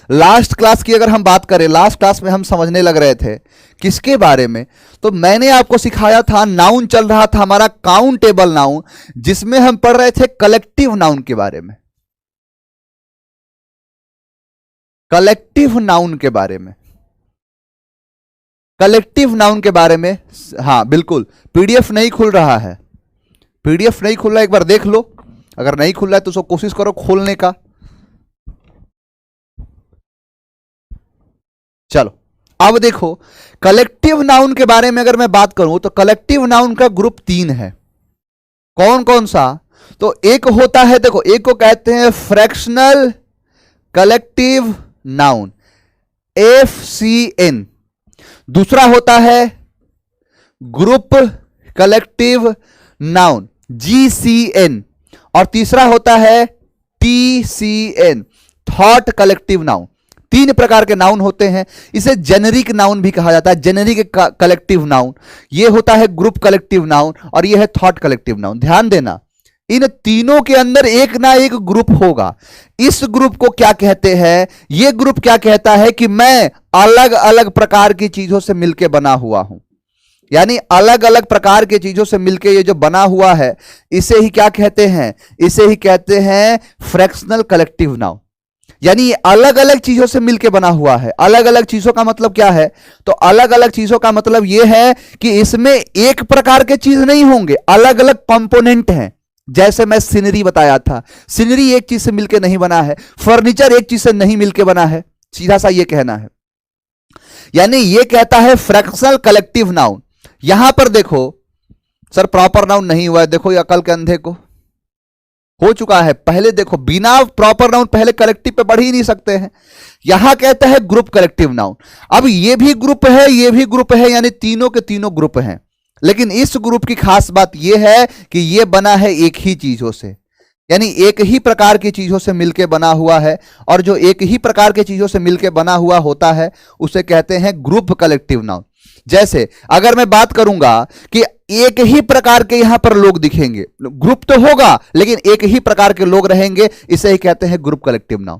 Last class की अगर हम बात करें, लास्ट क्लास में हम समझने लग रहे थे किसके बारे में, तो मैंने आपको सिखाया था, नाउन चल रहा था हमारा काउंटेबल नाउन, जिसमें हम पढ़ रहे थे कलेक्टिव नाउन के बारे में, कलेक्टिव नाउन के बारे में, कलेक्टिव नाउन के बारे में। हाँ बिल्कुल, पीडीएफ नहीं खुल रहा है, पीडीएफ नहीं खुल रहा है, एक बार देख लो, अगर नहीं खुल रहा है तो उसको कोशिश करो खोलने का। चलो अब देखो, कलेक्टिव नाउन के बारे में अगर मैं बात करूं तो कलेक्टिव नाउन का ग्रुप 3 है। कौन कौन सा? तो एक होता है, देखो, एक को कहते हैं फ्रैक्शनल कलेक्टिव नाउन, FCN। दूसरा होता है ग्रुप कलेक्टिव नाउन, GCN। और तीसरा होता है TCN, थॉट कलेक्टिव नाउन। 3 प्रकार के नाउन होते हैं। इसे जेनेरिक नाउन भी कहा जाता है, जेनेरिक कलेक्टिव नाउन। यह होता है ग्रुप कलेक्टिव नाउन और यह है थॉट कलेक्टिव नाउन। ध्यान देना, इन तीनों के अंदर एक ना एक ग्रुप होगा। इस ग्रुप को क्या कहते हैं? यह ग्रुप क्या कहता है कि मैं अलग अलग प्रकार की चीजों से मिलकर बना हुआ हूं, यानी अलग अलग प्रकार की चीजों से मिलकर ये जो बना हुआ है, इसे ही क्या कहते हैं? इसे ही कहते हैं फ्रैक्शनल कलेक्टिव नाउन। यानी अलग अलग चीजों से मिलकर बना हुआ है। अलग अलग चीजों का मतलब क्या है? तो अलग अलग चीजों का मतलब यह है कि इसमें एक प्रकार के चीज नहीं होंगे, अलग अलग कंपोनेंट हैं। जैसे मैं सीनरी बताया था, सीनरी एक चीज से मिलकर नहीं बना है, फर्नीचर एक चीज से नहीं मिलकर बना है, सीधा सा यह कहना है। यानी यह कहता है फ्रैक्शनल कलेक्टिव नाउन। यहां पर देखो सर प्रॉपर नाउन नहीं हुआ है, देखो ये अकल के अंधे को हो चुका है। पहले देखो, बिना प्रॉपर नाउन पहले कलेक्टिव पे बढ़ ही नहीं सकते हैं। यहां कहता है ग्रुप कलेक्टिव नाउन। अब ये भी ग्रुप है, ये भी ग्रुप है, यानी तीनों के तीनों ग्रुप हैं। लेकिन इस ग्रुप की खास बात यह है कि यह बना है एक ही चीजों से, यानी एक ही प्रकार की चीजों से मिलकर बना हुआ है। और जो एक ही प्रकार की चीजों से मिलकर बना हुआ होता है उसे कहते हैं ग्रुप कलेक्टिव नाउन। जैसे अगर मैं बात करूंगा कि एक ही प्रकार के यहां पर लोग दिखेंगे, ग्रुप तो होगा लेकिन एक ही प्रकार के लोग रहेंगे, इसे ही कहते हैं ग्रुप कलेक्टिव नाउन।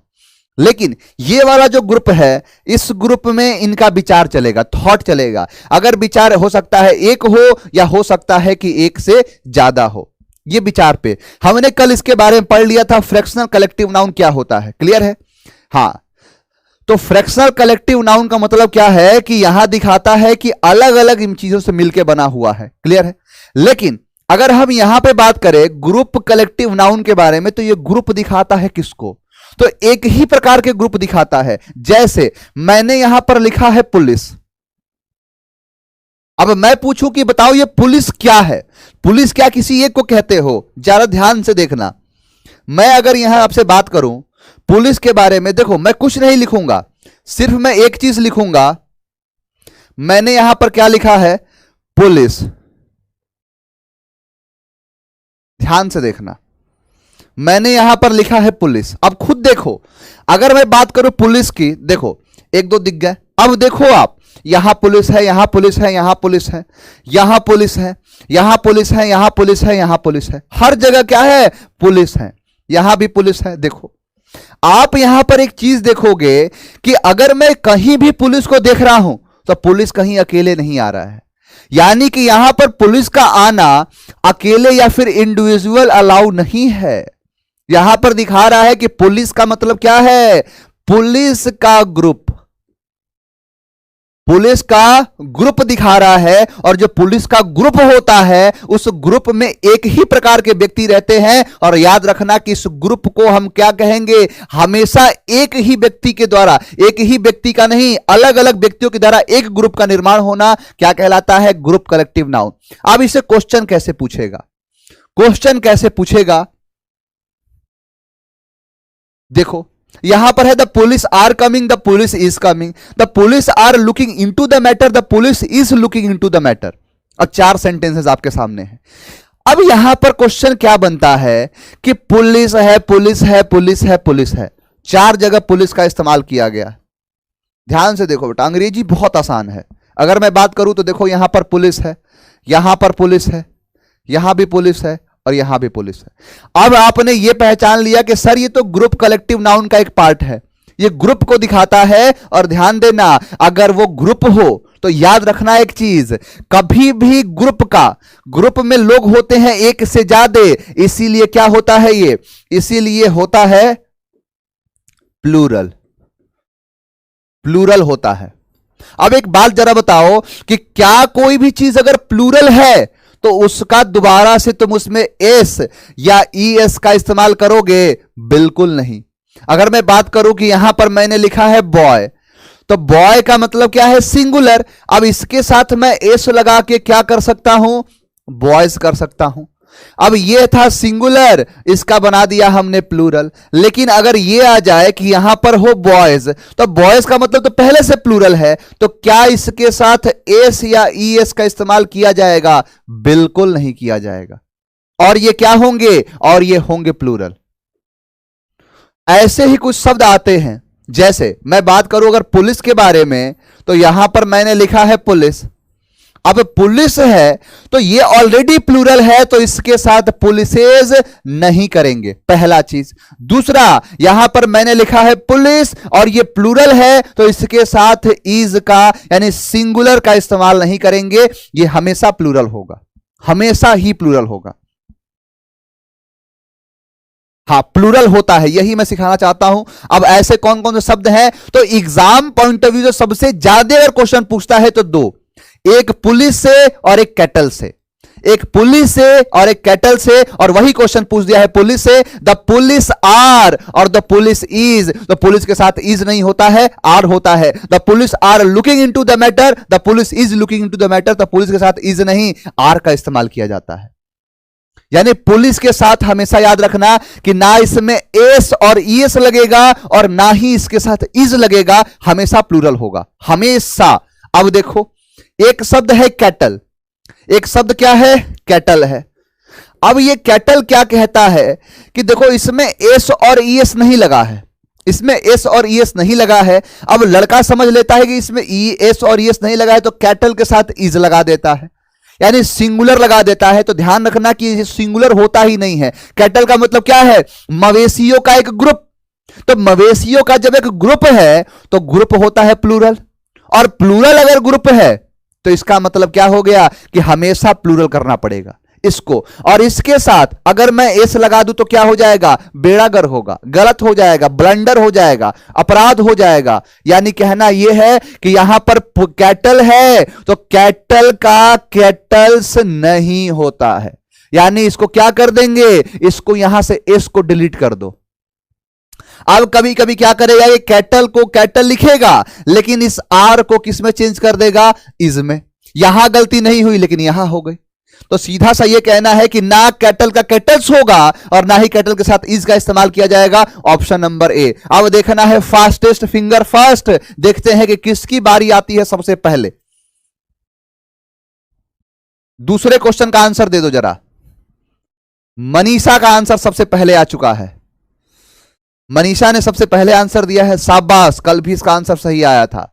लेकिन ये वाला जो ग्रुप है, इस ग्रुप में इनका विचार चलेगा, थॉट चलेगा। अगर विचार हो सकता है एक हो या हो सकता है कि एक से ज्यादा हो, ये विचार पे हमने कल इसके बारे में पढ़ लिया था। फ्रैक्शनल कलेक्टिव नाउन क्या होता है, क्लियर है? हां, तो फ्रैक्शनल कलेक्टिव नाउन का मतलब क्या है कि यहां दिखाता है कि अलग अलग इन चीजों से मिलकर बना हुआ है, क्लियर है? लेकिन अगर हम यहां पे बात करें ग्रुप कलेक्टिव नाउन के बारे में, तो ये ग्रुप दिखाता है किसको? तो एक ही प्रकार के ग्रुप दिखाता है। जैसे मैंने यहां पर लिखा है पुलिस। अब मैं पूछूं कि बताओ ये पुलिस क्या है? पुलिस क्या किसी एक को कहते हो? जरा ध्यान से देखना। मैं अगर यहां आपसे बात करूं पुलिस के बारे में, देखो मैं कुछ नहीं लिखूंगा, सिर्फ मैं एक चीज लिखूंगा। मैंने यहां पर क्या लिखा है? पुलिस। ध्यान से देखना, मैंने यहां पर लिखा है पुलिस। अब खुद देखो, अगर मैं बात करूं पुलिस की, देखो 1 2 दिख गए। अब देखो आप, यहां पुलिस है, यहां पुलिस है, यहां पुलिस है, यहां पुलिस है, यहां पुलिस है, यहां पुलिस है, यहां पुलिस है, हर जगह क्या है? पुलिस है। यहां भी पुलिस है। देखो आप यहां पर एक चीज देखोगे कि अगर मैं कहीं भी पुलिस को देख रहा हूं तो पुलिस कहीं अकेले नहीं आ रहा है, यानी कि यहां पर पुलिस का आना अकेले या फिर इंडिविजुअल अलाउ नहीं है। यहां पर दिखा रहा है कि पुलिस का मतलब क्या है? पुलिस का ग्रुप, पुलिस का ग्रुप दिखा रहा है। और जो पुलिस का ग्रुप होता है, उस ग्रुप में एक ही प्रकार के व्यक्ति रहते हैं। और याद रखना कि इस ग्रुप को हम क्या कहेंगे? हमेशा एक ही व्यक्ति के द्वारा, एक ही व्यक्ति का नहीं, अलग अलग व्यक्तियों के द्वारा एक ग्रुप का निर्माण होना क्या कहलाता है? Group collective noun. अब इसे क्वेश्चन कैसे पूछेगा? क्वेश्चन कैसे पूछेगा? देखो यहां पर है the police are coming, the police is coming, the police are looking into the matter, the police is looking into the matter. अब 4 सेंटेंसेस आपके सामने हैं। अब यहां पर क्वेश्चन क्या बनता है कि पुलिस है, पुलिस है, पुलिस है, पुलिस है, 4 जगह पुलिस का इस्तेमाल किया गया। ध्यान से देखो बेटा, अंग्रेजी बहुत आसान है। अगर मैं बात करूं तो देखो यहां पर पुलिस है, यहां पर पुलिस है, यहां भी पुलिस है और यहां भी पुलिस है। अब आपने यह पहचान लिया कि सर ये तो ग्रुप कलेक्टिव नाउन का एक पार्ट है, ये ग्रुप को दिखाता है। और ध्यान देना, अगर वो ग्रुप हो तो याद रखना एक चीज, कभी भी ग्रुप में लोग होते हैं एक से ज्यादा, इसीलिए क्या होता है ये, इसीलिए होता है प्लूरल होता है। अब एक बात जरा बताओ कि क्या कोई भी चीज अगर प्लूरल है तो उसका दोबारा से तुम उसमें एस या ईएस का इस्तेमाल करोगे? बिल्कुल नहीं। अगर मैं बात करूं कि यहां पर मैंने लिखा है बॉय, तो बॉय का मतलब क्या है, सिंगुलर। अब इसके साथ मैं एस लगा के क्या कर सकता हूं, बॉयज कर सकता हूं। अब ये था सिंगुलर, इसका बना दिया हमने प्लूरल। लेकिन अगर ये आ जाए कि यहां पर हो बॉयज, तो बॉयज का मतलब तो पहले से प्लूरल है, तो क्या इसके साथ एस या ईएस का इस्तेमाल किया जाएगा? बिल्कुल नहीं किया जाएगा। और ये क्या होंगे, और ये होंगे प्लूरल। ऐसे ही कुछ शब्द आते हैं, जैसे मैं बात करूं अगर पुलिस के बारे में, तो यहां पर मैंने लिखा है पुलिस। अब पुलिस है तो ये ऑलरेडी प्लूरल है, तो इसके साथ पुलिसेज नहीं करेंगे, पहला चीज। दूसरा, यहां पर मैंने लिखा है पुलिस और ये प्लूरल है, तो इसके साथ इज का यानी सिंगुलर का इस्तेमाल नहीं करेंगे। ये हमेशा प्लूरल होगा, हमेशा ही प्लूरल होगा। हाँ, प्लूरल होता है, यही मैं सिखाना चाहता हूं। अब ऐसे कौन कौन से शब्द हैं, तो एग्जाम पॉइंट ऑफ व्यू जो सबसे ज्यादा अगर क्वेश्चन पूछता है तो दो, एक पुलिस से और एक कैटल से। एक पुलिस से और एक कैटल से, और वही क्वेश्चन पूछ दिया है पुलिस से, द पुलिस आर और द पुलिस इज। तो पुलिस के साथ इज नहीं होता है, आर होता है। The police are looking into the matter, the police is looking into the matter. तो पुलिस के साथ इज नहीं, आर का इस्तेमाल किया जाता है। यानी पुलिस के साथ हमेशा याद रखना कि ना इसमें एस और ईएस लगेगा और ना ही इसके साथ इज लगेगा, हमेशा प्लूरल होगा, हमेशा। अब देखो, एक शब्द है कैटल, एक शब्द क्या है, कैटल है। अब ये कैटल क्या कहता है कि देखो इसमें एस और ईएस नहीं लगा है, इसमें एस और ईएस नहीं लगा है। अब लड़का समझ लेता है कि इसमें एस और ईएस नहीं लगा है, तो कैटल के साथ इज लगा देता है, यानी सिंगुलर लगा देता है। तो ध्यान रखना कि ये सिंगुलर होता ही नहीं है। कैटल का मतलब क्या है, मवेशियों का एक ग्रुप। तो मवेशियों का जब एक ग्रुप है तो ग्रुप होता है प्लूरल, और प्लूरल अगर ग्रुप है तो इसका मतलब क्या हो गया कि हमेशा प्लूरल करना पड़ेगा इसको। और इसके साथ अगर मैं एस लगा दूं तो क्या हो जाएगा, बेड़ागर होगा, गलत हो जाएगा, ब्लंडर हो जाएगा, अपराध हो जाएगा। यानी कहना यह है कि यहां पर कैटल है तो कैटल का कैटल्स नहीं होता है, यानी इसको क्या कर देंगे, इसको यहां से एस को डिलीट कर दो। अब कभी कभी क्या करेगा, ये कैटल को कैटल लिखेगा लेकिन इस आर को किस में चेंज कर देगा, इज में। यहां गलती नहीं हुई लेकिन यहां हो गई। तो सीधा सा ये कहना है कि ना कैटल का कैटल्स होगा और ना ही कैटल के साथ इज का इस्तेमाल किया जाएगा, ऑप्शन नंबर ए। अब देखना है फास्टेस्ट फिंगर फर्स्ट, देखते हैं कि किसकी बारी आती है सबसे पहले। दूसरे क्वेश्चन का आंसर दे दो जरा। मनीषा का आंसर सबसे पहले आ चुका है, मनीषा ने सबसे पहले आंसर दिया है, शाबाश, कल भी इसका आंसर सही आया था,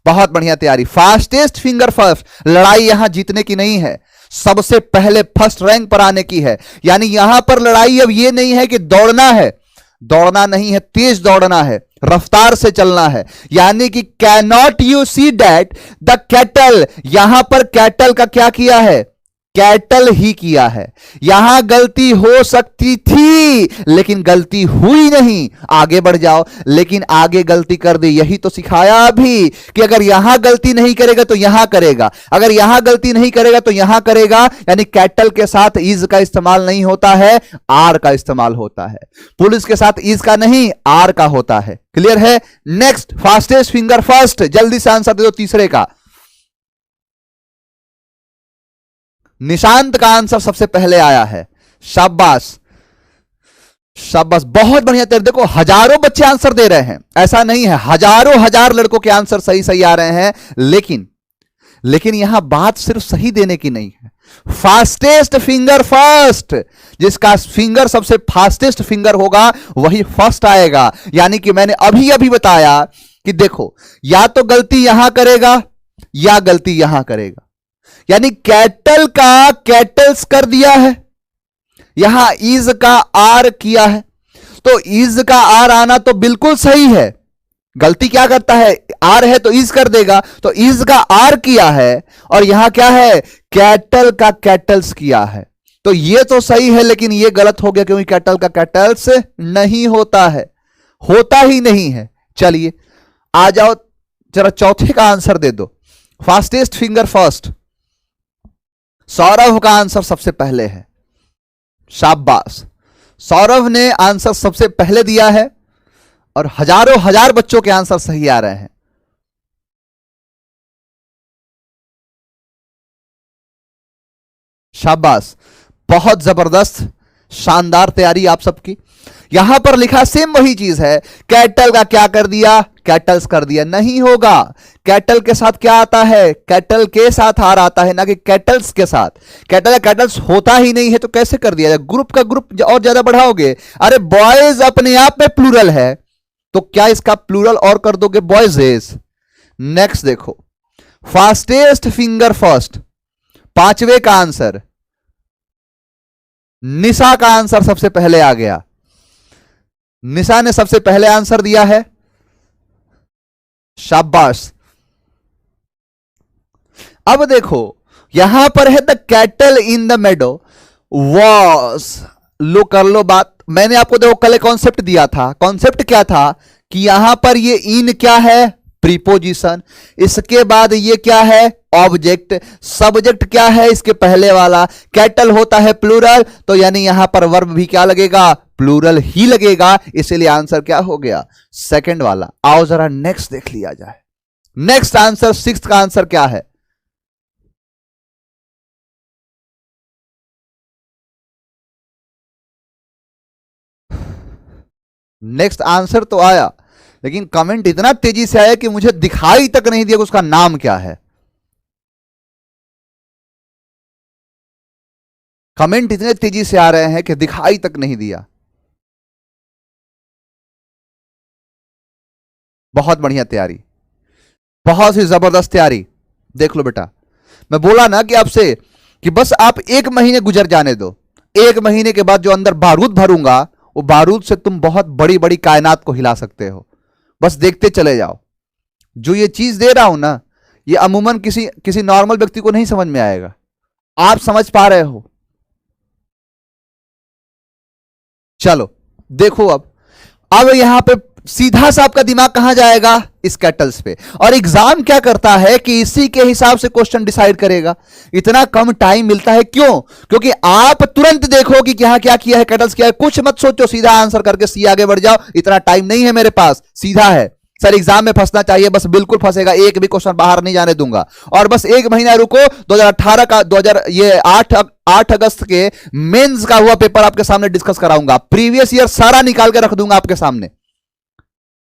बहुत बढ़िया तैयारी। फास्टेस्ट फिंगर फर्स्ट, लड़ाई यहां जीतने की नहीं है, सबसे पहले फर्स्ट रैंक पर आने की है। यानी यहां पर लड़ाई अब ये नहीं है कि दौड़ना है, दौड़ना नहीं है, तेज दौड़ना है, रफ्तार से चलना है। यानी कि cannot you see that the cattle, यहां पर कैटल का क्या किया है, कैटल ही किया है। यहां गलती हो सकती थी लेकिन गलती हुई नहीं, आगे बढ़ जाओ, लेकिन आगे गलती कर दी। यही तो सिखाया अभी कि अगर यहां गलती नहीं करेगा तो यहां करेगा, अगर यहां गलती नहीं करेगा तो यहां करेगा। यानी कैटल के साथ इज का इस्तेमाल नहीं होता है, आर का इस्तेमाल होता है। पुलिस के साथ इज का नहीं, आर का होता है। क्लियर है। नेक्स्ट, फास्टेस्ट फिंगर फर्स्ट, जल्दी से आंसर दे दो तीसरे का। निशांत का आंसर सबसे पहले आया है, शाबाश शाबाश, बहुत बढ़िया। तेरे देखो हजारों बच्चे आंसर दे रहे हैं, ऐसा नहीं है, हजारों हजार लड़कों के आंसर सही सही आ रहे हैं। लेकिन यहां बात सिर्फ सही देने की नहीं है, फास्टेस्ट फिंगर फर्स्ट, जिसका फिंगर सबसे फास्टेस्ट फिंगर होगा वही फर्स्ट आएगा। यानी कि मैंने अभी अभी बताया कि देखो या तो गलती यहां करेगा या गलती यहां करेगा। यानी कैटल का कैटल्स कर दिया है, यहां इज का आर किया है, तो इज का आर आना तो बिल्कुल सही है। गलती क्या करता है, आर है तो इज कर देगा, तो इज का आर किया है, और यहां क्या है, कैटल का कैटल्स किया है। तो ये तो सही है, लेकिन ये गलत हो गया, क्योंकि कैटल का कैटल्स नहीं होता है, होता ही नहीं है। चलिए आ जाओ, जरा चौथे का आंसर दे दो। फास्टेस्ट फिंगर फर्स्ट, सौरभ का आंसर सबसे पहले है। शाबाश, सौरभ ने आंसर सबसे पहले दिया है, और हजारों हजार बच्चों के आंसर सही आ रहे हैं। शाबाश, बहुत जबरदस्त, शानदार तैयारी आप सबकी। यहां पर लिखा सेम वही चीज है, कैटल का क्या कर दिया, कैटल्स कर दिया। नहीं होगा, कैटल के साथ क्या आता है, कैटल के साथ आर आता है, ना कि कैटल्स के साथ। कैटल या कैटल्स होता ही नहीं है, तो कैसे कर दिया जाए, ग्रुप का ग्रुप और ज्यादा बढ़ाओगे। अरे बॉयज अपने आप में प्लूरल है, तो क्या इसका प्लूरल और कर दोगे, बॉयजेस। नेक्स्ट देखो, फास्टेस्ट फिंगर फर्स्ट, पांचवे का आंसर, निशा का आंसर सबसे पहले आ गया। निशा ने सबसे पहले आंसर दिया है, शाबाश। अब देखो, यहां पर है the cattle in the meadow was, लो कर लो बात। मैंने आपको देखो कल कॉन्सेप्ट दिया था, कॉन्सेप्ट क्या था कि यहां पर ये इन क्या है, प्रीपोजिशन, इसके बाद ये क्या है, ऑब्जेक्ट, सब्जेक्ट क्या है इसके पहले वाला, कैटल होता है प्लूरल, तो यानी यहां पर वर्ब भी क्या लगेगा, प्लूरल ही लगेगा, इसलिए आंसर क्या हो गया, सेकंड वाला। आओ जरा नेक्स्ट देख लिया जाए। नेक्स्ट आंसर, सिक्स्थ का आंसर क्या है, नेक्स्ट आंसर तो आया, लेकिन कमेंट इतना तेजी से आया कि मुझे दिखाई तक नहीं दिया कि उसका नाम क्या है। कमेंट इतने तेजी से आ रहे हैं कि दिखाई तक नहीं दिया। बहुत बढ़िया तैयारी, बहुत ही जबरदस्त तैयारी। देख लो बेटा, मैं बोला ना कि आपसे कि बस आप एक महीने गुजर जाने दो, एक महीने के बाद जो अंदर बारूद भरूंगा, वो बारूद से तुम बहुत बड़ी बड़ी कायनात को हिला सकते हो। बस देखते चले जाओ। जो ये चीज दे रहा हूं ना, ये अमूमन किसी किसी नॉर्मल व्यक्ति को नहीं समझ में आएगा। आप समझ पा रहे हो। चलो देखो, अब यहां पे सीधा सा आपका दिमाग कहां जाएगा, इस कैटल्स पे। और एग्जाम क्या करता है कि इसी के हिसाब से क्वेश्चन डिसाइड करेगा। इतना कम टाइम मिलता है, क्यों, क्योंकि आप तुरंत देखो कि क्या क्या किया है, कैटल्स किया है, कुछ मत सोचो, सीधा आंसर करके सी आगे बढ़ जाओ। इतना टाइम नहीं है मेरे पास, सीधा है। सर एग्जाम में फंसना चाहिए, बस बिल्कुल फंसेगा, एक भी क्वेश्चन बाहर नहीं जाने दूंगा। और बस एक महीना रुको, 2018 का 2000 ये 8 अगस्त के मेंस का हुआ पेपर आपके सामने डिस्कस कराऊंगा, प्रीवियस ईयर सारा निकाल के रख दूंगा आपके सामने,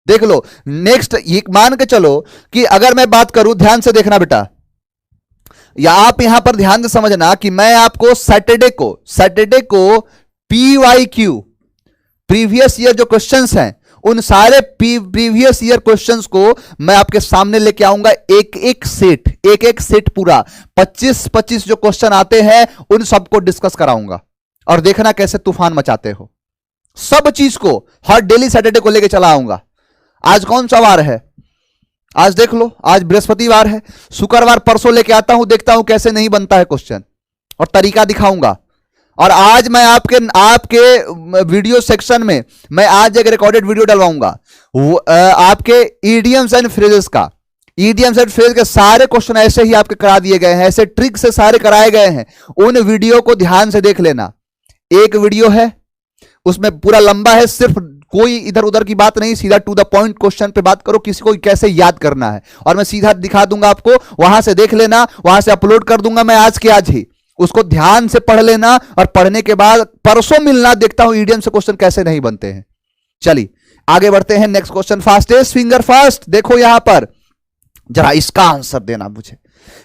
देख लो। नेक्स्ट ये मान के चलो कि अगर मैं बात करूं, ध्यान से देखना बेटा, या आप यहां पर ध्यान से समझना कि मैं आपको सैटरडे को PYQ, प्रीवियस ईयर जो क्वेश्चंस हैं, उन सारे प्रीवियस ईयर क्वेश्चंस को मैं आपके सामने लेके आऊंगा, एक एक सेट पूरा 25-25 जो क्वेश्चन आते हैं उन सबको डिस्कस कराऊंगा, और देखना कैसे तूफान मचाते हो। सब चीज को हर डेली सैटरडे को लेके चला आऊंगा। आज कौन सा वार है, आज देख लो, आज बृहस्पतिवार है, शुक्रवार परसों लेके आता हूं, देखता हूं कैसे नहीं बनता है क्वेश्चन, और तरीका दिखाऊंगा। और आज मैं आपके आपके वीडियो सेक्शन में मैं आज एक रिकॉर्डेड वीडियो डलवाऊंगा, आपके ईडियम्स एंड फ्रेजेस का। ईडियम्स एंड फ्रेज के सारे क्वेश्चन ऐसे ही आपके करा दिए गए हैं, ऐसे ट्रिक से सारे कराए गए हैं। उन वीडियो को ध्यान से देख लेना। एक वीडियो है, उसमें पूरा लंबा है, सिर्फ कोई इधर उधर की बात नहीं, सीधा टू द पॉइंट क्वेश्चन पे बात करो, किसी को कैसे याद करना है, और मैं सीधा दिखा दूंगा आपको, वहां से देख लेना, वहां से अपलोड कर दूंगा मैं आज के आज ही, उसको ध्यान से पढ़ लेना, और पढ़ने के बाद परसों मिलना, देखता हूं ईडियम से क्वेश्चन कैसे नहीं बनते हैं। चलिए आगे बढ़ते हैं, next question, fastest finger fast. देखो यहां पर जरा इसका आंसर देना,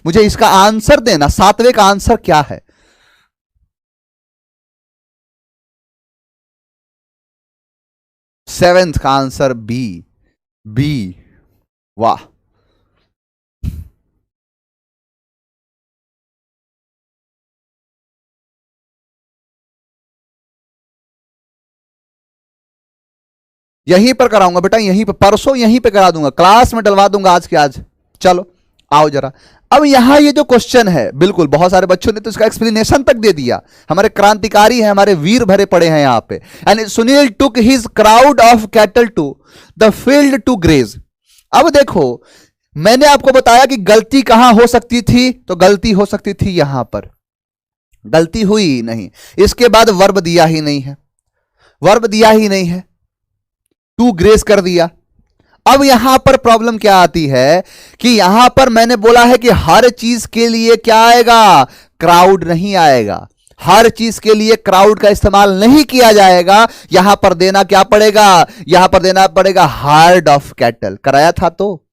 मुझे इसका आंसर देना, सातवें का आंसर क्या है। सेवेंथ का आंसर बी, बी, वाह। यहीं पर कराऊंगा बेटा, यहीं पर, परसों यहीं पे करा दूंगा, क्लास में डलवा दूंगा आज के आज। चलो आओ जरा। अब यहां ये जो क्वेश्चन है, बिल्कुल बहुत सारे बच्चों ने तो इसका एक्सप्लेनेशन तक दे दिया, हमारे क्रांतिकारी हैं, हमारे वीर भरे पड़े हैं यहां पे। And Sunil took his crowd of cattle to the field to graze. अब देखो, मैंने आपको बताया कि गलती कहां हो सकती थी, तो गलती हो सकती थी यहां पर, गलती हुई ही नहीं। इसके बाद वर्ब दिया ही नहीं है, वर्ब दिया ही नहीं है, टू ग्रेज कर दिया। अब यहां पर प्रॉब्लम क्या आती है कि यहां पर मैंने बोला है कि हर चीज के लिए क्या आएगा, क्राउड नहीं आएगा, हर चीज के लिए क्राउड का इस्तेमाल नहीं किया जाएगा। यहां पर देना क्या पड़ेगा, यहां पर देना पड़ेगा हार्ड ऑफ कैटल, कराया था तो,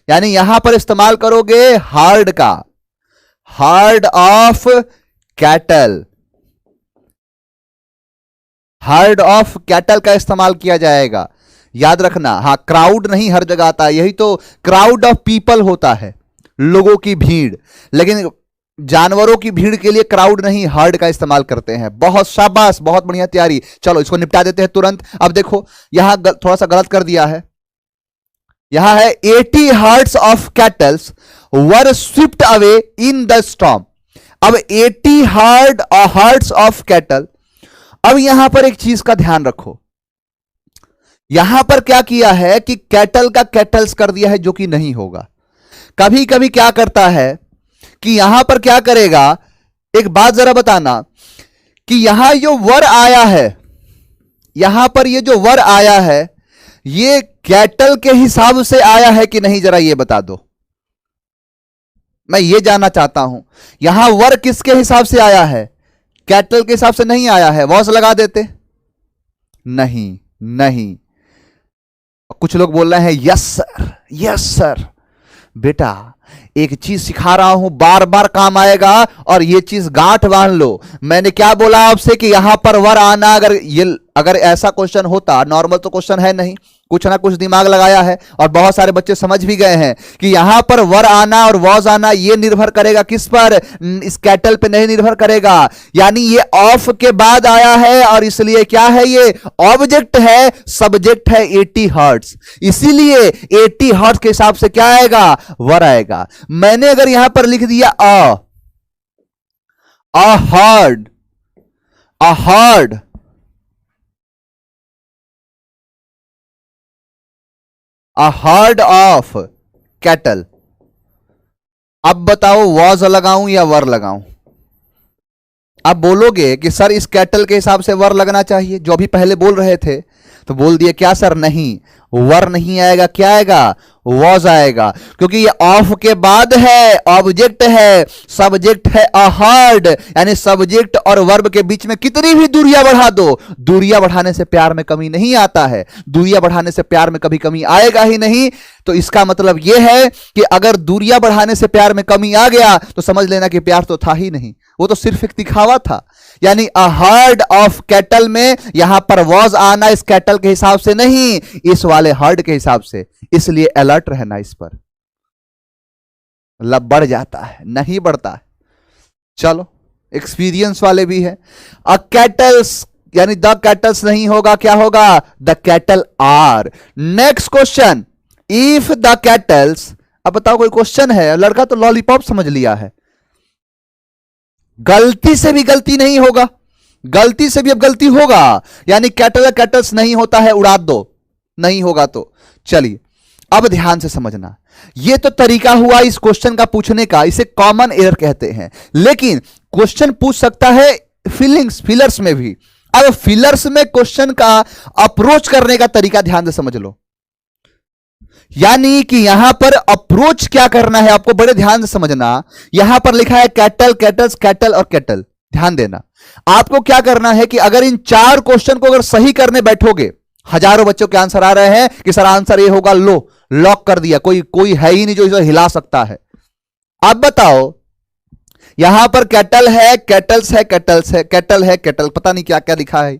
यानी यहां पर इस्तेमाल करोगे हार्ड का, hard of cattle, hard of cattle का इस्तेमाल किया जाएगा। याद रखना, हां क्राउड नहीं हर जगह आता है, यही तो क्राउड ऑफ पीपल होता है, लोगों की भीड़, लेकिन जानवरों की भीड़ के लिए क्राउड नहीं हर्ड का इस्तेमाल करते हैं। बहुत शाबाश, बहुत बढ़िया तैयारी। चलो इसको निपटा देते हैं तुरंत। अब देखो यहां थोड़ा सा गलत कर दिया है, यहां है 80 hertz of kettles were Swift away in the storm. अब 80 हर्ड्स ऑफ कैटल, अब यहां पर एक चीज का ध्यान रखो, यहां पर क्या किया है कि कैटल का कैटल्स कर दिया है, जो कि नहीं होगा। कभी कभी क्या करता है कि यहां पर क्या करेगा, एक बात जरा बताना कि यहां जो वर आया है, यहां पर ये जो वर आया है, ये कैटल के हिसाब से आया है कि नहीं, जरा ये बता दो, मैं ये जानना चाहता हूं। यहां वर किसके हिसाब से आया है, कैटल के हिसाब से नहीं आया है। वॉस लगा देते, नहीं नहीं। कुछ लोग बोल रहे हैं यस सर, यस सर। बेटा एक चीज सिखा रहा हूं, बार बार काम आएगा, और ये चीज गांठ बांध लो। मैंने क्या बोला आपसे कि यहां पर वर आना, अगर ऐसा क्वेश्चन होता, नॉर्मल तो क्वेश्चन है नहीं, कुछ ना कुछ दिमाग लगाया है, और बहुत सारे बच्चे समझ भी गए हैं कि यहां पर वर आना और वॉज आना ये निर्भर करेगा किस पर, इस कैटल पे नहीं निर्भर करेगा। यानी ये ऑफ के बाद आया है, और इसलिए क्या है, ये ऑब्जेक्ट है, सब्जेक्ट है 80 हर्ट्ज, इसीलिए 80 हर्ट्ज के हिसाब से क्या आएगा, वर आएगा। मैंने अगर यहां पर लिख दिया heard, a herd, a herd of cattle, अब बताओ वॉज लगाऊं या वर लगाऊं। अब बोलोगे कि सर इस कैटल के हिसाब से वर लगना चाहिए, जो अभी पहले बोल रहे थे, तो बोल दिए क्या सर, नहीं, वर नहीं आएगा, क्या आएगा, वॉज आएगा, क्योंकि ये ऑफ के बाद है, ऑब्जेक्ट है, सब्जेक्ट है अ हर्ड, यानी सब्जेक्ट और वर्ब के बीच में कितनी भी दूरियां बढ़ा दो, दूरियां बढ़ाने से प्यार में कमी नहीं आता है, दूरियां बढ़ाने से प्यार में कभी कमी आएगा ही नहीं। तो इसका मतलब यह है कि अगर दूरियां बढ़ाने से प्यार में कमी आ गया तो समझ लेना कि प्यार तो था ही नहीं, वो तो सिर्फ एक दिखावा था। यानी अ हर्ड ऑफ कैटल में यहां पर वॉज आना इस कैटल के हिसाब से नहीं, इस वाले हर्ड के हिसाब से, इसलिए अलर्ट रहना इस पर। मतलब बढ़ जाता है, नहीं बढ़ता है। चलो एक्सपीरियंस वाले भी है। अ कैटल्स, यानी द कैटल्स नहीं होगा, क्या होगा, the cattle are. Next question, if the cattles, अब बताओ कोई क्वेश्चन है, लड़का तो लॉलीपॉप समझ लिया है, गलती से भी गलती नहीं होगा, गलती से भी अब गलती होगा, यानी कैटल कैटल्स नहीं होता है, उड़ा दो, नहीं होगा तो। चलिए अब ध्यान से समझना, यह तो तरीका हुआ इस क्वेश्चन का पूछने का, इसे कॉमन एरर कहते हैं, लेकिन क्वेश्चन पूछ सकता है फिलर्स में भी। अब फिलर्स में क्वेश्चन का अप्रोच करने का तरीका ध्यान से समझ लो, यानी कि यहां पर अप्रोच क्या करना है आपको बड़े ध्यान से समझना। यहां पर लिखा है कैटल, कैटल्स, कैटल और कैटल, ध्यान देना। आपको क्या करना है कि अगर इन चार क्वेश्चन को अगर सही करने बैठोगे, हजारों बच्चों के आंसर आ रहे हैं कि सर आंसर ये होगा, लो लॉक कर दिया, कोई है ही नहीं जो इसे हिला सकता है। अब बताओ, यहां पर कैटल है, कैटल्स है, कैटल्स है, कैटल है, कैटल, पता नहीं क्या क्या लिखा है।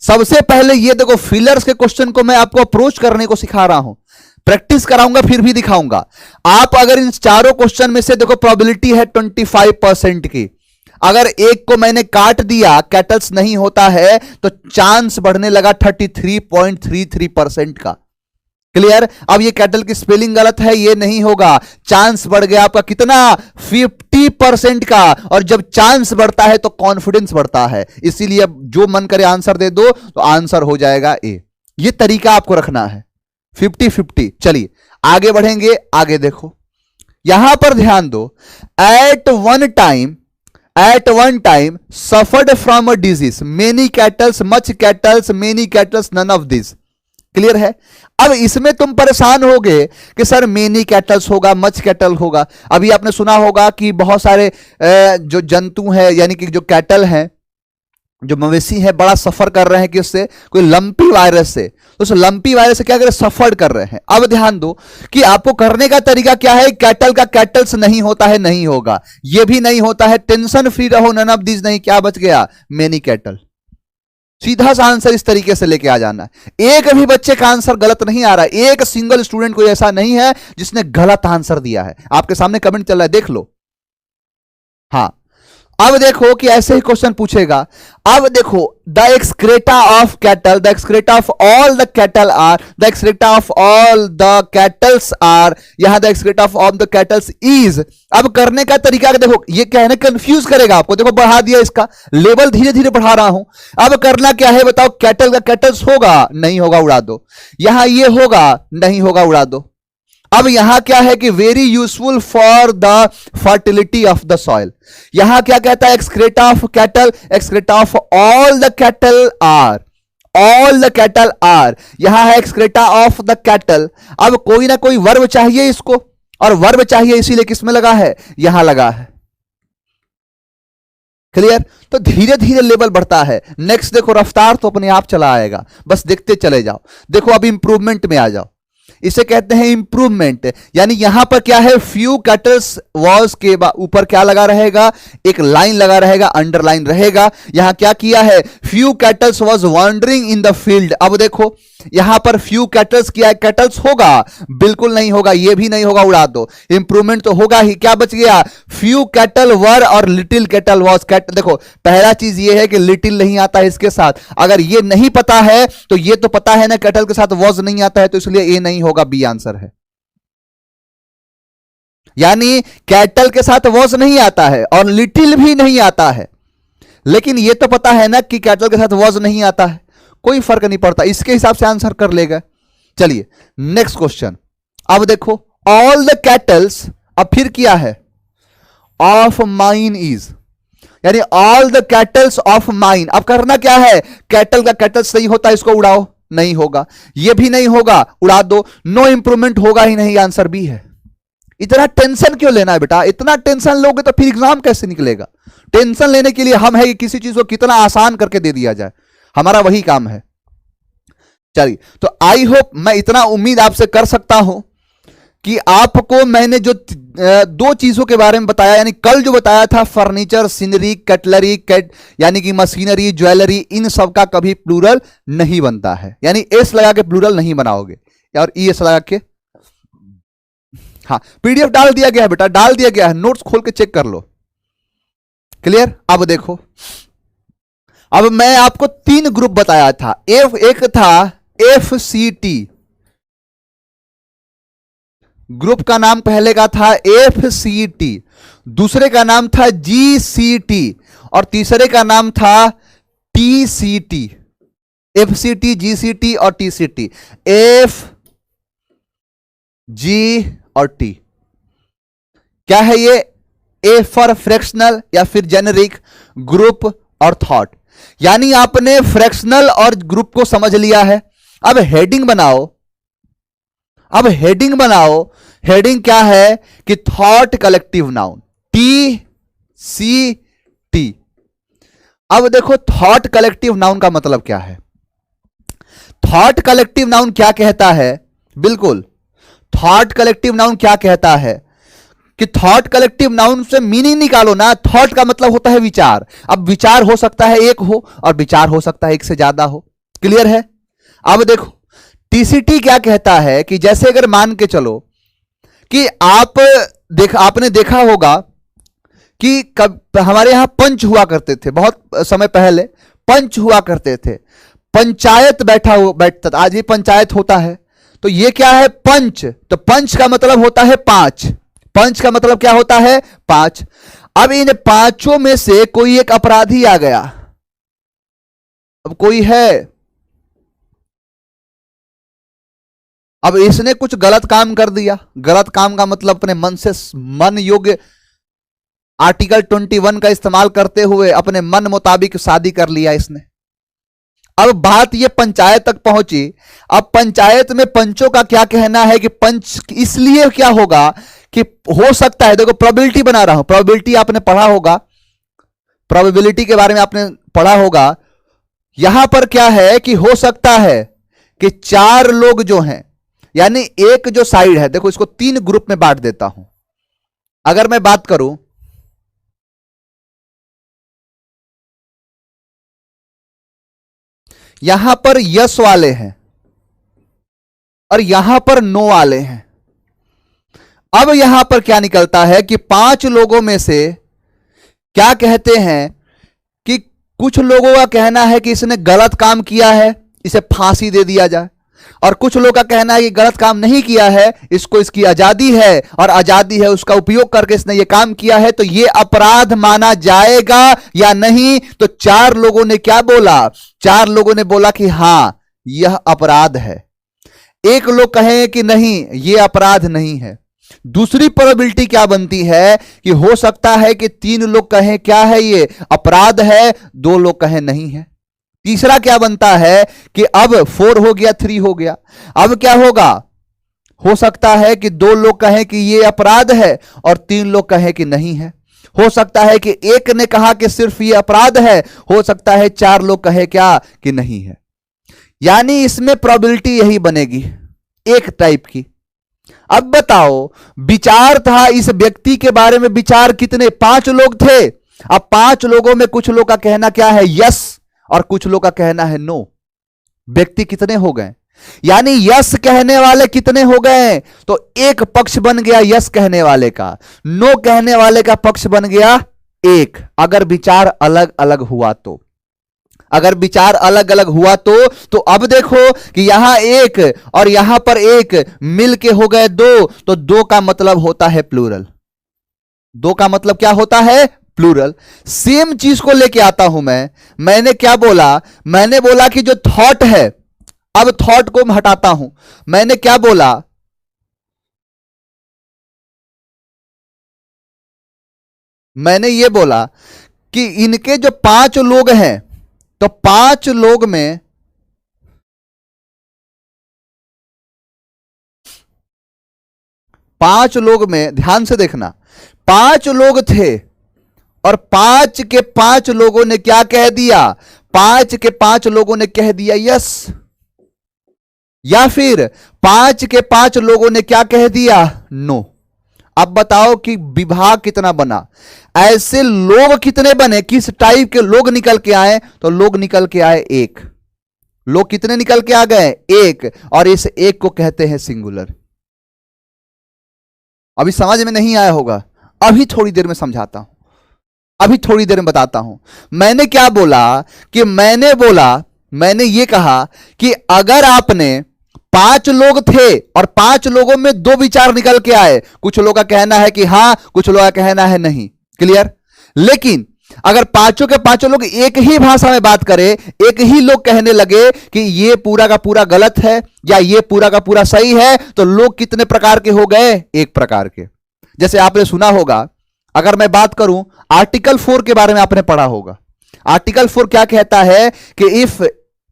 सबसे पहले ये देखो, फिलर्स के क्वेश्चन को मैं आपको अप्रोच करने को सिखा रहा हूं, प्रैक्टिस कराऊंगा फिर भी दिखाऊंगा। आप अगर इन चारों क्वेश्चन में से देखो, प्रोबेबिलिटी है 25% की, अगर एक को मैंने काट दिया, कैटल्स नहीं होता है, तो चांस बढ़ने लगा 33.33% का। क्लियर? अब ये कैटल की स्पेलिंग गलत है, ये नहीं होगा। चांस बढ़ गया आपका कितना? 50% का। और जब चांस बढ़ता है तो कॉन्फिडेंस बढ़ता है, इसीलिए अब जो मन करे आंसर दे दो, तो आंसर हो जाएगा ए। ये तरीका आपको रखना है, 50-50। चलिए आगे बढ़ेंगे। आगे देखो, यहां पर ध्यान दो। At one time suffered from a disease many cattles, much cattles, many cattles, none of this. Clear है? अब इसमें तुम परेशान होगे कि सर मेनी कैटल्स होगा, मच कैटल होगा। अभी आपने सुना होगा कि बहुत सारे जो जंतु हैं, यानी कि जो कैटल हैं, जो मवेशी है, बड़ा सफर कर रहे हैं किससे? कोई लंपी वायरस से। तो उस लंपी वायरस से क्या कर रहे? सफर कर रहे हैं। अब ध्यान दो कि आपको करने का तरीका क्या है। कैटल का कैटल्स नहीं होता है, नहीं होगा, ये भी नहीं होता है, टेंशन फ्री रहो, नन ऑफ दिस नहीं, क्या बच गया? Many cattle. सीधा सा आंसर इस तरीके से लेके आ जाना। एक भी बच्चे का आंसर गलत नहीं आ रहा है, एक सिंगल स्टूडेंट कोई ऐसा नहीं है जिसने गलत आंसर दिया है। आपके सामने कमेंट चल रहा है, देख लो। हाँ, अब देखो कि ऐसे ही क्वेश्चन पूछेगा। अब देखो, the excreta of cattle, the excreta of all the cattle are, the excreta of all the cattles are, यहां the excreta of all the cattles is. अब करने का तरीका देखो, ये क्या है ना, कंफ्यूज करेगा आपको। देखो बढ़ा दिया, इसका लेवल धीरे धीरे बढ़ा रहा हूं। अब करना क्या है बताओ? कैटल का कैटल्स होगा, नहीं होगा, उड़ा दो। यहां ये होगा, नहीं होगा, उड़ा दो। अब यहां क्या है कि very useful for the fertility of the soil. यहां क्या कहता है? Excreta of cattle, excreta of all the cattle are, all the cattle are. यहां है एक्सक्रेटा ऑफ द कैटल। अब कोई ना कोई वर्ब चाहिए इसको, और वर्ब चाहिए इसीलिए किसमें लगा है? यहां लगा है। क्लियर? तो धीरे धीरे लेवल बढ़ता है। नेक्स्ट देखो, रफ्तार तो अपने आप चला आएगा, बस देखते चले जाओ। देखो अब इंप्रूवमेंट में आ जाओ, इसे कहते हैं इंप्रूवमेंट। यानी यहां पर क्या है? फ्यू कैटल्स वॉज के ऊपर क्या लगा रहेगा? एक लाइन लगा रहेगा, अंडरलाइन रहेगा। यहां क्या किया है? Few cattles was wandering in the field. अब देखो यहां पर फ्यू कैटल्स किया है, कैटल्स होगा? बिल्कुल नहीं होगा, ये भी नहीं होगा, उड़ा दो। इंप्रूवमेंट तो होगा ही, क्या बच गया? फ्यू कैटल वर और लिटिल कैटल वॉज। कैटल देखो, पहला चीज ये है कि लिटिल नहीं आता है इसके साथ। अगर ये नहीं पता है तो ये तो पता है ना, कैटल के साथ वॉज नहीं आता है, तो इसलिए ये नहीं होगा, बी आंसर है। यानी कैटल के साथ वॉज नहीं आता है और लिटिल भी नहीं आता है, लेकिन ये तो पता है ना कि कैटल के साथ वॉज नहीं आता है, कोई फर्क नहीं पड़ता, इसके हिसाब से आंसर कर लेगा। चलिए नेक्स्ट क्वेश्चन। अब देखो, ऑल द कैटल्स, अब फिर किया है? ऑफ माइन इज, यानी all the kettles of mine. अब करना क्या है? कैटल का कैटल्स नहीं होता, इसको उड़ाओ, नहीं होगा, ये भी नहीं होगा, उड़ा दो। नो इंप्रूवमेंट होगा ही नहीं, आंसर बी है। इतना टेंशन क्यों लेना है बेटा? इतना टेंशन लोगे तो फिर एग्जाम कैसे निकलेगा? टेंशन लेने के लिए हम है कि किसी चीज को कितना आसान करके दे दिया जाए, हमारा वही काम है। चलिए, तो आई होप, मैं इतना उम्मीद आपसे कर सकता हूं कि आपको मैंने जो दो चीजों के बारे में बताया, यानी कल जो बताया था, फर्नीचर, सीनरी, कटलरी, यानी कि मशीनरी, ज्वेलरी, इन सब का कभी प्लूरल नहीं बनता है, यानी एस लगा के प्लूरल नहीं बनाओगे, और ई एस लगा के। हाँ, पीडीएफ डाल दिया गया है बेटा, डाल दिया गया है, नोट्स खोल के चेक कर लो। क्लियर? अब देखो, अब मैं आपको 3 ग्रुप बताया था। एक था FCT, ग्रुप का नाम पहले का था FCT, दूसरे का नाम था GCT, और तीसरे का नाम था TCT। FCT, GCT और TCT, F, G और T। क्या है ये? A फॉर फ्रैक्शनल या फिर जेनरिक, ग्रुप और थॉट। यानी आपने फ्रैक्शनल और ग्रुप को समझ लिया है। अब हेडिंग बनाओ, अब हेडिंग बनाओ। हेडिंग क्या है कि थॉट कलेक्टिव नाउन, TCT। अब देखो, थॉट कलेक्टिव नाउन का मतलब क्या है? थॉट कलेक्टिव नाउन क्या कहता है? बिल्कुल, थॉट कलेक्टिव नाउन क्या कहता है कि थॉट कलेक्टिव नाउन से मीनिंग निकालो ना। थॉट का मतलब होता है विचार। अब विचार हो सकता है एक हो, और विचार हो सकता है एक से ज्यादा हो। क्लियर है? अब देखो, टीसीटी क्या कहता है कि जैसे अगर मान के चलो कि आपने देखा होगा कि हमारे यहां पंच हुआ करते थे, बहुत समय पहले पंच हुआ करते थे, पंचायत बैठता था। आज भी पंचायत होता है। तो ये क्या है? पंच। तो पंच का मतलब होता है पांच। पंच का मतलब क्या होता है? पांच। अब इन पांचों में से कोई एक अपराधी आ गया। अब कोई है, अब इसने कुछ गलत काम कर दिया। गलत काम का मतलब अपने मन से, मन योग्य आर्टिकल 21 का इस्तेमाल करते हुए अपने मन मुताबिक शादी कर लिया इसने। अब बात ये पंचायत तक पहुंची। अब पंचायत में पंचों का क्या कहना है कि पंच इसलिए क्या होगा कि हो सकता है, देखो प्रोबेबिलिटी बना रहा हूं, प्रोबेबिलिटी आपने पढ़ा होगा, प्रोबेबिलिटी के बारे में आपने पढ़ा होगा। यहां पर क्या है कि हो सकता है कि चार लोग जो हैं, यानी एक जो साइड है, देखो इसको तीन ग्रुप में बांट देता हूं। अगर मैं बात करूं, यहां पर यस वाले हैं और यहां पर नो वाले हैं। अब यहां पर क्या निकलता है कि पांच लोगों में से क्या कहते हैं कि कुछ लोगों का कहना है कि इसने गलत काम किया है, इसे फांसी दे दिया जाए, और कुछ लोगों का कहना है कि गलत काम नहीं किया है, इसको, इसकी आजादी है और आजादी है, उसका उपयोग करके इसने ये काम किया है, तो ये अपराध माना जाएगा या नहीं? तो चार लोगों ने क्या बोला? चार लोगों ने बोला कि हां यह अपराध है। एक लोग कहें कि नहीं यह अपराध नहीं है। दूसरी प्रोबेबिलिटी क्या बनती है कि हो सकता है कि तीन लोग कहें क्या है ये अपराध है, दो लोग कहें नहीं है। तीसरा क्या बनता है कि अब 4 हो गया, 3 हो गया। अब क्या होगा? हो सकता है कि दो लोग कहें कि ये अपराध है और तीन लोग कहें कि नहीं है। हो सकता है कि एक ने कहा कि सिर्फ ये अपराध है, हो सकता है चार लोग कहे क्या कि नहीं है। यानी इसमें प्रोबेबिलिटी यही बनेगी एक टाइप की। अब बताओ, विचार था इस व्यक्ति के बारे में, विचार कितने? 5 लोग थे। अब 5 लोगों में कुछ लोग का कहना क्या है? यस, और कुछ लोग का कहना है नो। व्यक्ति कितने हो गए? यानी यस कहने वाले कितने हो गए? तो एक पक्ष बन गया यस कहने वाले का, नो कहने वाले का पक्ष बन गया एक। अगर विचार अलग अलग हुआ तो, अगर विचार अलग अलग हुआ तो अब देखो कि यहां एक और यहां पर एक मिल के हो गए दो, तो दो का मतलब होता है प्लूरल। दो का मतलब क्या होता है? प्लूरल। सेम चीज को लेके आता हूं मैंने क्या बोला? मैंने बोला कि जो थॉट है, अब थॉट को मैं हटाता हूं, मैंने क्या बोला? मैंने ये बोला कि इनके जो 5 लोग हैं, तो 5 लोग में 5 लोग में ध्यान से देखना, 5 लोग थे और 5 के 5 लोगों ने क्या कह दिया? 5 के 5 लोगों ने कह दिया यस, या फिर 5 के 5 लोगों ने क्या कह दिया? नो। अब बताओ कि विभाग कितना बना? ऐसे लोग कितने बने? किस टाइप के लोग निकल के आए? तो लोग निकल के आए एक। लोग कितने निकल के आ गए? एक। और इस एक को कहते हैं सिंगुलर। अभी समझ में नहीं आया होगा, अभी थोड़ी देर में समझाता हूं, अभी थोड़ी देर में बताता हूं। मैंने क्या बोला कि मैंने ये कहा कि अगर आपने 5 लोग थे और 5 लोगों में 2 विचार निकल के आए, कुछ लोगों का कहना है कि हां, कुछ लोगों का कहना है नहीं, क्लियर? लेकिन अगर पांचों के पांचों लोग एक ही भाषा में बात करें, एक ही लोग कहने लगे कि ये पूरा का पूरा गलत है या ये पूरा का पूरा सही है, तो लोग कितने प्रकार के हो गए? एक प्रकार के। जैसे आपने सुना होगा, अगर मैं बात करूं आर्टिकल 4 के बारे में, आपने पढ़ा होगा। आर्टिकल 4 क्या कहता है कि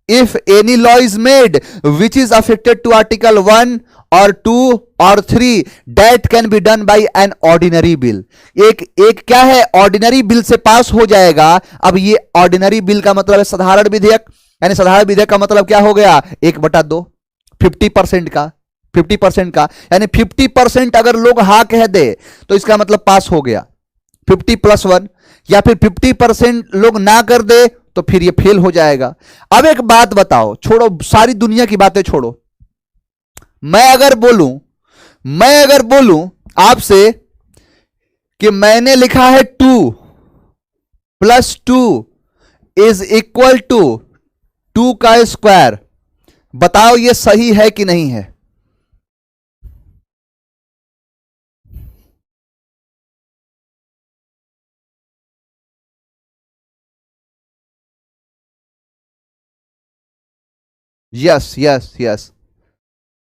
if any law is made which is affected to article 1 और 2 और 3 that can be done by an ordinary bill. एक क्या है? ऑर्डिनरी बिल से पास हो जाएगा। अब ये ऑर्डिनरी बिल का मतलब है साधारण विधेयक, यानी साधारण विधेयक का मतलब क्या हो गया? 1/2, 50% का, 50% का, यानी 50% अगर लोग हाँ कह दे तो इसका मतलब पास हो गया, 50+1। या फिर 50% लोग ना कर दे तो फिर ये फेल हो जाएगा। अब एक बात बताओ, छोड़ो सारी दुनिया की बातें छोड़ो, मैं अगर बोलूं आपसे कि मैंने लिखा है 2 + 2 इज इक्वल टू 2 का स्क्वायर। बताओ ये सही है कि नहीं है? Yes yes yes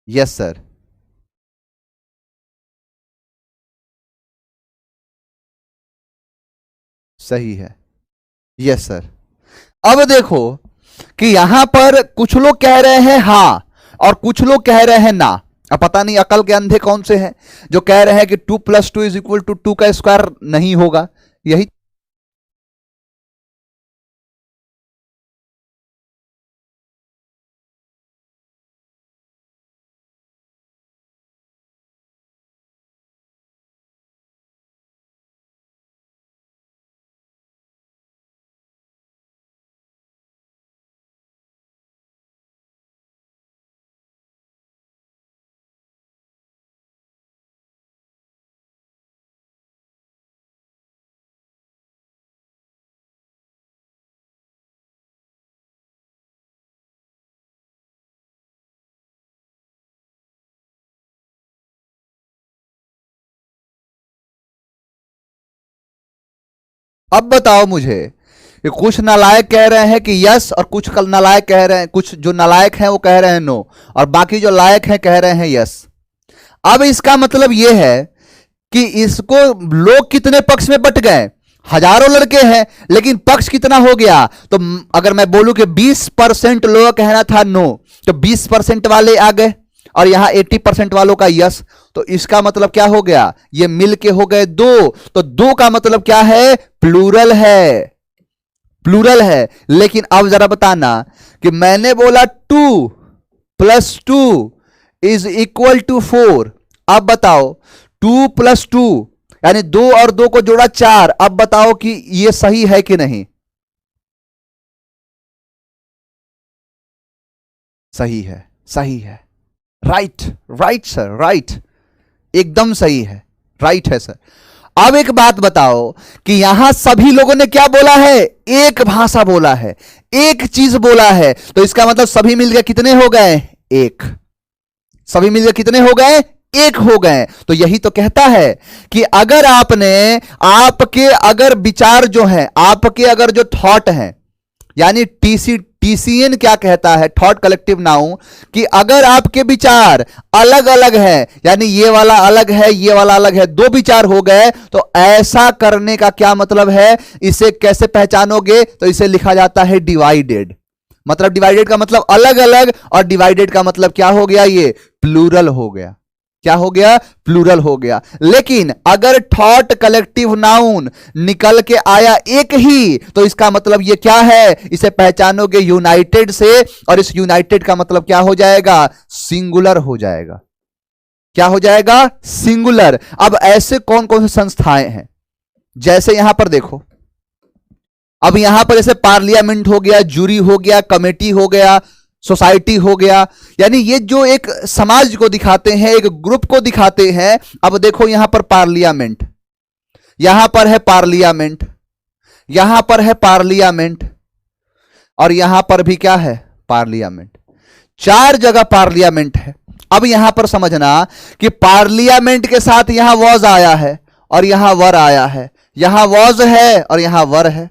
yes sir. सही है। Yes sir. अब देखो कि यहां पर कुछ लोग कह रहे हैं हां और कुछ लोग कह रहे हैं ना। अब पता नहीं अकल के अंधे कौन से हैं जो कह रहे हैं कि 2 + 2 इज इक्वल टू 2 का स्क्वायर नहीं होगा। यही अब बताओ मुझे कि कुछ नालायक कह रहे हैं कि यस और कुछ कल नालायक कह रहे हैं, कुछ जो नालायक हैं वो कह रहे हैं नो और बाकी जो लायक हैं कह रहे हैं यस। अब इसका मतलब यह है कि इसको लोग कितने पक्ष में बट गए? हजारों लड़के हैं लेकिन पक्ष कितना हो गया? तो अगर मैं बोलूं कि 20% लोगों का कहना था नो तो 20% वाले आ गए और यहां 80% वालों का यस। तो इसका मतलब क्या हो गया? ये मिल के हो गए 2। तो 2 का मतलब क्या है? प्लूरल है। प्लूरल है। लेकिन अब जरा बताना कि मैंने बोला 2 + 2 इज इक्वल टू 4। अब बताओ 2 + 2 यानी 2 और 2 को जोड़ा 4। अब बताओ कि यह सही है कि नहीं? सही है। सही है। Right right sir, right. एकदम सही है। राइट है सर। अब एक बात बताओ कि यहां सभी लोगों ने क्या बोला है? एक भाषा बोला है, एक चीज बोला है। तो इसका मतलब सभी मिलकर कितने हो गए? एक। सभी मिलकर कितने हो गए? एक हो गए। तो यही तो कहता है कि अगर आपने आपके अगर विचार जो है, आपके अगर जो थॉट है, यानी टीसीएन क्या कहता है, थॉट कलेक्टिव नाउन, कि अगर आपके विचार अलग अलग है, यानी ये वाला अलग है, ये वाला अलग है, 2 विचार हो गए, तो ऐसा करने का क्या मतलब है? इसे कैसे पहचानोगे? तो इसे लिखा जाता है डिवाइडेड। मतलब डिवाइडेड का मतलब अलग अलग और डिवाइडेड का मतलब क्या हो गया? ये प्लूरल हो गया। क्या हो गया? प्लूरल हो गया। लेकिन अगर थॉट कलेक्टिव नाउन निकल के आया एक ही, तो इसका मतलब ये क्या है? इसे पहचानोगे यूनाइटेड से, और इस यूनाइटेड का मतलब क्या हो जाएगा? सिंगुलर हो जाएगा। क्या हो जाएगा? सिंगुलर। अब ऐसे कौन कौन से संस्थाएं हैं? जैसे यहां पर देखो, अब यहां पर जैसे पार्लियामेंट हो गया, जूरी हो गया, कमेटी हो गया, सोसाइटी हो गया, यानी ये जो एक समाज को दिखाते हैं, एक ग्रुप को दिखाते हैं। अब देखो यहां पर पार्लियामेंट, यहां पर है पार्लियामेंट, यहां पर है पार्लियामेंट और यहां पर भी क्या है? पार्लियामेंट। 4 जगह पार्लियामेंट है। अब यहां पर समझना कि पार्लियामेंट के साथ यहां वॉज आया है और यहां वर आया है, यहां वॉज है और यहां वर है।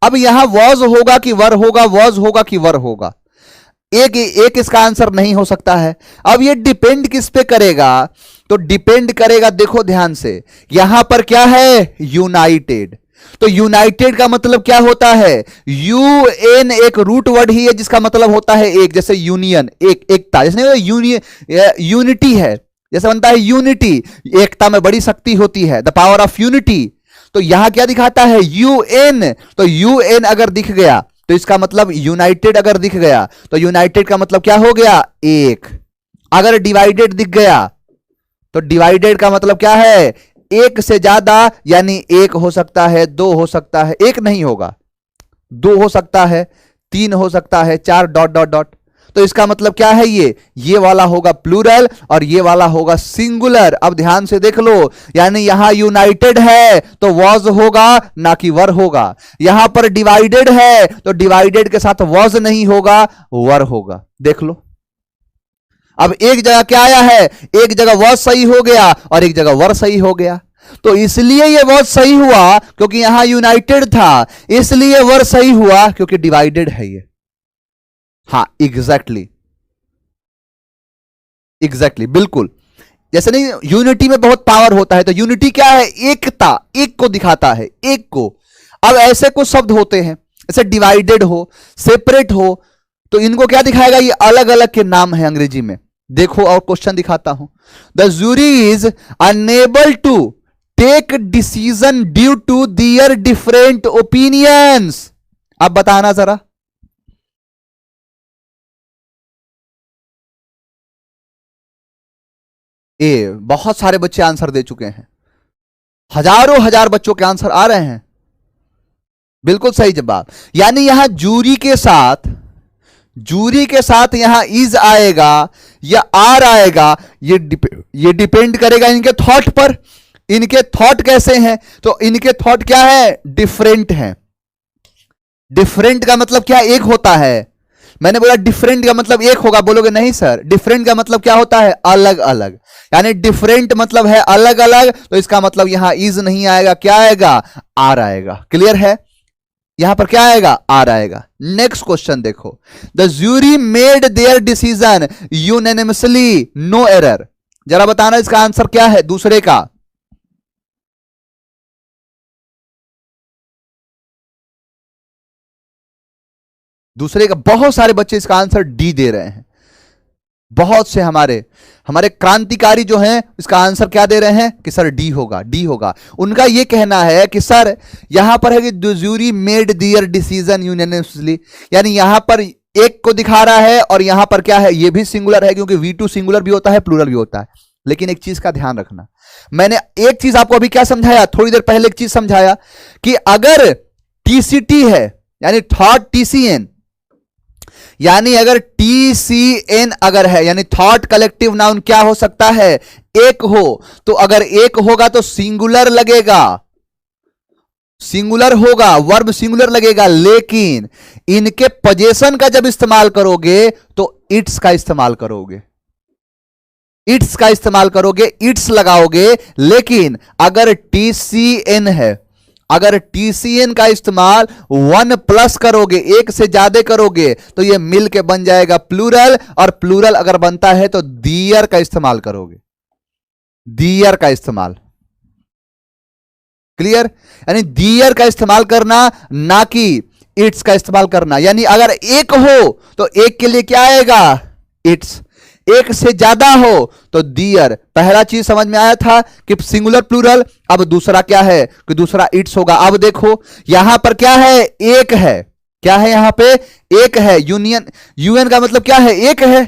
अब यहां वॉज होगा कि वर होगा, वॉज होगा कि वर होगा? एक एक इसका आंसर नहीं हो सकता है। अब ये डिपेंड किस पे करेगा? तो डिपेंड करेगा, देखो ध्यान से, यहां पर क्या है? यूनाइटेड। तो यूनाइटेड का मतलब क्या होता है? यूएन एक रूट वर्ड ही है जिसका मतलब होता है एक। जैसे यूनियन, एक, एकता, जैसे यूनिटी है, जैसे बनता है यूनिटी, एकता में बड़ी शक्ति होती है, द पावर ऑफ यूनिटी। तो यहां क्या दिखाता है? यूएन। तो यूएन अगर दिख गया तो इसका मतलब यूनाइटेड अगर दिख गया तो यूनाइटेड का मतलब क्या हो गया? एक। अगर डिवाइडेड दिख गया तो डिवाइडेड का मतलब क्या है? एक से ज्यादा, यानी एक हो सकता है, 2 हो सकता है, एक नहीं होगा, 2 हो सकता है, 3 हो सकता है, 4 ... तो इसका मतलब क्या है, ये वाला होगा प्लूरल और ये वाला होगा सिंगुलर। अब ध्यान से देख लो, यानी यहां यूनाइटेड है तो वॉज होगा ना कि वर होगा, यहां पर डिवाइडेड है तो डिवाइडेड के साथ वॉज नहीं होगा, वर होगा। देख लो, अब एक जगह क्या आया है, एक जगह वॉज सही हो गया और एक जगह वर सही हो गया। तो इसलिए ये वॉज सही हुआ क्योंकि यहां यूनाइटेड था, इसलिए वर सही हुआ क्योंकि डिवाइडेड है ये। हाँ एग्जैक्टली, एग्जैक्टली बिल्कुल। जैसे नहीं यूनिटी में बहुत पावर होता है, तो यूनिटी क्या है, एकता, एक को दिखाता है, एक को। अब ऐसे कुछ शब्द होते हैं जैसे डिवाइडेड हो, सेपरेट हो, तो इनको क्या दिखाएगा, ये अलग अलग के नाम है अंग्रेजी में। देखो और क्वेश्चन दिखाता हूं। The jury is unable to take decision due to their different opinions. अब बताना जरा, बहुत सारे बच्चे आंसर दे चुके हैं, हजारों हजार बच्चों के आंसर आ रहे हैं। बिल्कुल सही जवाब। यानी यहां जूरी के साथ यहां इज आएगा या आर आएगा, ये डिपेंड करेगा इनके थॉट पर। इनके थॉट कैसे हैं, तो इनके थॉट क्या है, डिफरेंट हैं। डिफरेंट का मतलब क्या, एक होता है। मैंने बोला डिफरेंट का मतलब एक होगा, बोलोगे नहीं सर, डिफरेंट का मतलब क्या होता है, अलग अलग। यानी डिफरेंट मतलब है अलग अलग, तो इसका मतलब यहां इज नहीं आएगा, क्या आएगा, आर आएगा। क्लियर है, यहां पर क्या आएगा, आर आएगा। नेक्स्ट क्वेश्चन देखो, the jury made their decision unanimously no error. जरा बताना इसका आंसर क्या है दूसरे का। दूसरे का बहुत सारे बच्चे इसका आंसर डी दे रहे हैं। बहुत से हमारे हमारे क्रांतिकारी जो हैं इसका आंसर क्या दे रहे हैं कि सर डी होगा, डी होगा। उनका यह कहना है कि सर यहां पर है कि the jury made their decision unanimously, यानी यहां पर एक को दिखा रहा है और यहां पर क्या है, ये भी सिंगुलर है क्योंकि V2 सिंगुलर भी होता है प्लूरल भी होता है। लेकिन एक चीज का ध्यान रखना, मैंने एक चीज आपको अभी क्या समझाया, थोड़ी देर पहले एक चीज समझाया कि अगर TCT है यानी थॉट TCN, यानी अगर TCN अगर है यानी थॉट कलेक्टिव नाउन क्या हो सकता है, एक हो। तो अगर एक होगा तो सिंगुलर लगेगा, सिंगुलर होगा, वर्ब सिंगुलर लगेगा। लेकिन इनके पोजेशन का जब इस्तेमाल करोगे तो इट्स का इस्तेमाल करोगे, इट्स का इस्तेमाल करोगे, इट्स लगाओगे। लेकिन अगर TCN है, अगर TCN का इस्तेमाल 1+ करोगे, एक से ज्यादा करोगे, तो ये मिल के बन जाएगा प्लूरल। और प्लूरल अगर बनता है तो दियर का इस्तेमाल करोगे, दियर का इस्तेमाल। क्लियर, यानी दियर का इस्तेमाल करना, ना कि इट्स का इस्तेमाल करना। यानी अगर एक हो तो एक के लिए क्या आएगा, इट्स। एक से ज्यादा हो तो दियर। पहला चीज समझ में आया था कि सिंगुलर प्लूरल। अब दूसरा क्या है कि दूसरा इट्स होगा। अब देखो यहां पर क्या है, एक है, क्या है यहां पे, एक है। यूनियन, यूएन का मतलब क्या है, एक है।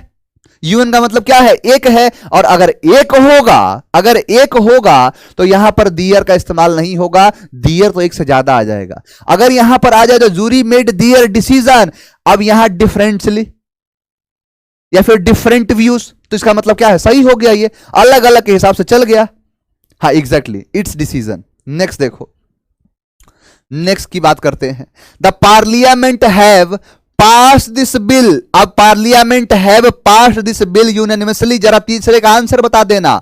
यूएन का मतलब क्या है, एक है। और अगर एक होगा, अगर एक होगा तो यहां पर दियर का इस्तेमाल नहीं होगा, दियर तो एक से ज्यादा आ जाएगा। अगर यहां पर आ जाए तो जूरी मेड दियर डिसीजन, अब यहां डिफरेंटली या फिर डिफरेंट व्यूज, तो इसका मतलब क्या है, सही हो गया, ये अलग अलग के हिसाब से चल गया। हाँ एग्जैक्टली, इट्स डिसीजन। नेक्स्ट देखो, नेक्स्ट की बात करते हैं। The parliament have pass this bill. अब parliament have pass this bill unanimously, जरा तीसरे का आंसर बता देना।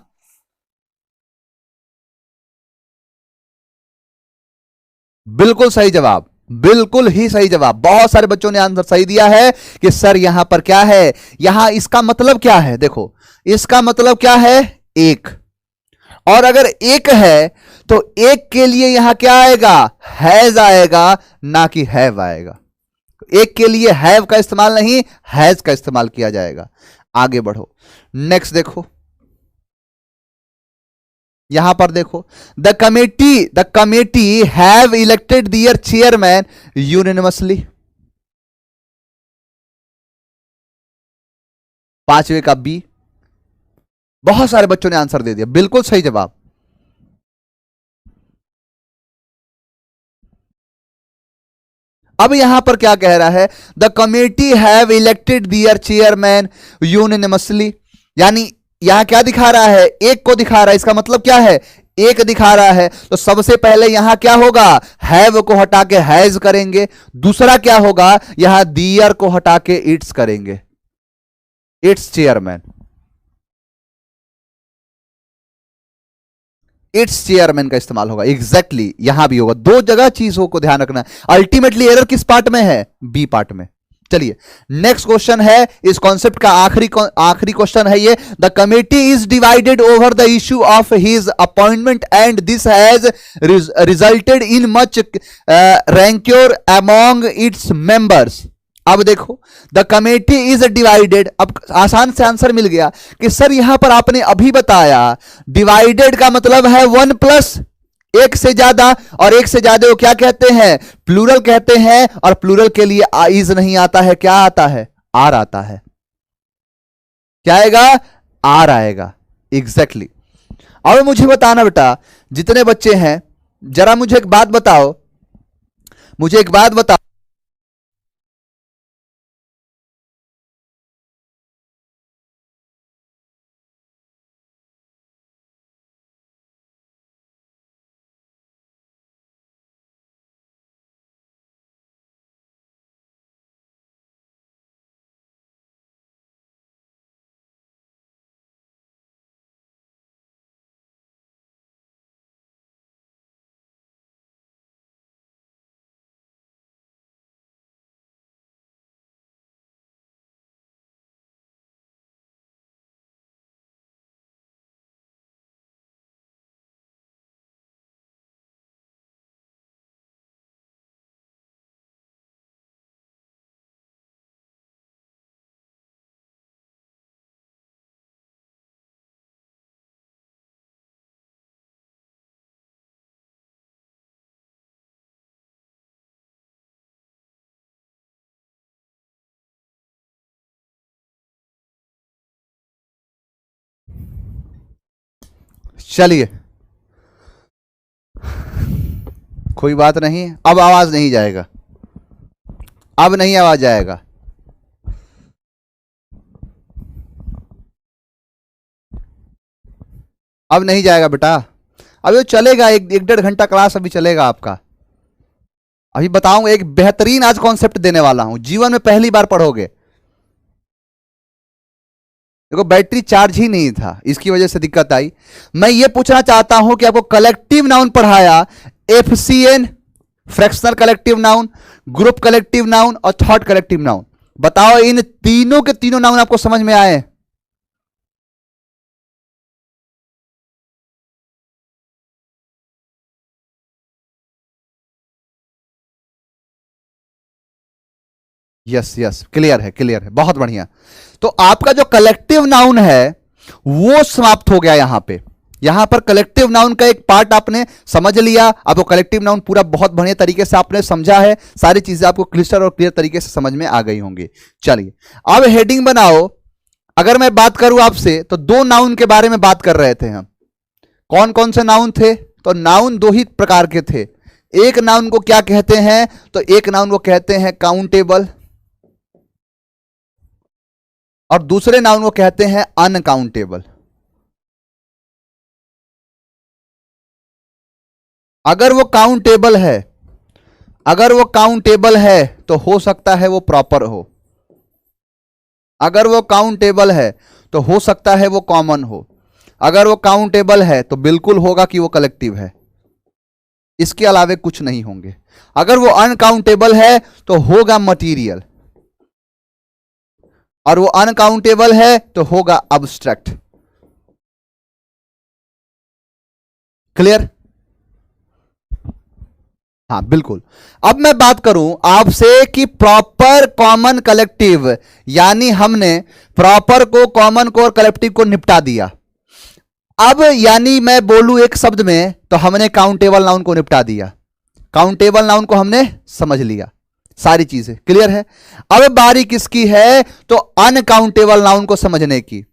बिल्कुल सही जवाब, बिल्कुल ही सही जवाब। बहुत सारे बच्चों ने आंसर सही दिया है कि सर यहां पर क्या है, यहां इसका मतलब क्या है, देखो इसका मतलब क्या है, एक। और अगर एक है तो एक के लिए यहां क्या आएगा, हैज आएगा, ना कि हैव आएगा। एक के लिए हैव का इस्तेमाल नहीं, हैज का इस्तेमाल किया जाएगा। आगे बढ़ो, नेक्स्ट देखो, यहां पर देखो, the committee have elected their chairman unanimously. पांचवे का बी। बहुत सारे बच्चों ने आंसर दे दिया, बिल्कुल सही जवाब। अब यहां पर क्या कह रहा है, the committee have elected their chairman unanimously, यानी यहां क्या दिखा रहा है, एक को दिखा रहा है, इसका मतलब क्या है, एक दिखा रहा है। तो सबसे पहले यहां क्या होगा, हैव को हटा के हैज करेंगे। दूसरा क्या होगा, यहां दियर को हटा के इट्स करेंगे, इट्स चेयरमैन, इट्स चेयरमैन का इस्तेमाल होगा। एग्जैक्टली यहां भी होगा, दो जगह चीजों को ध्यान रखना है। अल्टीमेटली एरर किस पार्ट में है, बी पार्ट में। चलिए नेक्स्ट क्वेश्चन है, इस कॉन्सेप्ट का आखिरी क्वेश्चन है ये। The committee is divided over the issue of his appointment and this has resulted in much rancour among its members. अब देखो, द कमेटी इज डिवाइडेड, अब आसान से आंसर मिल गया कि सर यहां पर आपने अभी बताया डिवाइडेड का मतलब है 1 प्लस एक से ज्यादा, और एक से ज्यादा वो क्या कहते हैं, प्लूरल कहते हैं, और प्लूरल के लिए इज नहीं आता है, क्या आता है, आर आता है। क्या आएगा, आर आएगा। एग्जैक्टली अब मुझे बताना बेटा, जितने बच्चे हैं जरा मुझे एक बात बताओ, मुझे एक बात बताओ, चलिए कोई बात नहीं, अब आवाज नहीं जाएगा, अब नहीं आवाज जाएगा। अब नहीं जाएगा बेटा, अभी चलेगा, एक डेढ़ घंटा क्लास अभी चलेगा आपका। अभी बताऊंगा, एक बेहतरीन आज कॉन्सेप्ट देने वाला हूं, जीवन में पहली बार पढ़ोगे। देखो बैटरी चार्ज ही नहीं था, इसकी वजह से दिक्कत आई। मैं ये पूछना चाहता हूं कि आपको कलेक्टिव नाउन पढ़ाया, FCN fractional collective noun, group collective noun और थर्ड कलेक्टिव नाउन, बताओ इन तीनों के तीनों नाउन आपको समझ में आए? यस यस, क्लियर है, क्लियर है, बहुत बढ़िया। तो आपका जो कलेक्टिव नाउन है वो समाप्त हो गया यहां पे। यहां पर कलेक्टिव नाउन का एक पार्ट आपने समझ लिया, आपको कलेक्टिव नाउन पूरा बहुत बढ़िया तरीके से आपने समझा है, सारी चीजें आपको क्लिस्टर और क्लियर तरीके से समझ में आ गई होंगी। चलिए अब हेडिंग बनाओ। अगर मैं बात करूं आपसे तो दो नाउन के बारे में बात कर रहे थे हम। कौन कौन से नाउन थे? तो नाउन दो ही प्रकार के थे। एक नाउन को क्या कहते हैं? तो एक नाउन को कहते हैं काउंटेबल, और दूसरे नाउन को कहते हैं अनकाउंटेबल। अगर वो काउंटेबल है, अगर वो काउंटेबल है तो हो सकता है वो प्रॉपर हो, अगर वो काउंटेबल है तो हो सकता है वो कॉमन हो, अगर वो काउंटेबल है तो बिल्कुल होगा कि वो कलेक्टिव है, इसके अलावे कुछ नहीं होंगे। अगर वो अनकाउंटेबल है तो होगा मटीरियल, और वो अनकाउंटेबल है तो होगा अब्स्ट्रैक्ट। क्लियर? हाँ बिल्कुल। अब मैं बात करूं आपसे कि प्रॉपर कॉमन कलेक्टिव, यानी हमने प्रॉपर को, कॉमन को और कलेक्टिव को निपटा दिया। अब यानी मैं बोलूं एक शब्द में तो हमने काउंटेबल नाउन को निपटा दिया, काउंटेबल नाउन को हमने समझ लिया, सारी चीजें क्लियर है। अब बारी किसकी है? तो अनकाउंटेबल नाउन को समझने की।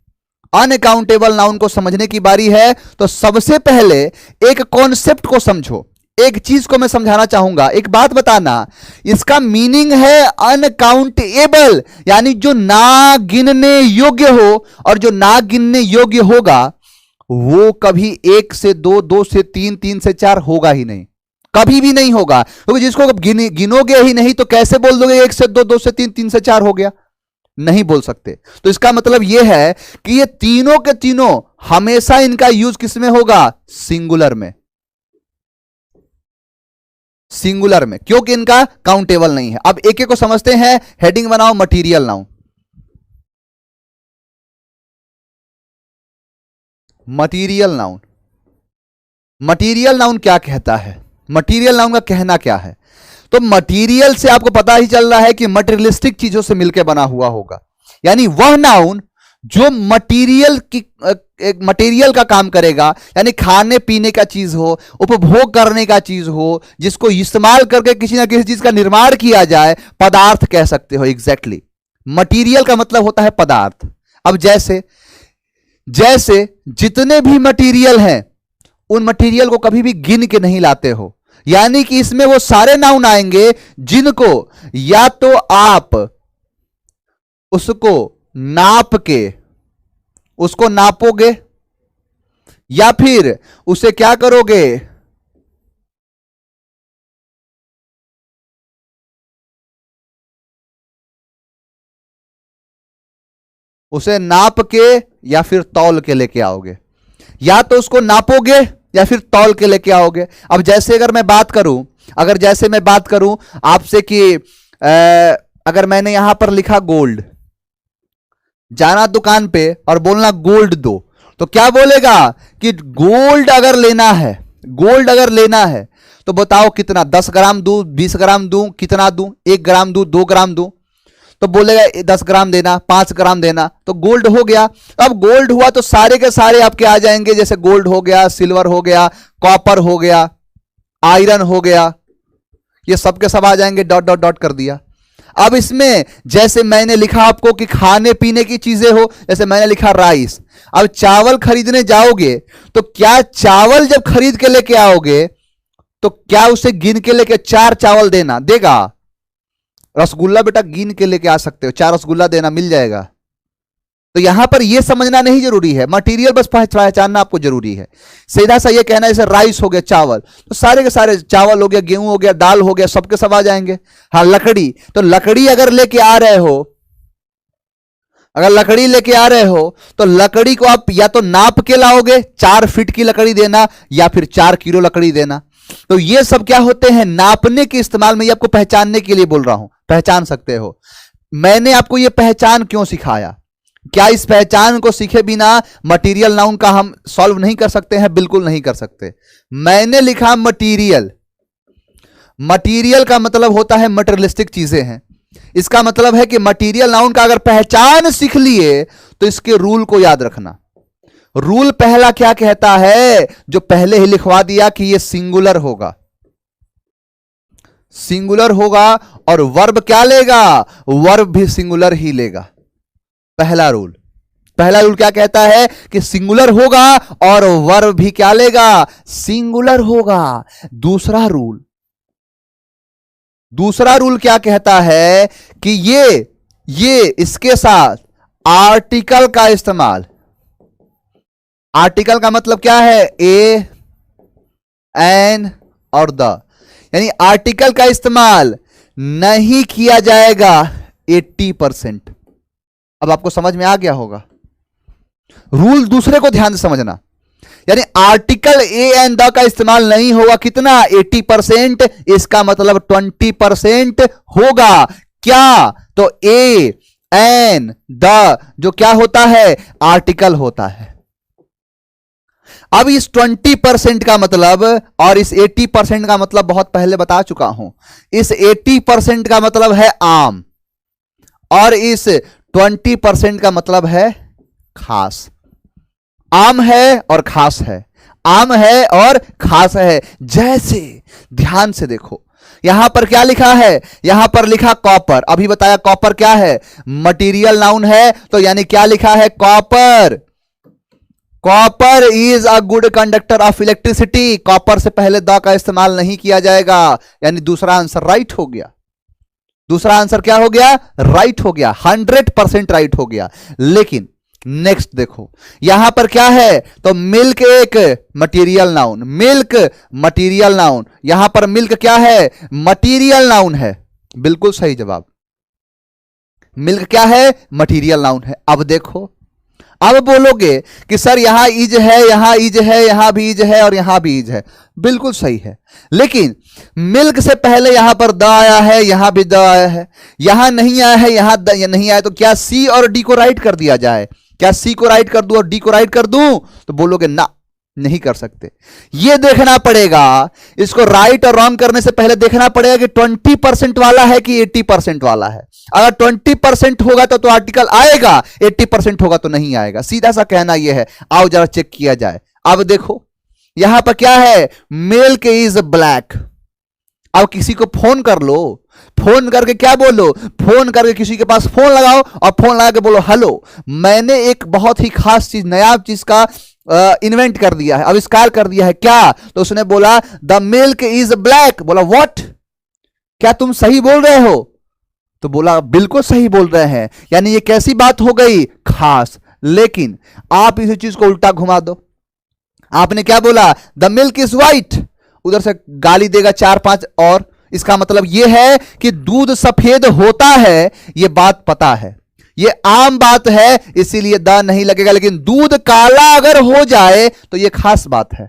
अनकाउंटेबल नाउन को समझने की बारी है। तो सबसे पहले एक कॉन्सेप्ट को समझो, एक चीज को मैं समझाना चाहूंगा, एक बात बताना, इसका मीनिंग है अनकाउंटेबल, यानी जो ना गिनने योग्य हो, और जो ना गिनने योग्य होगा वो कभी 1 से 2, 2 से 3, 3 से 4 होगा ही नहीं, कभी भी नहीं होगा, क्योंकि जिसको गिनोगे ही नहीं तो कैसे बोल दोगे 1 से 2, 2 से 3, 3 से 4 हो गया? नहीं बोल सकते। तो इसका मतलब यह है कि ये तीनों के तीनों हमेशा इनका यूज किसमें होगा? सिंगुलर में, सिंगुलर में, क्योंकि इनका काउंटेबल नहीं है। अब एक एक को समझते हैं। हेडिंग बनाओ, material noun. Material noun, material noun क्या कहता है? मटीरियल नाउन का कहना क्या है? तो मटीरियल से आपको पता ही चल रहा है कि मटेरियलिस्टिक चीजों से मिलकर बना हुआ होगा, यानी वह नाउन जो मटेरियल की मटेरियल का काम करेगा, यानी खाने पीने का चीज हो, उपभोग करने का चीज हो, जिसको इस्तेमाल करके किसी ना किसी चीज का निर्माण किया जाए, पदार्थ कह सकते हो। एग्जैक्टली मटेरियल का मतलब होता है पदार्थ। अब जैसे जैसे जितने भी मटेरियल हैं उन मटेरियल को कभी भी गिन के नहीं लाते हो, यानी कि इसमें वो सारे नाउन आएंगे जिनको या तो आप उसको नाप के उसको नापोगे, या फिर उसे क्या करोगे, उसे नाप के या फिर तौल के लेके आओगे, या तो उसको नापोगे या फिर तौल के लेके आओगे। अब जैसे अगर मैं बात करूं, अगर जैसे मैं बात करूं आपसे कि अगर मैंने यहां पर लिखा गोल्ड, जाना दुकान पे और बोलना गोल्ड दो, तो क्या बोलेगा कि गोल्ड अगर लेना है, गोल्ड अगर लेना है तो बताओ कितना, 10 ग्राम दूं, 20 ग्राम दूं, कितना दूं, 1 ग्राम दूं, 2 ग्राम दूं? तो बोलेगा 10 ग्राम देना, 5 ग्राम देना, तो गोल्ड हो गया। अब गोल्ड हुआ तो सारे के सारे आपके आ जाएंगे, जैसे गोल्ड हो गया, सिल्वर हो गया, कॉपर हो गया, आयरन हो गया, ये सब के सब आ जाएंगे, डॉट डॉट डॉट कर दिया। अब इसमें जैसे मैंने लिखा आपको कि खाने पीने की चीजें हो, जैसे मैंने लिखा राइस। अब चावल खरीदने जाओगे तो क्या चावल जब खरीद के लेके आओगे तो क्या उसे गिन के लेके 4 चावल देना देगा? रसगुल्ला बेटा गिन के लेके आ सकते हो, 4 रसगुल्ला देना मिल जाएगा। तो यहां पर यह समझना नहीं जरूरी है, मटेरियल बस पहचानना आपको जरूरी है। सीधा सा यह कहना है जैसे राइस हो गया, चावल, तो सारे के सारे चावल हो गया, गेहूं हो गया, दाल हो गया, सबके सब आ जाएंगे। हाँ लकड़ी, तो लकड़ी अगर लेके आ रहे हो, अगर लकड़ी लेके आ रहे हो तो लकड़ी को आप या तो नाप के लाओगे, 4 फीट की लकड़ी देना, या फिर 4 किलो लकड़ी देना। तो ये सब क्या होते हैं? नापने के इस्तेमाल में, ये आपको पहचानने के लिए बोल रहा हूं, पहचान सकते हो। मैंने आपको ये पहचान क्यों सिखाया? क्या इस पहचान को सीखे बिना मटेरियल नाउन का हम सॉल्व नहीं कर सकते हैं? बिल्कुल नहीं कर सकते। मैंने लिखा मटेरियल, मटेरियल का मतलब होता है मटेरियलिस्टिक चीजें हैं। इसका मतलब है कि मटेरियल नाउन का अगर पहचान सीख लिए तो इसके रूल को याद रखना। रूल पहला क्या कहता है, जो पहले ही लिखवा दिया कि यह सिंगुलर होगा, सिंगुलर होगा, और वर्ब क्या लेगा? वर्ब भी सिंगुलर ही लेगा। पहला रूल, पहला रूल क्या कहता है कि सिंगुलर होगा और वर्ब भी क्या लेगा? सिंगुलर होगा। दूसरा रूल, दूसरा रूल क्या कहता है कि ये इसके साथ आर्टिकल का इस्तेमाल, आर्टिकल का मतलब क्या है? ए, एन और द, यानी आर्टिकल का इस्तेमाल नहीं किया जाएगा 80%। अब आपको समझ में आ गया होगा। रूल दूसरे को ध्यान से समझना, यानी आर्टिकल ए एंड द का इस्तेमाल नहीं होगा, कितना? 80%। इसका मतलब 20% होगा। क्या? तो ए एन द जो क्या होता है? आर्टिकल होता है। अब इस 20% का मतलब और इस 80% का मतलब बहुत पहले बता चुका हूं। इस 80% का मतलब है आम, और इस 20% का मतलब है खास। आम है और खास है, आम है और खास है। जैसे ध्यान से देखो, यहां पर क्या लिखा है? यहां पर लिखा कॉपर। अभी बताया कॉपर क्या है? मटेरियल नाउन है, तो यानी क्या लिखा है? Copper. Copper is a good conductor of electricity. Copper से पहले द का इस्तेमाल नहीं किया जाएगा, यानी दूसरा आंसर राइट हो गया। दूसरा आंसर क्या हो गया? राइट हो गया, 100% राइट हो गया। लेकिन नेक्स्ट देखो यहां पर क्या है, तो मिल्क एक material noun, milk material noun. यहां पर मिल्क क्या है? मटीरियल नाउन है। बिल्कुल सही जवाब, मिल्क क्या है? मटीरियल नाउन है। अब देखो, अब बोलोगे कि सर यहां इज है, यहां इज है, यहां भी इज है और यहां भी इज है। बिल्कुल सही है, लेकिन मिल्क से पहले यहां पर द आया है, यहां भी द आया है, यहां नहीं आया है, यहां द नहीं आया, तो क्या सी और डी को राइट कर दिया जाए? क्या सी को राइट कर दूं और डी को राइट कर दूं? तो बोलोगे ना, नहीं कर सकते। यह देखना पड़ेगा, इसको राइट और रॉन्ग करने से पहले देखना पड़ेगा कि 20% वाला है कि 80% वाला है। अगर 20% होगा तो आर्टिकल आएगा, 80% होगा तो नहीं आएगा। सीधा सा कहना यह है। आओ जरा चेक किया जाए। अब देखो यहां पर क्या है? Milk is black. अब किसी को फोन कर लो, फोन करके क्या बोलो? फोन करके किसी के पास फोन लगाओ और फोन लगा के बोलो हेलो, मैंने एक बहुत ही खास चीज, नया चीज का इन्वेंट कर दिया है, आविष्कार कर दिया है। क्या? तो उसने बोला द मिल्क इज ब्लैक। बोला व्हाट? क्या तुम सही बोल रहे हो? तो बोला बिल्कुल सही बोल रहे हैं। यानी ये कैसी बात हो गई? खास। लेकिन आप इसी चीज को उल्टा घुमा दो। आपने क्या बोला? The milk is white. उधर से गाली देगा 4-5 और। इसका मतलब यह है कि दूध सफेद होता है, यह बात पता है, यह आम बात है, इसीलिए द नहीं लगेगा। लेकिन दूध काला अगर हो जाए तो यह खास बात है।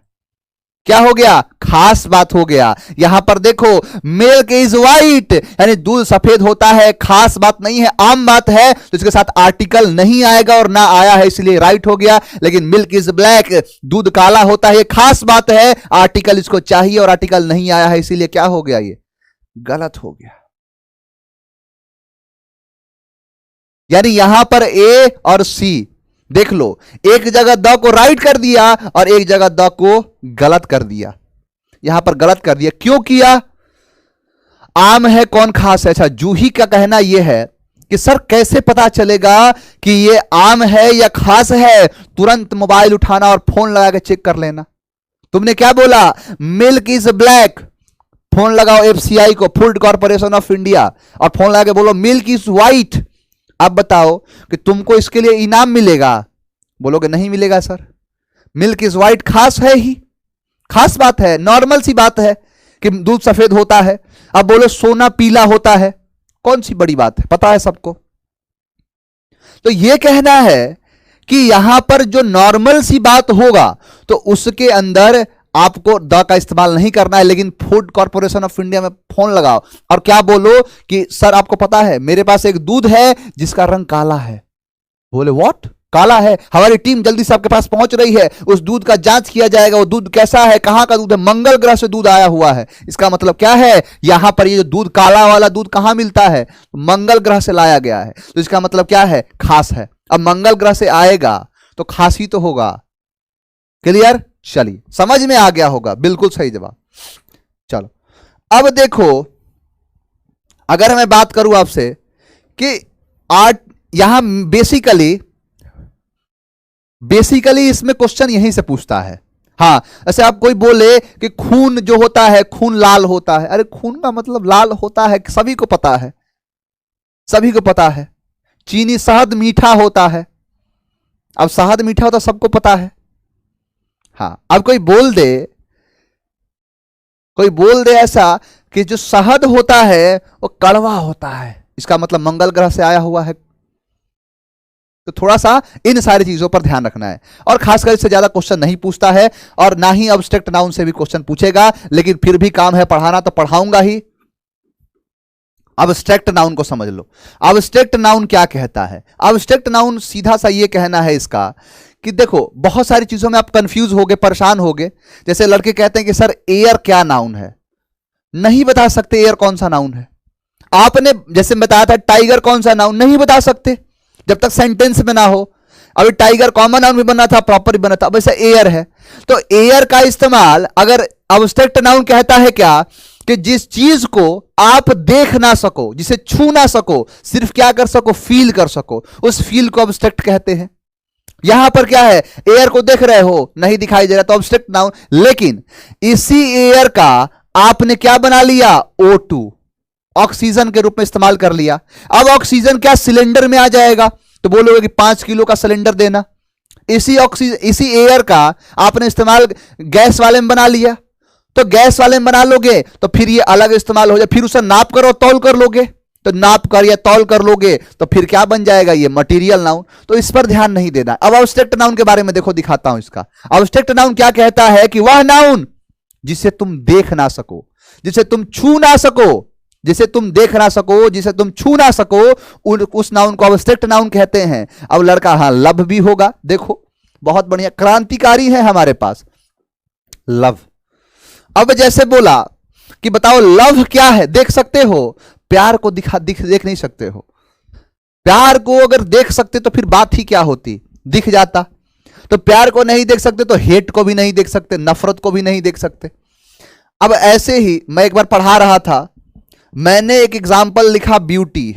क्या हो गया? खास बात हो गया। यहां पर देखो मिल्क इज व्हाइट, यानी दूध सफेद होता है, खास बात नहीं है, आम बात है, तो इसके साथ आर्टिकल नहीं आएगा और ना आया है, इसलिए राइट हो गया। लेकिन मिल्क इज ब्लैक, दूध काला होता है, खास बात है, आर्टिकल इसको चाहिए और आर्टिकल नहीं आया है, इसीलिए क्या हो गया? ये गलत हो गया। यानी यहां पर ए और सी देख लो, एक जगह द को राइट कर दिया और एक जगह द को गलत कर दिया। यहां पर गलत कर दिया, क्यों किया? आम है कौन खास है? अच्छा, जूही का कहना यह है कि सर कैसे पता चलेगा कि ये आम है या खास है? तुरंत मोबाइल उठाना और फोन लगा के चेक कर लेना। तुमने क्या बोला? Milk is black. फोन लगाओ एफसीआई को, फूड कॉर्पोरेशन ऑफ इंडिया, और फोन लगा के बोलो मिल्क इज व्हाइट। अब बताओ कि तुमको इसके लिए इनाम मिलेगा? बोलोगे नहीं मिलेगा सर, मिल्क इज व्हाइट खास है ही, खास बात है, नॉर्मल सी बात है कि दूध सफेद होता है। अब बोलो सोना पीला होता है, कौन सी बड़ी बात है, पता है सबको। तो यह कहना है कि यहां पर जो नॉर्मल सी बात होगा तो उसके अंदर आपको द का इस्तेमाल नहीं करना है। लेकिन फूड कॉर्पोरेशन ऑफ इंडिया में फोन लगाओ और क्या बोलो कि सर आपको पता है मेरे पास एक दूध है जिसका रंग काला है। बोले व्हाट? काला है? हमारी टीम जल्दी से आपके पास पहुंच रही है, उस दूध का जांच किया जाएगा, वो दूध कैसा है, कहां का दूध है? मंगल ग्रह से दूध आया हुआ है। इसका मतलब क्या है? यहां पर ये जो दूध काला वाला दूध कहां मिलता है? मंगल ग्रह से लाया गया है, तो इसका मतलब क्या है? खास है। अब मंगल ग्रह से आएगा तो खास ही तो होगा। क्लियर? चलिए, समझ में आ गया होगा, बिल्कुल सही जवाब। चलो अब देखो, अगर मैं बात करूं आपसे कि आर्ट, यहां बेसिकली इसमें क्वेश्चन यहीं से पूछता है। हाँ, ऐसे आप कोई बोले कि खून जो होता है, खून लाल होता है। अरे खून का मतलब लाल होता है, सभी को पता है, सभी को पता है। चीनी शहद मीठा होता है, अब शहद मीठा होता सबको पता है। हाँ, अब कोई बोल दे ऐसा कि जो शहद होता है वो कड़वा होता है, इसका मतलब मंगल ग्रह से आया हुआ है। तो थोड़ा सा इन सारी चीजों पर ध्यान रखना है। और खासकर इससे ज्यादा क्वेश्चन नहीं पूछता है और ना ही अब्स्ट्रैक्ट नाउन से भी क्वेश्चन पूछेगा, लेकिन फिर भी काम है पढ़ाना तो पढ़ाऊंगा ही। अब्स्ट्रैक्ट नाउन को समझ लो। अब्स्ट्रैक्ट नाउन क्या कहता है? अब्स्ट्रैक्ट नाउन सीधा सा ये कहना है इसका कि देखो, बहुत सारी चीजों में आप कंफ्यूज होगे, परेशान होगे। जैसे लड़के कहते हैं कि सर एयर क्या नाउन है? नहीं बता सकते एयर कौन सा नाउन है। आपने जैसे बताया था टाइगर कौन सा नाउन, नहीं बता सकते जब तक सेंटेंस में ना हो। अभी टाइगर कॉमन नाउन भी बना था, प्रॉपर भी बना था, अब ऐसा एयर है। तो एयर का इस्तेमाल अगर अब्स्ट्रैक्ट नाउन कहता है क्या कि जिस चीज को आप देख ना सको, जिसे छू ना सको, सिर्फ क्या कर सको? फील कर सको, उस फील को अब्स्ट्रैक्ट कहते हैं। यहां पर क्या है, एयर को देख रहे हो, नहीं दिखाई दे रहा, तो ऑब्स्ट्रक्ट नाउन। लेकिन इसी एयर का आपने क्या बना लिया, O2, ऑक्सीजन के रूप में इस्तेमाल कर लिया। अब ऑक्सीजन क्या सिलेंडर में आ जाएगा, तो बोलोगे कि 5 किलो का सिलेंडर देना। इसी ऑक्सीजन, इसी एयर का आपने इस्तेमाल गैस वाले में बना लिया, तो गैस वाले में बना लोगे तो फिर ये अलग इस्तेमाल हो जाए, फिर उसे नाप कर और तौल कर लोगे, तो नाप कर या तौल कर लोगे तो फिर क्या बन जाएगा, ये मटेरियल नाउन। तो इस पर ध्यान नहीं देना। अब ऑब्स्ट्रक्ट नाउन के बारे में देखो, दिखाता हूं इसका। ऑब्स्ट्रक्ट नाउन क्या कहता है कि वह नाउन जिसे तुम देख ना सको, जिसे तुम छू ना सको, जिसे तुम देख ना सको, जिसे तुम छू ना सको, उस नाउन को ऑब्स्ट्रक्ट नाउन कहते हैं। अब लड़का हाँ लव भी होगा, देखो बहुत बढ़िया, क्रांतिकारी है हमारे पास लव। अब जैसे बोला कि बताओ लव क्या है, देख सकते हो, प्यार को देख नहीं सकते हो। प्यार को अगर देख सकते तो फिर बात ही क्या होती, दिख जाता। तो प्यार को नहीं देख सकते तो हेट को भी नहीं देख सकते, नफरत को भी नहीं देख सकते। अब ऐसे ही मैं एक बार पढ़ा रहा था, मैंने एक एग्जाम्पल लिखा ब्यूटी,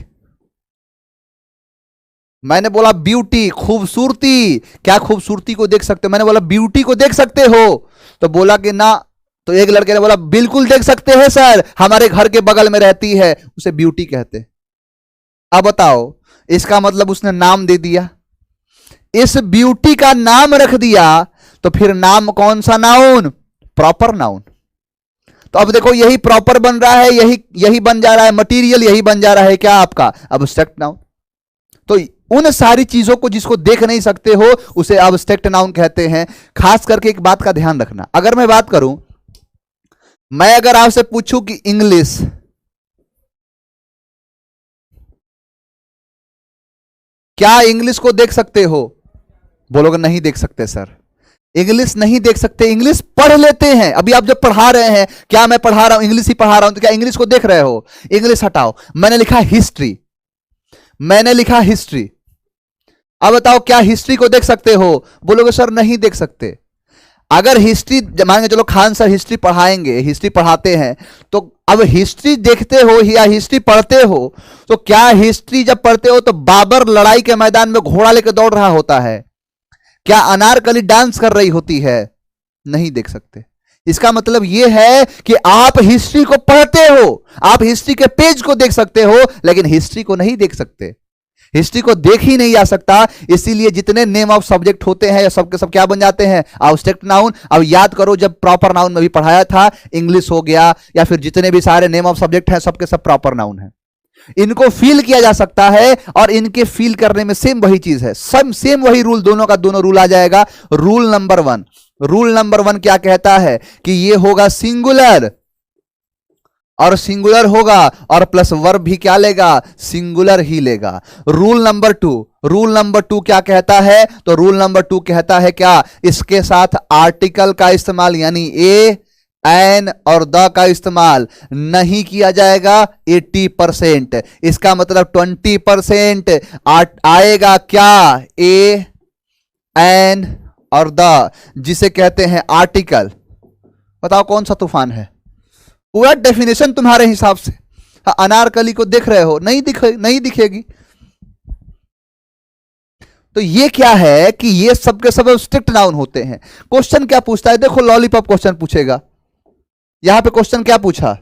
मैंने बोला ब्यूटी खूबसूरती, क्या खूबसूरती को देख सकते हो, मैंने बोला ब्यूटी को देख सकते हो, तो बोला कि ना। तो एक लड़के ने बोला बिल्कुल देख सकते हैं सर, हमारे घर के बगल में रहती है, उसे ब्यूटी कहते। अब बताओ, इसका मतलब उसने नाम दे दिया, इस ब्यूटी का नाम रख दिया, तो फिर नाम कौन सा नाउन, प्रॉपर नाउन। तो अब देखो यही प्रॉपर बन रहा है, यही बन जा रहा है मटेरियल, यही बन जा रहा है क्या आपका अब्स्ट्रक्ट नाउन। तो उन सारी चीजों को जिसको देख नहीं सकते हो उसे अब्स्ट्रक्ट नाउन कहते हैं। खास करके एक बात का ध्यान रखना, अगर मैं बात करूं, मैं अगर आपसे पूछूं कि इंग्लिश, क्या इंग्लिश को देख सकते हो, बोलोगे नहीं देख सकते सर, इंग्लिश नहीं देख सकते, इंग्लिश पढ़ लेते हैं। अभी आप जब पढ़ा रहे हैं, क्या मैं पढ़ा रहा हूं इंग्लिश ही पढ़ा रहा हूं, तो क्या इंग्लिश को देख रहे हो, इंग्लिश हटाओ, मैंने लिखा हिस्ट्री, मैंने लिखा हिस्ट्री। अब बताओ क्या हिस्ट्री को देख सकते हो, बोलोगे सर नहीं देख सकते। अगर हिस्ट्री मान के चलो खान सर हिस्ट्री पढ़ाएंगे, हिस्ट्री पढ़ाते हैं, तो अब हिस्ट्री देखते हो या हिस्ट्री पढ़ते हो, तो क्या हिस्ट्री जब पढ़ते हो तो बाबर लड़ाई के मैदान में घोड़ा लेकर दौड़ रहा होता है, क्या अनारकली डांस कर रही होती है, नहीं देख सकते। इसका मतलब यह है कि आप हिस्ट्री को पढ़ते हो, आप हिस्ट्री के पेज को देख सकते हो, लेकिन हिस्ट्री को नहीं देख सकते, हिस्ट्री को देख ही नहीं जा सकता। इसीलिए जितने नेम ऑफ सब्जेक्ट होते हैं सबके सब क्या बन जाते हैं, अब्स्ट्रक्ट नाउन। अब याद करो जब प्रॉपर नाउन में भी पढ़ाया था, इंग्लिश हो गया या फिर जितने भी सारे नेम ऑफ सब्जेक्ट हैं सबके सब प्रॉपर नाउन है। इनको फील किया जा सकता है, और इनके फील करने में सेम वही चीज है, सेम वही रूल, दोनों का दोनों रूल आ जाएगा। रूल नंबर 1, रूल नंबर 1 क्या कहता है कि ये होगा सिंगुलर, और सिंगुलर होगा और प्लस वर्ब भी क्या लेगा, सिंगुलर ही लेगा। रूल नंबर 2, रूल नंबर 2 क्या कहता है, तो रूल नंबर 2 कहता है क्या, इसके साथ आर्टिकल का इस्तेमाल यानी ए, एन और द का इस्तेमाल नहीं किया जाएगा 80%। इसका मतलब 20% आएगा क्या, ए, एन और द, जिसे कहते हैं आर्टिकल। बताओ कौन सा तूफान है, पूरा डेफिनेशन तुम्हारे हिसाब से। अनारकली को देख रहे हो, नहीं दिखेगी। तो ये क्या है कि ये सब के सब स्ट्रिक्ट नाउन होते हैं। क्वेश्चन क्या पूछता है, देखो लॉलीपॉप क्वेश्चन पूछेगा, यहां पे क्वेश्चन क्या पूछा,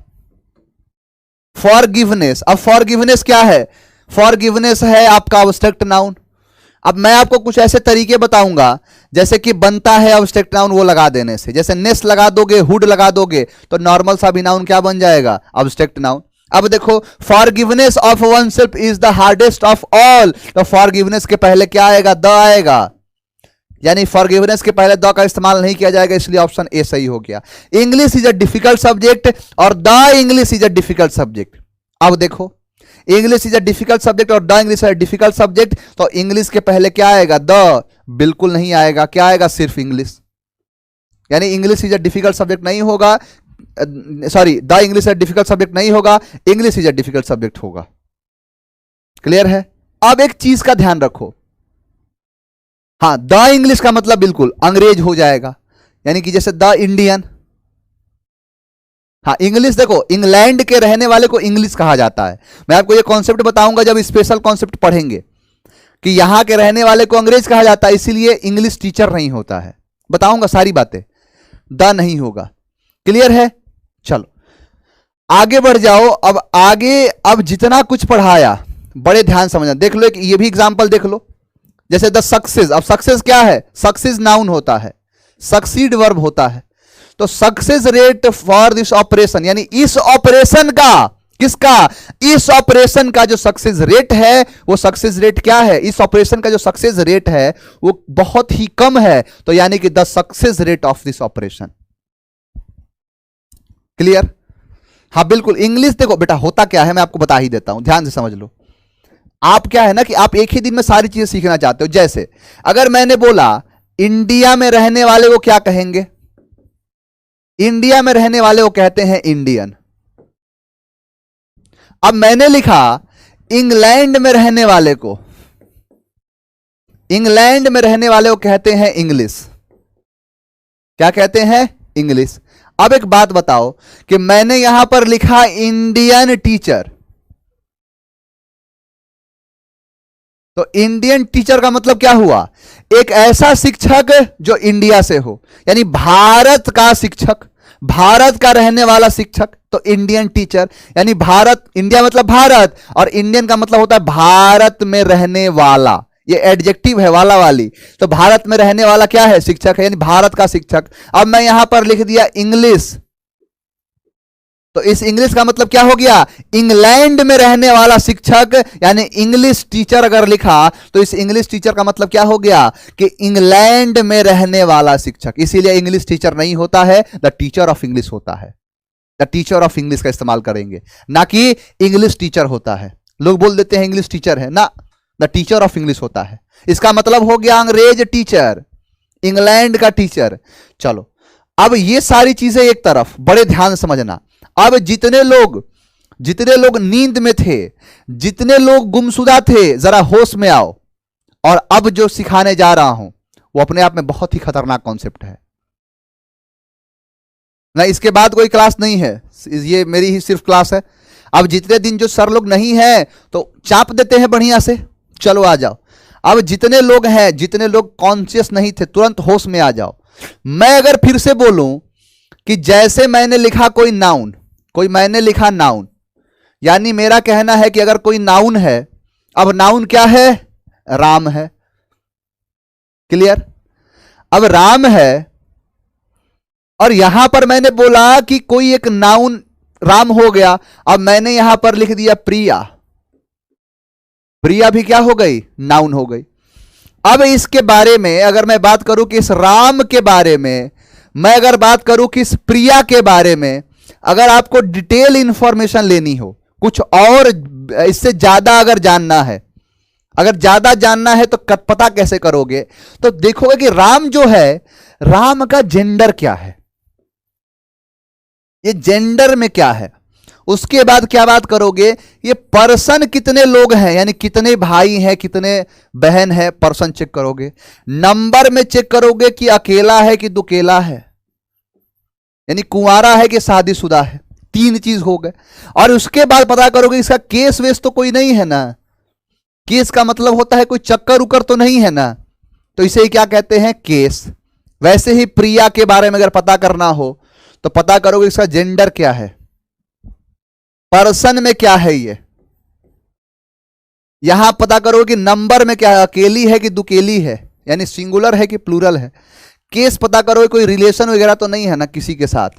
फॉरगिवनेस। अब फॉरगिवनेस क्या है, फॉरगिवनेस है आपका अब्स्ट्रक्ट नाउन। अब मैं आपको कुछ ऐसे तरीके बताऊंगा जैसे कि बनता है अब्स्ट्रक्ट नाउन, वो लगा देने से, जैसे नेस लगा दोगे, हुड लगा दोगे, तो नॉर्मल सा भी नाउन क्या बन जाएगा, अब्स्ट्रक्ट नाउन। अब देखो, forgiveness of one self is the hardest of all, तो फॉरगिवनेस के पहले क्या आएगा, द आएगा, यानी फॉरगिवनेस के पहले द का इस्तेमाल नहीं किया जाएगा, इसलिए ऑप्शन ए सही हो गया। English is a difficult subject और the English is a difficult subject. अब देखो, English is a difficult subject और the English is a difficult subject, तो इंग्लिश के पहले क्या आएगा, द बिल्कुल नहीं आएगा, क्या आएगा, सिर्फ इंग्लिश। यानी English is a difficult subject नहीं होगा, sorry, the English is a difficult subject नहीं होगा, English is a difficult subject होगा। क्लियर है। अब एक चीज का ध्यान रखो, हाँ, द इंग्लिश का मतलब बिल्कुल अंग्रेज हो जाएगा, यानी कि जैसे द इंडियन। हाँ, इंग्लिश देखो, इंग्लैंड के रहने वाले को इंग्लिश कहा जाता है। मैं आपको ये कॉन्सेप्ट बताऊंगा जब स्पेशल कॉन्सेप्ट पढ़ेंगे कि यहां के रहने वाले को अंग्रेज कहा जाता है, इसीलिए इंग्लिश टीचर नहीं होता है। बताऊंगा सारी बातें, द नहीं होगा। क्लियर है? चलो आगे बढ़ जाओ। अब आगे, अब जितना कुछ पढ़ाया बड़े ध्यान समझना। देख लो एक ये भी एग्जांपल देख लो, जैसे द सक्सेस। अब सक्सेस क्या है? सक्सेस नाउन होता है, सक्सीड वर्ब होता है। तो success rate for this operation, यानी इस ऑपरेशन का, किसका? इस ऑपरेशन का जो सक्सेस रेट है, वो सक्सेस रेट क्या है? इस ऑपरेशन का जो सक्सेस रेट है वो बहुत ही कम है, तो यानी कि the success rate of this operation. Clear? हाँ बिल्कुल। इंग्लिश देखो बेटा होता क्या है, मैं आपको बता ही देता हूं, ध्यान से समझ लो। आप क्या है ना कि आप एक ही दिन में सारी चीजें सीखना चाहते हो। जैसे अगर मैंने बोला इंडिया में रहने वाले को क्या कहेंगे? इंडिया में रहने वाले को कहते हैं इंडियन। अब मैंने लिखा इंग्लैंड में रहने वाले को, इंग्लैंड में रहने वाले को कहते हैं इंग्लिश। क्या कहते हैं? इंग्लिश। अब एक बात बताओ कि मैंने यहां पर लिखा इंडियन टीचर, तो इंडियन टीचर का मतलब क्या हुआ? एक ऐसा शिक्षक जो इंडिया से हो, यानी भारत का शिक्षक, भारत का रहने वाला शिक्षक, तो इंडियन टीचर। यानी भारत, इंडिया मतलब भारत, और इंडियन का मतलब होता है भारत में रहने वाला। ये एडजेक्टिव है, वाला वाली। तो भारत में रहने वाला क्या है? शिक्षक है, यानी भारत का शिक्षक। अब मैं यहां पर लिख दिया इंग्लिश, तो इस इंग्लिश का मतलब क्या हो गया? इंग्लैंड में रहने वाला शिक्षक, यानी इंग्लिश टीचर अगर लिखा तो इस इंग्लिश टीचर का मतलब क्या हो गया? कि इंग्लैंड में रहने वाला शिक्षक। इसीलिए इंग्लिश टीचर नहीं होता है, द टीचर ऑफ इंग्लिश होता है। द टीचर ऑफ इंग्लिश का इस्तेमाल करेंगे, ना कि इंग्लिश टीचर होता है। लोग बोल देते हैं इंग्लिश टीचर है ना, द टीचर ऑफ इंग्लिश होता है। इसका मतलब हो गया अंग्रेज टीचर, इंग्लैंड का टीचर। चलो अब ये सारी चीजें एक तरफ, बड़े ध्यान समझना। अब जितने लोग नींद में थे, जितने लोग गुमशुदा थे, जरा होश में आओ। और अब जो सिखाने जा रहा हूं वो अपने आप में बहुत ही खतरनाक कॉन्सेप्ट है ना, इसके बाद कोई क्लास नहीं है, ये मेरी ही सिर्फ क्लास है। अब जितने दिन जो सर लोग नहीं है तो चाप देते हैं बढ़िया से, चलो आ जाओ। अब जितने लोग हैं, जितने लोग कॉन्शियस नहीं थे, तुरंत होश में आ जाओ। मैं अगर फिर से बोलूं कि जैसे मैंने लिखा कोई नाउन, मैंने लिखा नाउन, यानी मेरा कहना है कि अगर कोई नाउन है, अब नाउन क्या है? राम है। क्लियर? अब राम है, और यहां पर मैंने बोला कि कोई एक नाउन राम हो गया। अब मैंने यहां पर लिख दिया प्रिया, प्रिया भी क्या हो गई? नाउन हो गई। अब इसके बारे में अगर मैं बात करूं कि इस राम के बारे में, मैं अगर बात करूं कि इस प्रिया के बारे में, अगर आपको डिटेल इंफॉर्मेशन लेनी हो, कुछ और इससे ज्यादा अगर जानना है, अगर ज्यादा जानना है तो पता कैसे करोगे? तो देखोगे कि राम जो है, राम का जेंडर क्या है, ये जेंडर में क्या है। उसके बाद क्या बात करोगे? ये पर्सन कितने लोग हैं, यानी कितने भाई हैं, कितने बहन है, पर्सन चेक करोगे। नंबर में चेक करोगे कि अकेला है कि दुकेला है, यानी कुंवारा है कि शादीशुदा है। 3 चीज हो गए। और उसके बाद पता करोगे इसका केस वेस तो कोई नहीं है ना, केस का मतलब होता है कोई चक्कर उकर तो नहीं है ना, तो इसे क्या कहते हैं? केस। वैसे ही प्रिया के बारे में अगर पता करना हो तो पता करोगे इसका जेंडर क्या है, पर्सन में क्या है, ये यहां पता करोगे कि नंबर में क्या है, अकेली है कि दुकेली है, यानी सिंगुलर है कि प्लूरल है। केस पता करोगे कोई रिलेशन वगैरह तो नहीं है ना किसी के साथ।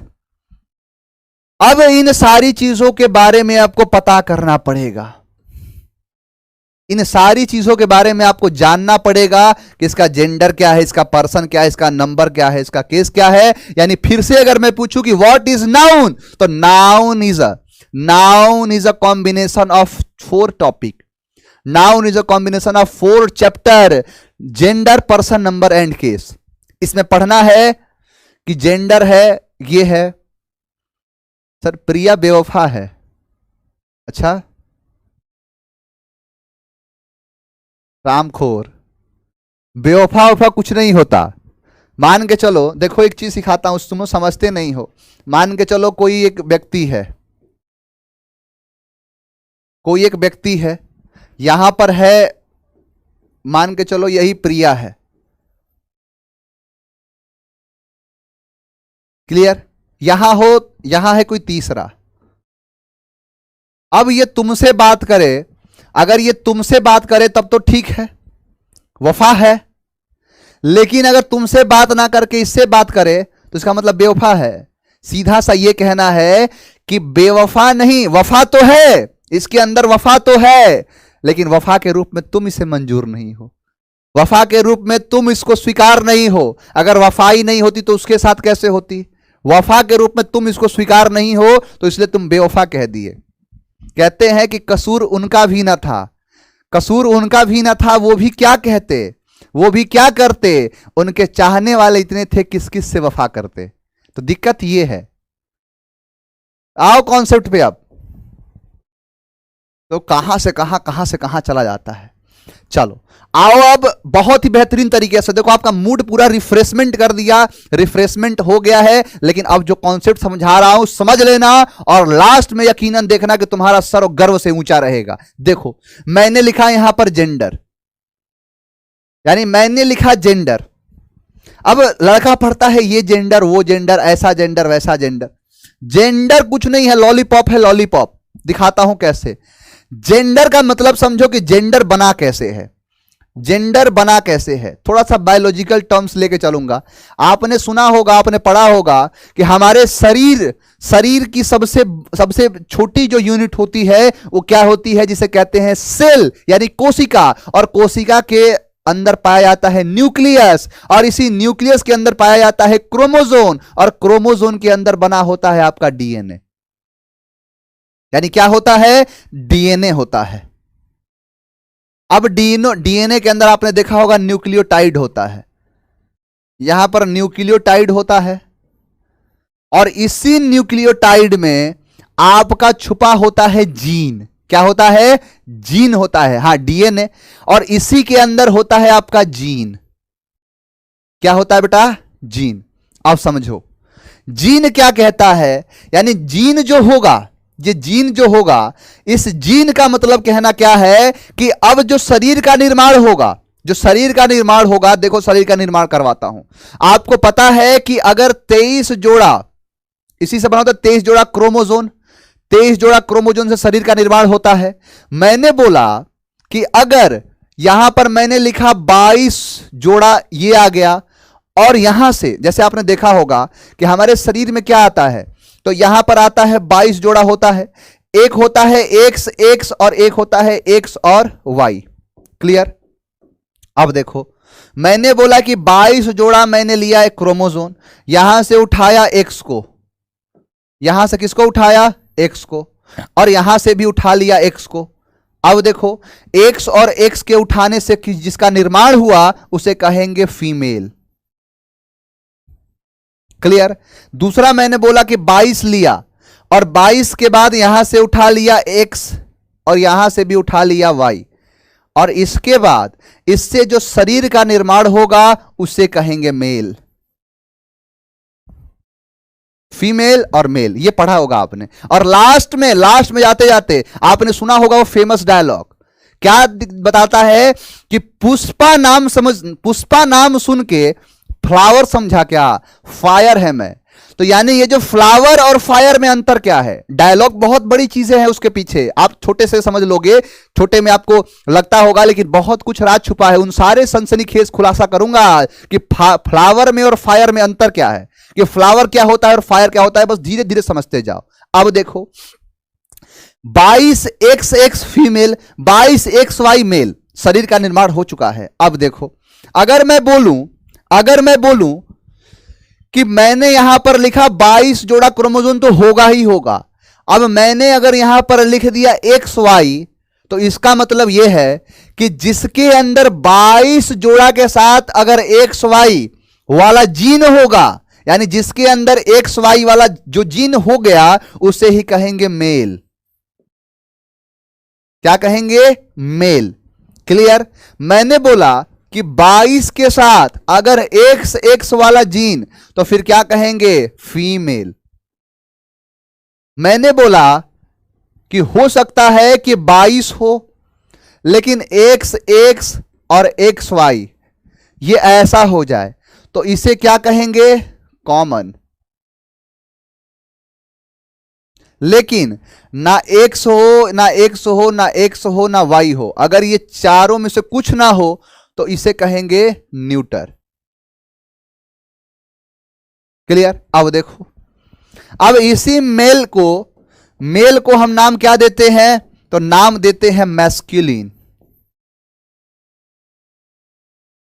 अब इन सारी चीजों के बारे में आपको पता करना पड़ेगा, इन सारी चीजों के बारे में आपको जानना पड़ेगा कि इसका जेंडर क्या है, इसका पर्सन क्या है, इसका नंबर क्या है, इसका केस क्या है। यानी फिर से अगर मैं पूछूं कि व्हाट इज नाउन, तो noun is a combination of 4 topic, noun is a combination of 4 chapter, gender, person, number and case. इसमें पढ़ना है कि जेंडर है, ये है सर प्रिया बेवफा है, अच्छा रामखोर, बेवफा वफा कुछ नहीं होता। मान के चलो, देखो एक चीज सिखाता हूं, तुम समझते नहीं हो। मान के चलो कोई एक व्यक्ति है, कोई एक व्यक्ति है, यहां पर है मान के चलो यही प्रिया है। क्लियर? यहां है कोई तीसरा। अब ये तुमसे बात करे, अगर ये तुमसे बात करे तब तो ठीक है, वफा है। लेकिन अगर तुमसे बात ना करके इससे बात करे तो इसका मतलब बेवफा है। सीधा सा ये कहना है कि बेवफा नहीं, वफा तो है, इसके अंदर वफा तो है, लेकिन वफा के रूप में तुम इसे मंजूर नहीं हो, वफा के रूप में तुम इसको स्वीकार नहीं हो। अगर वफा ही नहीं होती तो उसके साथ कैसे होती? वफा के रूप में तुम इसको स्वीकार नहीं हो तो इसलिए तुम बेवफा कह दिए। कहते हैं कि कसूर उनका भी ना था, कसूर उनका भी ना था, वो भी क्या कहते, वो भी क्या करते, उनके चाहने वाले इतने थे किस किस से वफा करते। तो दिक्कत ये है। आओ कॉन्सेप्ट पे। अब तो कहां से कहां चला जाता है। चलो आओ, अब बहुत ही बेहतरीन तरीके से देखो, आपका मूड पूरा रिफ्रेशमेंट कर दिया, रिफ्रेशमेंट हो गया है। लेकिन अब जो कॉन्सेप्ट समझा रहा हूं समझ लेना, और लास्ट में यकीनन देखना कि तुम्हारा सर गर्व से ऊंचा रहेगा। देखो मैंने लिखा यहां पर जेंडर, यानी मैंने लिखा जेंडर। अब लड़का पढ़ता है ये जेंडर, वो जेंडर, ऐसा जेंडर, वैसा जेंडर। जेंडर कुछ नहीं है, लॉलीपॉप है, लॉलीपॉप। दिखाता हूं कैसे। जेंडर का मतलब समझो कि जेंडर बना कैसे है, जेंडर बना कैसे है। थोड़ा सा बायोलॉजिकल टर्म्स लेके चलूंगा। आपने सुना होगा, आपने पढ़ा होगा कि हमारे शरीर की सबसे छोटी जो यूनिट होती है वो क्या होती है, जिसे कहते हैं सेल, यानी कोशिका। और कोशिका के अंदर पाया जाता है न्यूक्लियस, और इसी न्यूक्लियस के अंदर पाया जाता है क्रोमोजोन, और क्रोमोजोन के अंदर बना होता है आपका डीएनए। यानी क्या होता है? डीएनए होता है। अब डीएनए के अंदर आपने देखा होगा न्यूक्लियोटाइड होता है, यहां पर न्यूक्लियोटाइड होता है, और इसी न्यूक्लियोटाइड में आपका छुपा होता है जीन। क्या होता है? जीन होता है, हाँ डीएनए, और इसी के अंदर होता है आपका जीन। क्या होता है बेटा? जीन। अब समझो जीन क्या कहता है, यानी जीन जो होगा, ये जीन जो होगा, इस जीन का मतलब कहना क्या है कि अब जो शरीर का निर्माण होगा, जो शरीर का निर्माण होगा, देखो शरीर का निर्माण करवाता हूं। आपको पता है कि अगर 23 जोड़ा, इसी से बना होता है 23 जोड़ा क्रोमोजोन, 23 जोड़ा क्रोमोजोन से शरीर का निर्माण होता है। मैंने बोला कि अगर यहां पर मैंने लिखा 22 जोड़ा, ये आ गया, और यहां से जैसे आपने देखा होगा कि हमारे शरीर में क्या आता है, तो यहां पर आता है 22 जोड़ा होता है। एक होता है एक्स और एक होता है एक्स और वाई। क्लियर? अब देखो मैंने बोला कि 22 जोड़ा मैंने लिया एक क्रोमोजोन, यहां से उठाया एक्स को, यहां से किसको उठाया? एक्स को, और यहां से भी उठा लिया एक्स को। अब देखो एक्स और एक्स के उठाने से जिसका निर्माण हुआ उसे कहेंगे फीमेल। क्लियर? दूसरा मैंने बोला कि 22 लिया, और 22 के बाद यहां से उठा लिया एक्स, और यहां से भी उठा लिया वाई, और इसके बाद इससे जो शरीर का निर्माण होगा उसे कहेंगे मेल। फीमेल और मेल, ये पढ़ा होगा आपने। और लास्ट में जाते जाते आपने सुना होगा वो फेमस डायलॉग, क्या बताता है कि पुष्पा नाम सुन के फ्लावर समझा क्या? फायर है मैं। तो यानी ये जो फ्लावर और फायर में अंतर क्या है? डायलॉग बहुत बड़ी चीजें हैं उसके पीछे, आप छोटे से समझ लोगे, छोटे में आपको लगता होगा, लेकिन बहुत कुछ राज छुपा है। उन सारे सनसनीखेज खुलासा करूंगा कि फ्लावर में और फायर में अंतर क्या है, कि फ्लावर क्या होता है और फायर क्या होता है, बस धीरे धीरे समझते जाओ। अब देखो 22XX फीमेल, 22XY मेल, शरीर का निर्माण हो चुका है। अब देखो अगर मैं बोलूं कि मैंने यहां पर लिखा 22 जोड़ा क्रोमोसोम तो होगा ही होगा। अब मैंने अगर यहां पर लिख दिया XY, तो इसका मतलब यह है कि जिसके अंदर 22 जोड़ा के साथ अगर XY वाला जीन होगा, यानी जिसके अंदर XY वाला जो जीन हो गया, उसे ही कहेंगे मेल। क्या कहेंगे? मेल। क्लियर? मैंने बोला कि 22 के साथ अगर XX वाला जीन, तो फिर क्या कहेंगे? फीमेल। मैंने बोला कि हो सकता है कि 22 हो, लेकिन XX और एक्स वाई ये ऐसा हो जाए तो इसे क्या कहेंगे? कॉमन। लेकिन ना एक्स हो ना एक्स हो ना एक्स हो ना वाई हो, अगर ये चारों में से कुछ ना हो तो इसे कहेंगे न्यूटर। क्लियर? अब देखो, अब इसी मेल को हम नाम क्या देते हैं? तो नाम देते हैं मैस्कुलिन।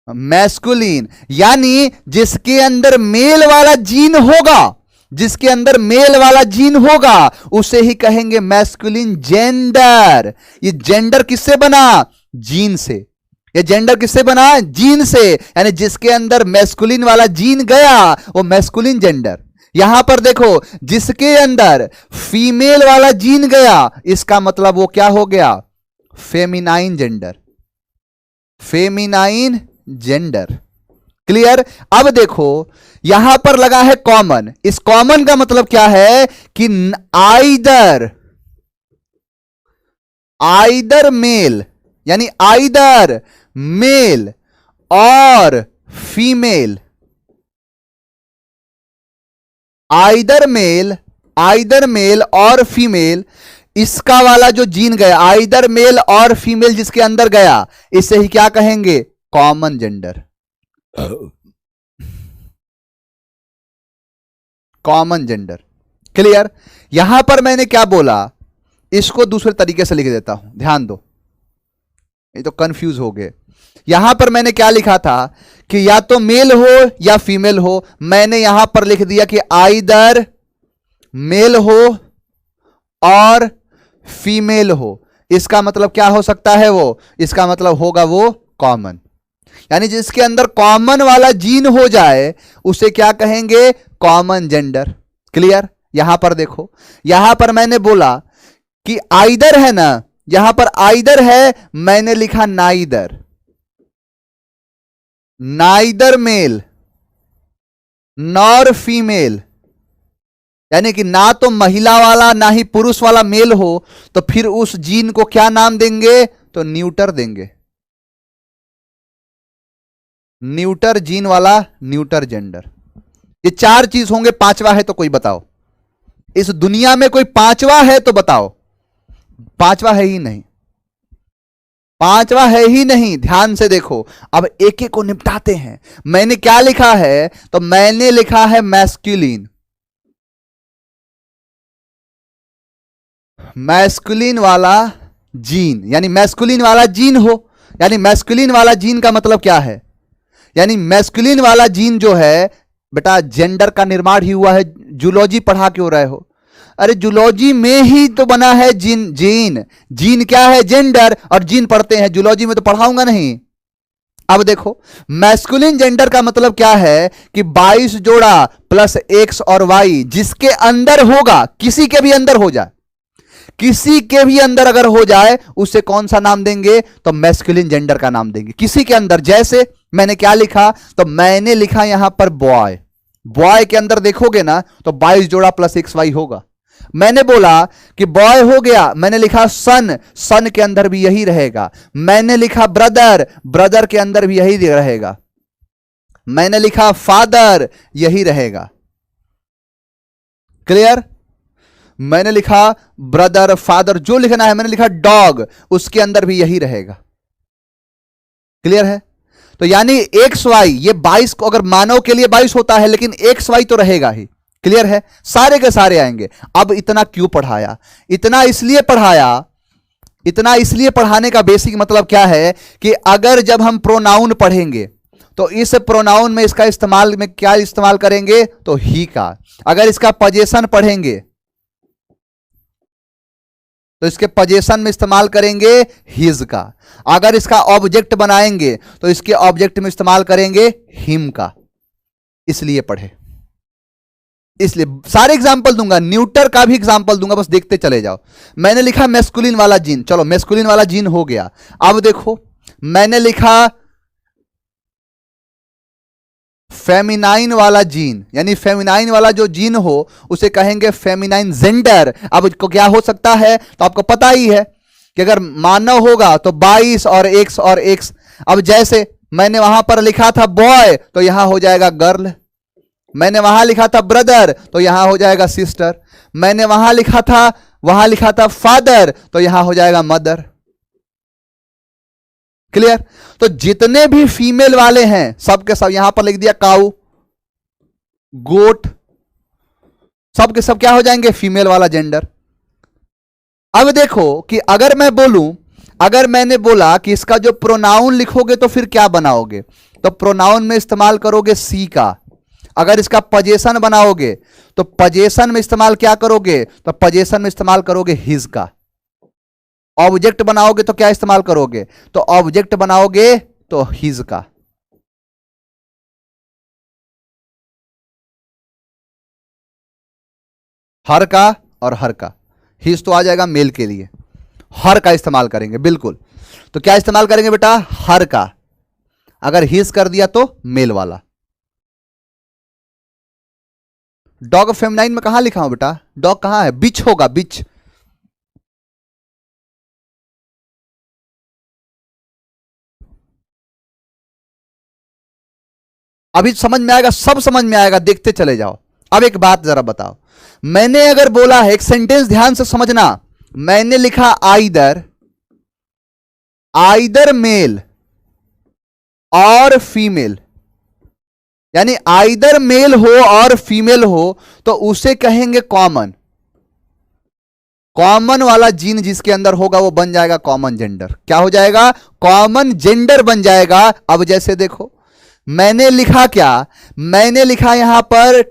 मैस्कुलिन यानी जिसके अंदर मेल वाला जीन होगा, जिसके अंदर मेल वाला जीन होगा उसे ही कहेंगे मैस्कुलिन जेंडर। ये जेंडर किससे बना? जीन से। ये जेंडर किससे बना? जीन से। यानी जिसके अंदर मैस्कुलिन वाला जीन गया वो मैस्कुलिन जेंडर। यहां पर देखो, जिसके अंदर फीमेल वाला जीन गया इसका मतलब वो क्या हो गया? Feminine gender. Feminine gender. Clear? अब देखो यहां पर लगा है कॉमन। इस कॉमन का मतलब क्या है कि आइदर मेल, यानी आइदर मेल और फीमेल, आइदर मेल और फीमेल, इसका वाला जो जीन गया आइदर मेल और फीमेल जिसके अंदर गया इसे ही क्या कहेंगे? Common gender. Common gender. Clear? यहां पर मैंने क्या बोला, इसको दूसरे तरीके से लिख देता हूं, ध्यान दो, ये तो कंफ्यूज हो गए। यहां पर मैंने क्या लिखा था कि या तो मेल हो या फीमेल हो, मैंने यहां पर लिख दिया कि आइदर मेल हो और फीमेल हो। इसका मतलब क्या हो सकता है? वो इसका मतलब होगा वो कॉमन। यानी जिसके अंदर कॉमन वाला जीन हो जाए उसे क्या कहेंगे? Common gender. क्लियर? यहां पर देखो, यहां पर मैंने बोला कि आइदर है ना, यहां पर आइदर है, मैंने लिखा neither. Neither male nor female, यानी कि ना तो महिला वाला ना ही पुरुष वाला मेल हो, तो फिर उस जीन को क्या नाम देंगे? तो न्यूटर देंगे। न्यूटर जीन वाला न्यूटर जेंडर। ये चार चीज होंगे, पांचवा है तो कोई बताओ। इस दुनिया में कोई पांचवा है तो बताओ। पांचवा है ही नहीं, पांचवा है ही नहीं। ध्यान से देखो, अब एक एक को निपटाते हैं। मैंने क्या लिखा है? तो मैंने लिखा है मैस्कुलिन। मैस्कुलिन वाला जीन, यानी मैस्कुलिन वाला जीन हो, यानी मैस्कुलिन वाला जीन का मतलब क्या है? यानी मैस्कुलिन वाला जीन जो है, बेटा जेंडर का निर्माण ही हुआ है। जूलॉजी पढ़ा क्यों रहे हो? अरे जूलॉजी में ही तो बना है जीन। जीन क्या है? जेंडर। और जीन पढ़ते हैं, जूलॉजी में तो पढ़ाऊंगा नहीं। अब देखो, मैस्कुलिन जेंडर का मतलब क्या है कि 22 जोड़ा प्लस एक्स और वाई जिसके अंदर होगा, किसी के भी अंदर हो जाए, किसी के भी अंदर अगर हो जाए उसे कौन सा नाम देंगे? तो मैस्कुलिन जेंडर का नाम देंगे। किसी के अंदर, जैसे मैंने क्या लिखा? तो मैंने लिखा यहां पर बॉय। बॉय के अंदर देखोगे ना तो 22 जोड़ा प्लस एक्स वाई होगा। मैंने बोला कि बॉय हो गया, मैंने लिखा सन, सन के अंदर भी यही रहेगा। मैंने लिखा ब्रदर, ब्रदर के अंदर भी यही रहेगा। मैंने लिखा फादर, यही रहेगा। क्लियर? मैंने लिखा ब्रदर फादर, जो लिखना है। मैंने लिखा डॉग, उसके अंदर भी यही रहेगा। क्लियर है? तो यानी एक्स वाई, ये 22 को अगर मानव के लिए 22 होता है, लेकिन एक्स वाई तो रहेगा ही। क्लियर है? सारे के सारे आएंगे। अब इतना क्यों पढ़ाया? इतना इसलिए पढ़ाया, इतना इसलिए पढ़ाने का बेसिक मतलब क्या है कि अगर जब हम प्रोनाउन पढ़ेंगे तो इस प्रोनाउन में इसका इस्तेमाल में क्या इस्तेमाल करेंगे? तो ही का। अगर इसका पजेशन पढ़ेंगे तो इसके पजेशन में इस्तेमाल करेंगे हिज का। अगर इसका ऑब्जेक्ट बनाएंगे तो इसके ऑब्जेक्ट में इस्तेमाल करेंगे हिम का। इसलिए पढ़े, इसलिए सारे एग्जांपल दूंगा, न्यूटर का भी एग्जांपल दूंगा, बस देखते चले जाओ। मैंने लिखा मैस्कुलिन वाला जीन, चलो मैस्कुलिन वाला जीन हो गया। अब देखो, मैंने लिखा फेमिनाइन वाला जीन, यानी फेमिनाइन वाला जो जीन हो उसे कहेंगे फेमिनाइन जेंडर। अब क्या हो सकता है? तो आपको पता ही है कि अगर मानव होगा तो 22 और एक्स और एक्स। अब जैसे मैंने वहां पर लिखा था बॉय तो यहां हो जाएगा गर्ल, मैंने वहां लिखा था ब्रदर तो यहां हो जाएगा सिस्टर, मैंने वहां लिखा था फादर तो यहां हो जाएगा मदर। क्लियर? तो जितने भी फीमेल वाले हैं सबके सब यहां पर लिख दिया काऊ, गोट, सबके सब क्या हो जाएंगे? फीमेल वाला जेंडर। अब देखो कि अगर मैं बोलूं, अगर मैंने बोला कि इसका जो प्रोनाउन लिखोगे तो फिर क्या बनाओगे, तो प्रोनाउन में इस्तेमाल करोगे सी का। अगर इसका पजेशन बनाओगे तो पजेशन में इस्तेमाल क्या करोगे? तो पजेशन में इस्तेमाल करोगे हिज का। ऑब्जेक्ट बनाओगे तो क्या इस्तेमाल करोगे? तो ऑब्जेक्ट बनाओगे तो हिज का। हर का और हर का, हिज तो आ जाएगा मेल के लिए, हर का इस्तेमाल करेंगे बिल्कुल। तो क्या इस्तेमाल करेंगे बेटा? हर का। अगर हिज कर दिया तो मेल वाला। डॉग फेमिनाइन में कहां लिखा हूं बेटा? डॉग कहां है? बिच होगा, बिच। अभी समझ में आएगा, सब समझ में आएगा, देखते चले जाओ। अब एक बात जरा बताओ, मैंने अगर बोला है, एक सेंटेंस ध्यान से समझना, मैंने लिखा आइदर, आइदर मेल और फीमेल, यानी आइदर मेल हो और फीमेल हो तो उसे कहेंगे कॉमन। कॉमन वाला जीन जिसके अंदर होगा वो बन जाएगा कॉमन जेंडर। क्या हो जाएगा? कॉमन जेंडर बन जाएगा। अब जैसे देखो, मैंने लिखा क्या? मैंने लिखा यहां पर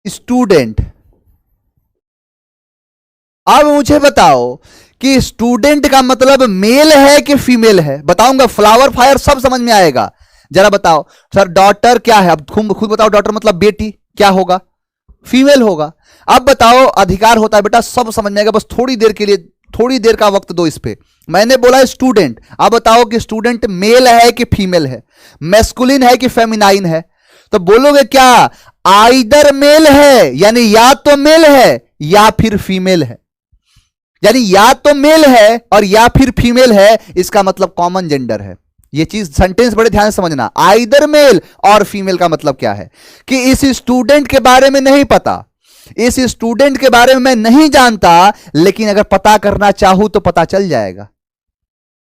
स्टूडेंट। अब मुझे बताओ कि स्टूडेंट का मतलब मेल है कि फीमेल है? बताऊंगा, फ्लावर फायर सब समझ में आएगा। जरा बताओ सर, डॉटर क्या है? अब खुद बताओ, डॉटर मतलब बेटी, क्या होगा? फीमेल होगा। अब बताओ, अधिकार होता है बेटा, सब समझ में आएगा, बस थोड़ी देर के लिए, थोड़ी देर का वक्त दो इस पे। मैंने बोला स्टूडेंट, अब बताओ कि स्टूडेंट मेल है कि फीमेल है, मैस्कुलिन है कि फेमिनाइन है? तो बोलोगे क्या? आइदर मेल है, यानी या तो मेल है या फिर फीमेल है, यानी या तो मेल है और या फिर फीमेल है, इसका मतलब कॉमन जेंडर है। ये चीज सेंटेंस बड़े ध्यान से समझना। आइदर मेल और फीमेल का मतलब क्या है कि इस स्टूडेंट के बारे में नहीं पता, इस स्टूडेंट के बारे में मैं नहीं जानता, लेकिन अगर पता करना चाहूं तो पता चल जाएगा।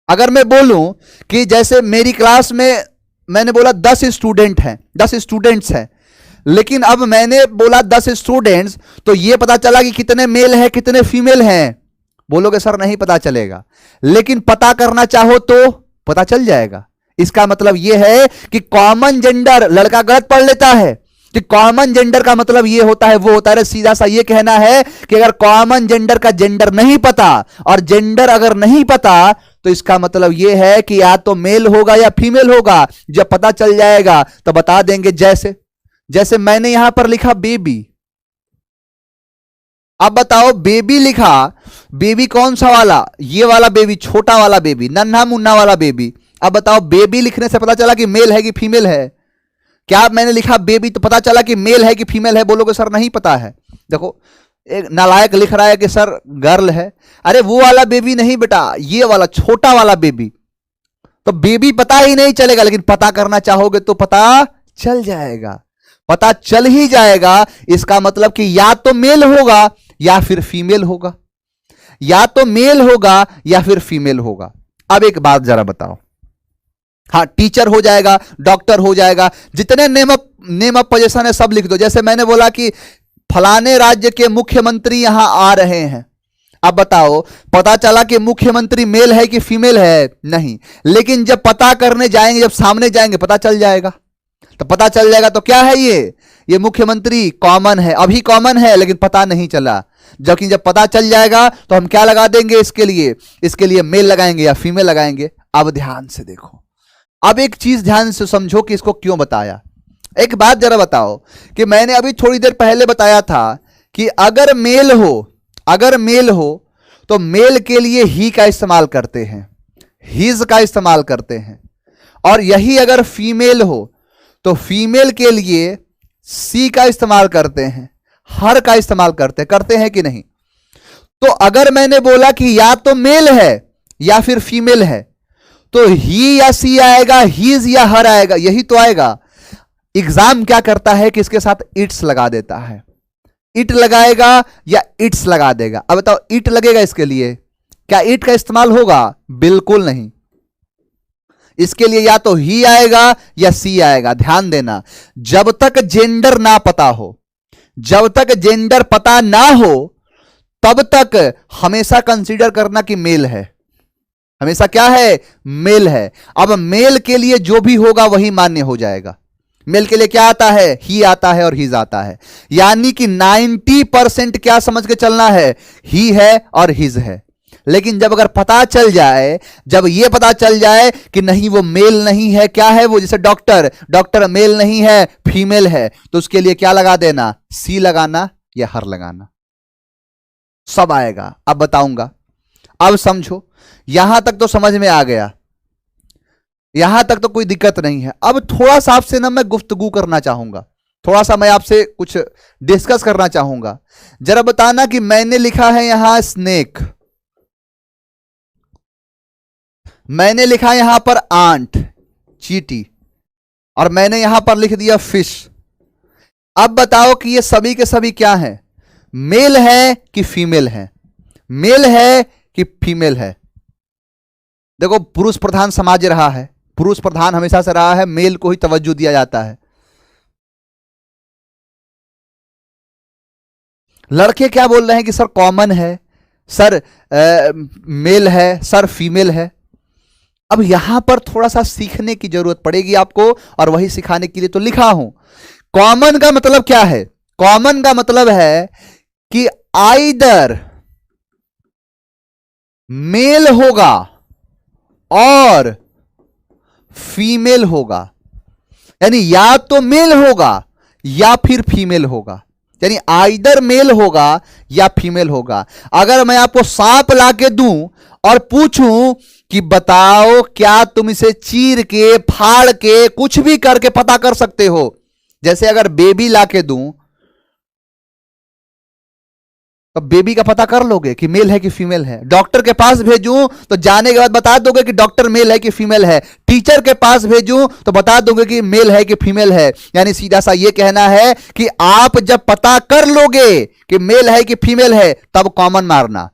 अगर मैं बोलूं कि जैसे मेरी क्लास में मैंने बोला 10 स्टूडेंट हैं, 10 स्टूडेंट्स हैं, लेकिन अब मैंने बोला 10 स्टूडेंट्स, तो यह पता चला कि कितने मेल हैं कितने फीमेल हैं? बोलोगे सर नहीं पता चलेगा, लेकिन पता करना चाहो तो पता चल जाएगा। इसका मतलब यह है कि कॉमन जेंडर, लड़का गलत पढ़ लेता है कि कॉमन जेंडर का मतलब यह होता है वो होता है। सीधा सा यह कहना है कि अगर कॉमन जेंडर का जेंडर नहीं पता, और जेंडर अगर नहीं पता, तो इसका मतलब यह है कि या तो मेल होगा या फीमेल होगा। जब पता चल जाएगा तो बता देंगे। जैसे मैंने यहां पर लिखा बेबी, अब बताओ बेबी लिखा, बेबी कौन सा वाला? ये वाला बेबी, छोटा वाला बेबी, नन्हा मुन्ना वाला बेबी। अब बताओ बेबी लिखने से पता चला कि मेल है कि फीमेल है? क्या मैंने लिखा बेबी तो पता चला कि मेल है कि फीमेल है? बोलोगे सर नहीं पता है। देखो, एक नालायक लिख रहा है कि सर गर्ल है। अरे वो वाला बेबी नहीं बेटा, ये वाला छोटा वाला बेबी। तो बेबी पता ही नहीं चलेगा, लेकिन पता करना चाहोगे तो पता चल जाएगा, पता चल ही जाएगा। इसका मतलब कि या तो मेल होगा या फिर फीमेल होगा, या तो मेल होगा या फिर फीमेल होगा। अब एक बात जरा बताओ, हाँ टीचर हो जाएगा, डॉक्टर हो जाएगा, जितने नेम ऑफ पोजीशन है सब लिख दो। जैसे मैंने बोला कि फलाने राज्य के मुख्यमंत्री यहां आ रहे हैं। अब बताओ, पता चला कि मुख्यमंत्री मेल है कि फीमेल है? नहीं, लेकिन जब पता करने जाएंगे, जब सामने जाएंगे, पता चल जाएगा। तो पता चल जाएगा तो क्या है ये मुख्यमंत्री कॉमन है, अभी कॉमन है लेकिन पता नहीं चला। जबकि जब पता चल जाएगा तो हम क्या लगा देंगे इसके लिए मेल लगाएंगे या फीमेल लगाएंगे। अब ध्यान से देखो, अब एक चीज ध्यान से समझो कि इसको क्यों बताया। एक बात जरा बताओ कि मैंने अभी थोड़ी देर पहले बताया था कि अगर मेल हो तो मेल के लिए ही का इस्तेमाल करते हैं, हिज का इस्तेमाल करते हैं, और यही अगर फीमेल हो तो फीमेल के लिए सी का इस्तेमाल करते हैं, हर का इस्तेमाल करते हैं कि नहीं? तो अगर मैंने बोला कि या तो मेल है या फिर फीमेल है, तो ही या सी आएगा, हीज या हर आएगा, यही तो आएगा। एग्जाम क्या करता है कि इसके साथ इट्स लगा देता है, इट लगाएगा या इट्स लगा देगा। अब बताओ, इट लगेगा इसके लिए, क्या इट का इस्तेमाल होगा? बिल्कुल नहीं। इसके लिए या तो ही आएगा या सी आएगा। ध्यान देना, जब तक जेंडर ना पता हो, जब तक जेंडर पता ना हो, तब तक हमेशा कंसीडर करना कि मेल है। हमेशा क्या है? मेल है। अब मेल के लिए जो भी होगा वही मान्य हो जाएगा। मेल के लिए क्या आता है? ही आता है और हीज आता है। यानी कि 90% क्या समझ के चलना है? ही है और हिज है। लेकिन जब अगर पता चल जाए, जब यह पता चल जाए कि नहीं वो मेल नहीं है, क्या है वो, जैसे डॉक्टर, डॉक्टर मेल नहीं है फीमेल है, तो उसके लिए क्या लगा देना? सी लगाना या हर लगाना, सब आएगा। अब बताऊंगा। अब समझो, यहां तक तो समझ में आ गया, यहां तक तो कोई दिक्कत नहीं है। अब थोड़ा सा आपसे ना मैं गुफ्तगू करना चाहूंगा, थोड़ा सा मैं आपसे कुछ डिस्कस करना चाहूंगा। जरा बताना कि मैंने लिखा है यहां स्नेक, मैंने लिखा यहां पर आंट, चींटी, और मैंने यहां पर लिख दिया फिश। अब बताओ कि ये सभी के सभी क्या हैं? मेल है कि फीमेल है? मेल है कि फीमेल है? देखो, पुरुष प्रधान समाज रहा है, पुरुष प्रधान हमेशा से रहा है, मेल को ही तवज्जो दिया जाता है। लड़के क्या बोल रहे हैं कि सर कॉमन है, सर मेल है, सर फीमेल है। अब यहां पर थोड़ा सा सीखने की जरूरत पड़ेगी आपको, और वही सिखाने के लिए तो लिखा हूं। कॉमन का मतलब क्या है? कॉमन का मतलब है कि आइदर मेल होगा और फीमेल होगा, यानी या तो मेल होगा या फिर फीमेल होगा, यानी आइदर मेल होगा या फीमेल होगा। अगर मैं आपको सांप लाके दूं और पूछूं कि बताओ क्या तुम इसे चीर के, फाड़ के, कुछ भी करके पता कर सकते हो? जैसे अगर बेबी लाके दूं, तो बेबी का पता कर लोगे कि मेल है कि फीमेल है? डॉक्टर के पास भेजूं तो जाने के बाद बता दोगे कि डॉक्टर मेल है कि फीमेल है? टीचर के पास भेजूं तो बता दोगे कि मेल है कि फीमेल है? यानी सीधा सा ये कहना है कि आप जब पता कर लोगे कि मेल है कि फीमेल है, तब कॉमन मारना,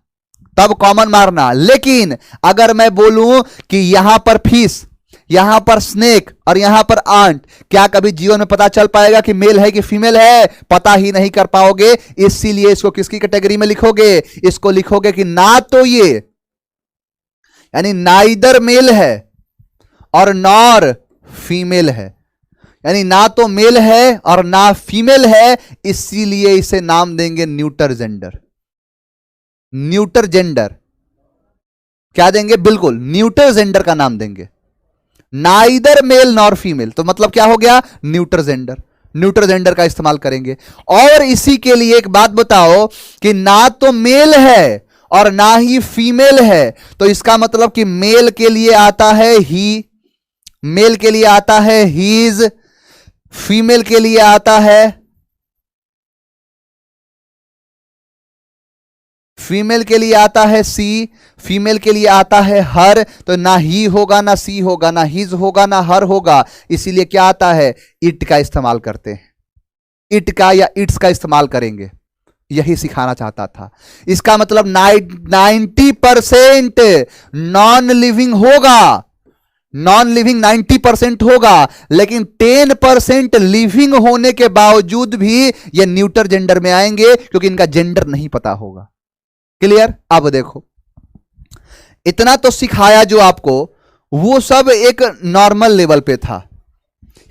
तब कॉमन मारना। लेकिन अगर मैं बोलूं कि यहां पर फिश, यहां पर स्नेक और यहां पर आंट, क्या कभी जीवन में पता चल पाएगा कि मेल है कि फीमेल है? पता ही नहीं कर पाओगे। इसीलिए इसको किसकी कैटेगरी में लिखोगे? इसको लिखोगे कि ना तो ये, यानी नाइदर मेल है और नॉर फीमेल है, यानी ना तो मेल है और ना फीमेल है। इसीलिए इसे नाम देंगे न्यूटर जेंडर। न्यूटर जेंडर क्या देंगे? बिल्कुल न्यूटर जेंडर का नाम देंगे। नाइदर मेल नॉर फीमेल, तो मतलब क्या हो गया? Neuter gender. न्यूटर जेंडर का इस्तेमाल करेंगे। और इसी के लिए एक बात बताओ कि ना तो मेल है और ना ही फीमेल है, तो इसका मतलब कि मेल के लिए आता है ही, मेल के लिए आता है हीज, फीमेल के लिए आता है, फीमेल के लिए आता है सी, फीमेल के लिए आता है हर। तो ना ही होगा, ना सी होगा, ना हिज होगा, ना हर होगा। इसीलिए क्या आता है? इट का इस्तेमाल करते हैं। इट का या इट्स का इस्तेमाल करेंगे, यही सिखाना चाहता था। इसका मतलब 90% नॉन लिविंग होगा, नॉन लिविंग 90% होगा, लेकिन 10% लिविंग होने के बावजूद भी ये न्यूटर जेंडर में आएंगे, क्योंकि इनका जेंडर नहीं पता होगा। क्लियर? अब देखो, इतना तो सिखाया जो आपको, वो सब एक नॉर्मल लेवल पे था,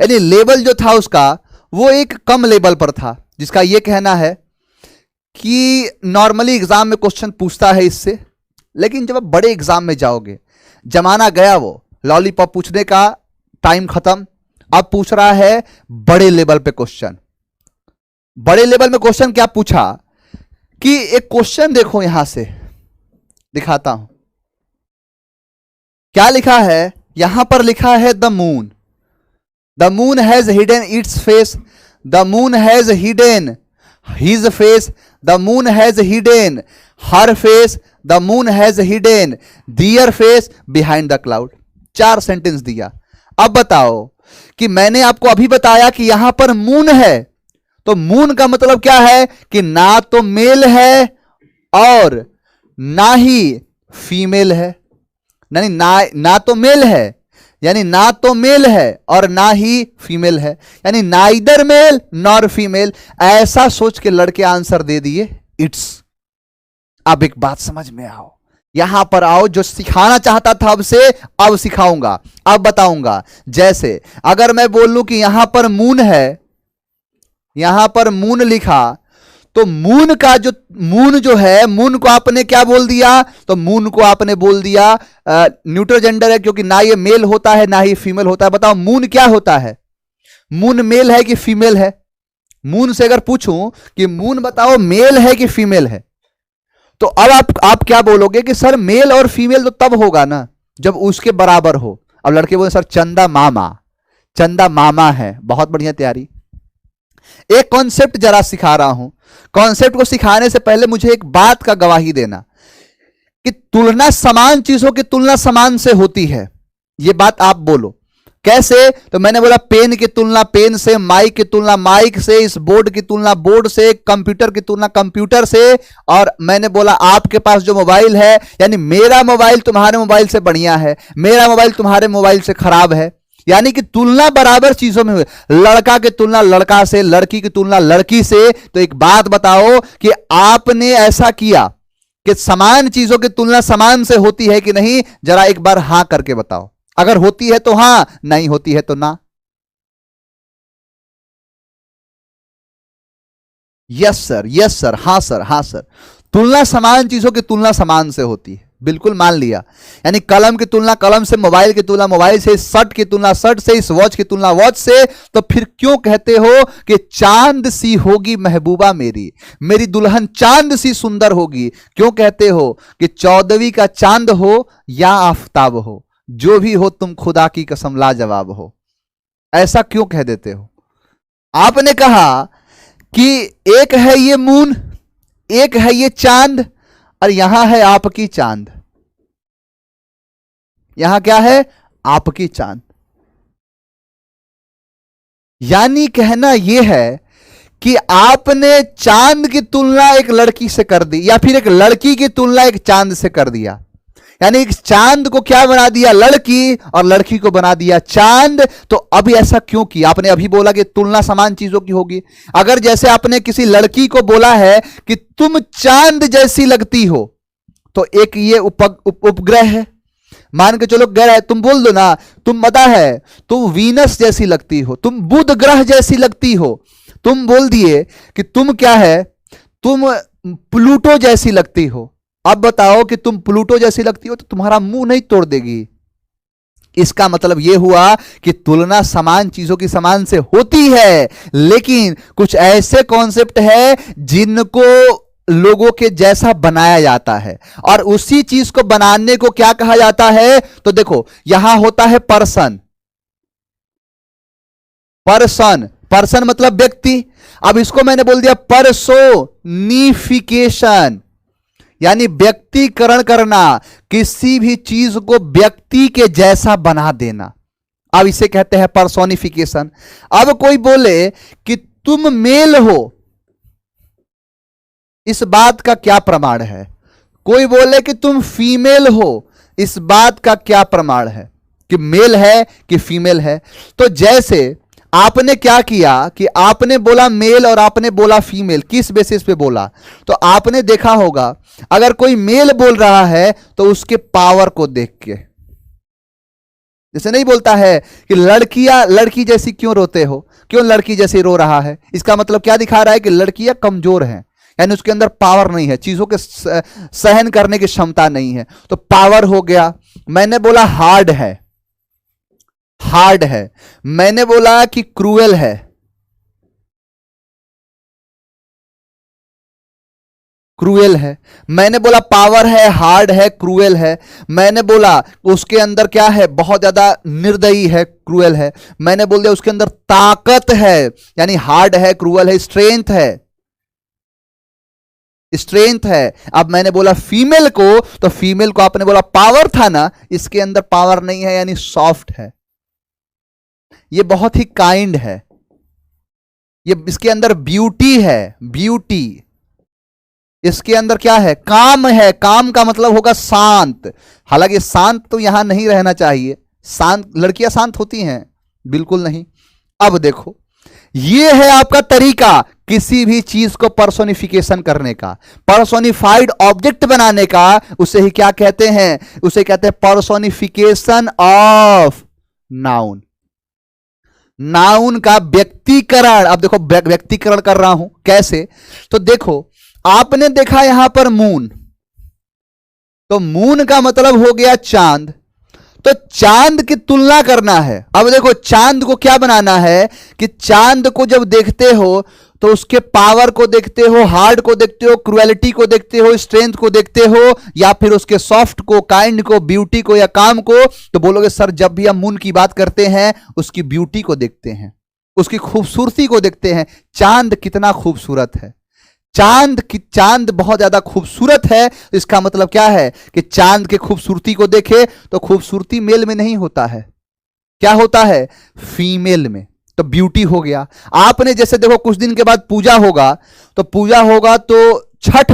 यानी लेवल जो था उसका वो एक कम लेवल पर था, जिसका ये कहना है कि नॉर्मली एग्जाम में क्वेश्चन पूछता है इससे। लेकिन जब आप बड़े एग्जाम में जाओगे, जमाना गया वो लॉलीपॉप पूछने का, टाइम खत्म। अब पूछ रहा है बड़े लेवल पे क्वेश्चन। बड़े लेवल में क्वेश्चन क्या पूछा कि एक क्वेश्चन देखो, यहां से दिखाता हूं क्या लिखा है। यहां पर लिखा है the moon, the moon has hidden its face, the moon has hidden his face, the moon has hidden her face, the moon has hidden their face behind the cloud. 4 sentence दिया। अब बताओ कि मैंने आपको अभी बताया कि यहां पर मून है, तो मून का मतलब क्या है कि ना तो मेल है और ना ही फीमेल है। यानी ना तो मेल है, यानी ना तो मेल है और ना ही फीमेल है, यानी नाइदर मेल नॉर फीमेल। ऐसा सोच के लड़के आंसर दे दिए इट्स। अब एक बात समझ में आओ, यहां पर आओ, जो सिखाना चाहता था अब से अब सिखाऊंगा, अब बताऊंगा। जैसे अगर मैं बोल लूं कि यहां पर मून है, यहां पर मून लिखा, तो मून का जो मून जो है, मून को आपने क्या बोल दिया, तो मून को आपने बोल दिया न्यूट्रल जेंडर है, क्योंकि ना ये मेल होता है ना ही फीमेल होता है। बताओ मून क्या होता है? मून मेल है कि फीमेल है? मून से अगर पूछूं कि मून बताओ मेल है कि फीमेल है, तो अब आप क्या बोलोगे कि सर मेल और फीमेल तो तब होगा ना जब उसके बराबर हो। अब लड़के बोले सर चंदा मामा, चंदा मामा है। बहुत बढ़िया तैयारी। एक कॉन्सेप्ट जरा सिखा रहा हूं, कॉन्सेप्ट को सिखाने से पहले मुझे एक बात का गवाही देना कि तुलना समान चीजों की तुलना समान से होती है। यह बात आप बोलो कैसे? तो मैंने बोला पेन की तुलना पेन से, माइक की तुलना माइक से, इस बोर्ड की तुलना बोर्ड से, कंप्यूटर की तुलना कंप्यूटर से, और मैंने बोला आपके पास जो मोबाइल है, यानी मेरा मोबाइल तुम्हारे मोबाइल से बढ़िया है, मेरा मोबाइल तुम्हारे मोबाइल से खराब है। यानी कि तुलना बराबर चीजों में हुई। लड़का की तुलना लड़का से, लड़की की तुलना लड़की से। तो एक बात बताओ कि आपने ऐसा किया कि समान चीजों की तुलना समान से होती है कि नहीं? जरा एक बार हां करके बताओ। अगर होती है तो हां, नहीं होती है तो ना। यस सर, यस सर, हां सर, हां सर। तुलना समान चीजों की तुलना समान से होती है, बिल्कुल मान लिया। यानी कलम की तुलना कलम से, मोबाइल की तुलना मोबाइल से, शर्ट की तुलना शर्ट से, इस वॉच की तुलना वॉच से। तो फिर क्यों कहते हो कि चांद सी होगी महबूबा मेरी, मेरी दुल्हन चांद सी सुंदर होगी? क्यों कहते हो कि 14वीं का चांद हो या आफताब हो, जो भी हो तुम खुदा की कसम लाजवाब हो? ऐसा क्यों कह देते हो? आपने कहा कि एक है ये मून, एक है ये चांद, और यहां है आपकी चांद। यहां क्या है? आपकी चांद। यानी कहना यह है कि आपने चांद की तुलना एक लड़की से कर दी, या फिर एक लड़की की तुलना एक चांद से कर दिया। यानी एक चांद को क्या बना दिया? लड़की, और लड़की को बना दिया चांद। तो अब ऐसा क्यों किया? आपने अभी बोला कि तुलना समान चीजों की होगी। अगर जैसे आपने किसी लड़की को बोला है कि तुम चांद जैसी लगती हो, तो एक ये उपग्रह है, मान के चलो ग्रह है, तुम बोल दो ना, तुम पता है तुम वीनस जैसी लगती हो, तुम बुध ग्रह जैसी लगती हो। तुम बोल दिए कि तुम क्या है, तुम प्लूटो जैसी लगती हो। अब बताओ कि तुम प्लूटो जैसी लगती हो, तो तुम्हारा मुंह नहीं तोड़ देगी। इसका मतलब यह हुआ कि तुलना समान चीजों की समान से होती है, लेकिन कुछ ऐसे कॉन्सेप्ट है जिनको लोगों के जैसा बनाया जाता है, और उसी चीज को बनाने को क्या कहा जाता है? तो देखो यहां होता है पर्सन, पर्सन, पर्सन मतलब व्यक्ति। अब इसको मैंने बोल दिया पर्सोनिफिकेशन, यानी व्यक्तिकरण करना, किसी भी चीज को व्यक्ति के जैसा बना देना। अब इसे कहते हैं पर्सोनिफिकेशन। अब कोई बोले कि तुम मेल हो, इस बात का क्या प्रमाण है? कोई बोले कि तुम फीमेल हो, इस बात का क्या प्रमाण है कि मेल है कि फीमेल है? तो जैसे आपने क्या किया कि आपने बोला मेल और आपने बोला फीमेल, किस बेसिस पे बोला? तो आपने देखा होगा अगर कोई मेल बोल रहा है तो उसके पावर को देख के, जैसे नहीं बोलता है कि लड़कियां लड़की जैसी क्यों रोते हो, क्यों लड़की जैसी रो रहा है? इसका मतलब क्या दिखा रहा है कि लड़कियां कमजोर हैं, यानी उसके अंदर पावर नहीं है, चीजों के सहन करने की क्षमता नहीं है। तो पावर हो गया। मैंने बोला हार्ड है, हार्ड है। मैंने बोला कि क्रूएल है, क्रूएल है। मैंने बोला पावर है, हार्ड है, क्रूएल है। मैंने बोला उसके अंदर क्या है? बहुत ज्यादा निर्दयी है, क्रूएल है। मैंने बोल दिया उसके अंदर ताकत है, यानी हार्ड है, क्रूएल है, स्ट्रेंथ है। स्ट्रेंथ है। अब मैंने बोला फीमेल को, तो फीमेल को आपने बोला पावर था ना, इसके अंदर पावर नहीं है यानी सॉफ्ट है, ये बहुत ही काइंड है, ये इसके अंदर ब्यूटी है, ब्यूटी। इसके अंदर क्या है? काम है। काम का मतलब होगा शांत। हालांकि शांत तो यहां नहीं रहना चाहिए, शांत लड़कियां शांत होती हैं? बिल्कुल नहीं। अब देखो, ये है आपका तरीका किसी भी चीज को पर्सोनिफिकेशन करने का, पर्सोनिफाइड ऑब्जेक्ट बनाने का। उसे ही क्या कहते हैं? उसे कहते हैं पर्सोनिफिकेशन ऑफ नाउन। नाउन का व्यक्तिकरण। अब देखो, व्यक्तिकरण कर रहा हूं कैसे? तो देखो, आपने देखा यहां पर मून, तो मून का मतलब हो गया चांद, तो चांद की तुलना करना है। अब देखो, चांद को क्या बनाना है कि चांद को जब देखते हो तो उसके पावर को देखते हो, हार्ड को देखते हो, क्रुएलिटी को देखते हो, स्ट्रेंथ को देखते हो, या फिर उसके सॉफ्ट को, काइंड को, ब्यूटी को या काम को। तो बोलोगे सर जब भी हम मून की बात करते हैं उसकी ब्यूटी को देखते हैं, उसकी खूबसूरती को देखते हैं। चांद कितना खूबसूरत है, चांद बहुत ज्यादा खूबसूरत है। इसका मतलब क्या है कि चांद के खूबसूरती को देखे तो खूबसूरती मेल में नहीं होता है, क्या होता है? फीमेल में। तो ब्यूटी हो गया। आपने जैसे देखो, कुछ दिन के बाद पूजा होगा, तो पूजा होगा तो छठ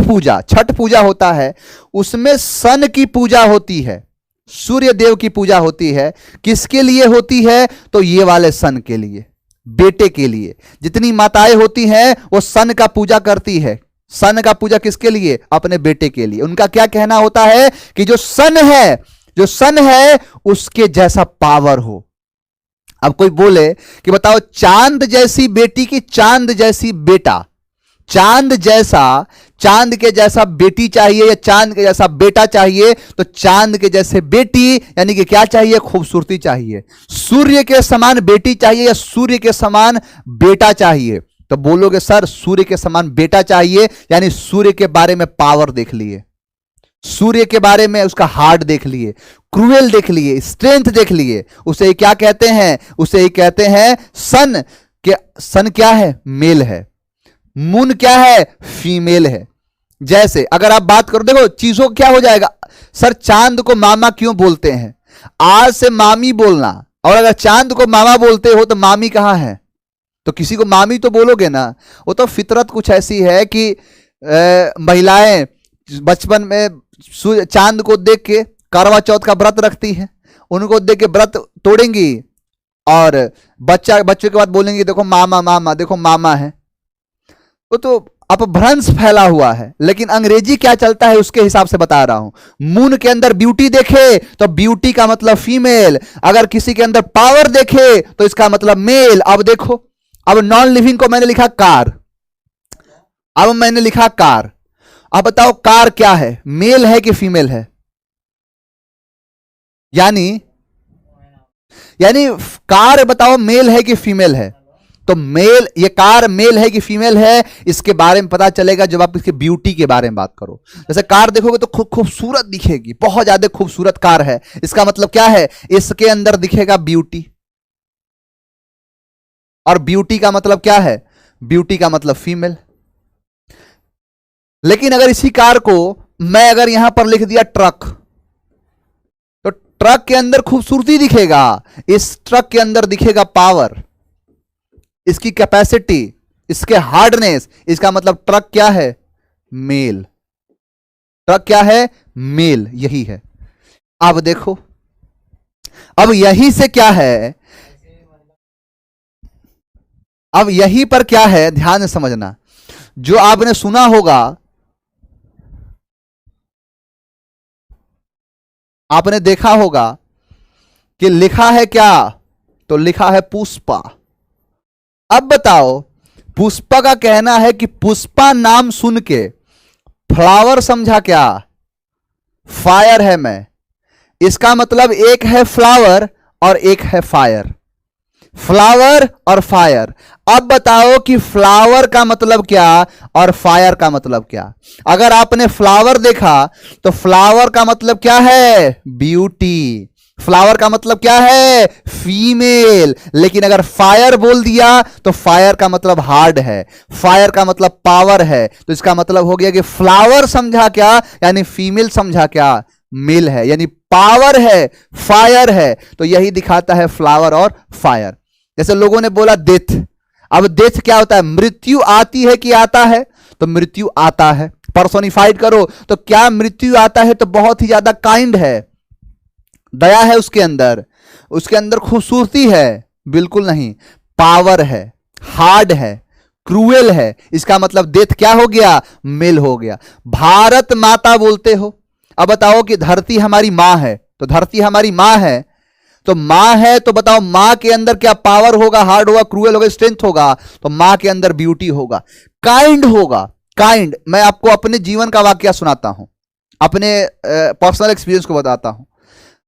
पूजा होता है, उसमें सन की पूजा होती है, सूर्य देव की पूजा होती है। किसके लिए होती है? तो ये वाले सन के लिए, बेटे के लिए। जितनी माताएं होती हैं वो सन का पूजा करती है। सन का पूजा किसके लिए? अपने बेटे के लिए। उनका क्या कहना होता है कि जो सन है उसके जैसा पावर हो। अब कोई बोले कि बताओ, चांद जैसी बेटी की चांद जैसी बेटा, चांद के जैसा बेटी चाहिए या चांद के जैसा बेटा चाहिए? तो चांद के जैसे बेटी यानी कि क्या चाहिए? खूबसूरती चाहिए। सूर्य के समान बेटी चाहिए या सूर्य के समान बेटा चाहिए? तो बोलोगे सर सूर्य के समान बेटा चाहिए, यानी सूर्य के बारे में पावर देख लिए, सूर्य के बारे में उसका हार्ट देख लिए, क्रूएल देख लिए, स्ट्रेंथ देख लिए। उसे क्या कहते हैं? उसे ही कहते हैं सन। सन क्या है? मेल है। मून क्या है? फीमेल है। जैसे अगर आप बात करो, देखो चीजों क्या हो जाएगा। सर चांद को मामा क्यों बोलते हैं? आज से मामी बोलना, और अगर चांद को मामा बोलते हो तो मामी कहां है? तो किसी को मामी तो बोलोगे ना। वो तो फितरत कुछ ऐसी है कि महिलाएं बचपन में चांद को देख के करवा चौथ का व्रत रखती हैं, उनको देख के व्रत तोड़ेंगी और बच्चों के बाद बोलेंगी देखो मामा, देखो मामा है। तो अपभ्रंश फैला हुआ है। लेकिन अंग्रेजी क्या चलता है उसके हिसाब से बता रहा हूं। मून के अंदर ब्यूटी देखे तो ब्यूटी का मतलब फीमेल, अगर किसी के अंदर पावर देखे तो इसका मतलब मेल। अब देखो, अब नॉन लिविंग को मैंने लिखा कार, अब बताओ कार क्या है? मेल है कि फीमेल है? यानी कार बताओ मेल है कि फीमेल है? तो मेल, ये कार मेल है कि फीमेल है, इसके बारे में पता चलेगा जब आप इसके ब्यूटी के बारे में बात करो। जैसे कार देखोगे तो खूबसूरत दिखेगी, बहुत ज्यादा खूबसूरत कार है, इसका मतलब क्या है? इसके अंदर दिखेगा ब्यूटी। और ब्यूटी का मतलब क्या है? ब्यूटी का मतलब फीमेल। लेकिन अगर इसी कार को मैं अगर यहां पर लिख दिया ट्रक, तो ट्रक के अंदर खूबसूरती दिखेगा, इस ट्रक के अंदर दिखेगा पावर, इसकी कैपेसिटी, इसके हार्डनेस। इसका मतलब ट्रक क्या है? मेल। ट्रक क्या है? मेल। यही है। अब देखो, अब यही से क्या है, अब यहीं पर क्या है ध्यान से समझना। जो आपने सुना होगा, आपने देखा होगा कि लिखा है क्या? तो लिखा है पुष्पा। अब बताओ, पुष्पा का कहना है कि पुष्पा नाम सुन के फ्लावर समझा क्या? फायर है मैं। इसका मतलब एक है फ्लावर और एक है फायर, फ्लावर और फायर। अब बताओ कि फ्लावर का मतलब क्या और फायर का मतलब क्या? अगर आपने फ्लावर देखा तो फ्लावर का मतलब क्या है? ब्यूटी। फ्लावर का मतलब क्या है? फीमेल। लेकिन अगर फायर बोल दिया तो फायर का मतलब हार्ड है, फायर का मतलब पावर है, तो इसका मतलब हो गया कि फ्लावर समझा क्या, यानी फीमेल समझा क्या, मेल है, यानी पावर है, फायर है। तो यही दिखाता है फ्लावर और फायर। जैसे लोगों ने बोला डेथ, अब डेथ क्या होता है? मृत्यु आती है कि आता है? तो मृत्यु आता है। पर्सोनिफाइड करो तो क्या मृत्यु आता है? तो बहुत ही ज्यादा काइंड है, दया है उसके अंदर खूबसूरती है? बिल्कुल नहीं, पावर है, हार्ड है, क्रूएल है। इसका मतलब डेथ क्या हो गया? मेल हो गया। भारत माता बोलते हो। अब बताओ कि धरती हमारी मां है, तो धरती हमारी मां है, तो मां है, तो बताओ मां के अंदर क्या पावर होगा, हार्ड होगा, क्रूएल होगा, स्ट्रेंथ होगा? तो मां के अंदर ब्यूटी होगा, काइंड होगा। काइंड, मैं आपको अपने जीवन का वाकया सुनाता हूं, अपने पर्सनल एक्सपीरियंस को बताता हूं।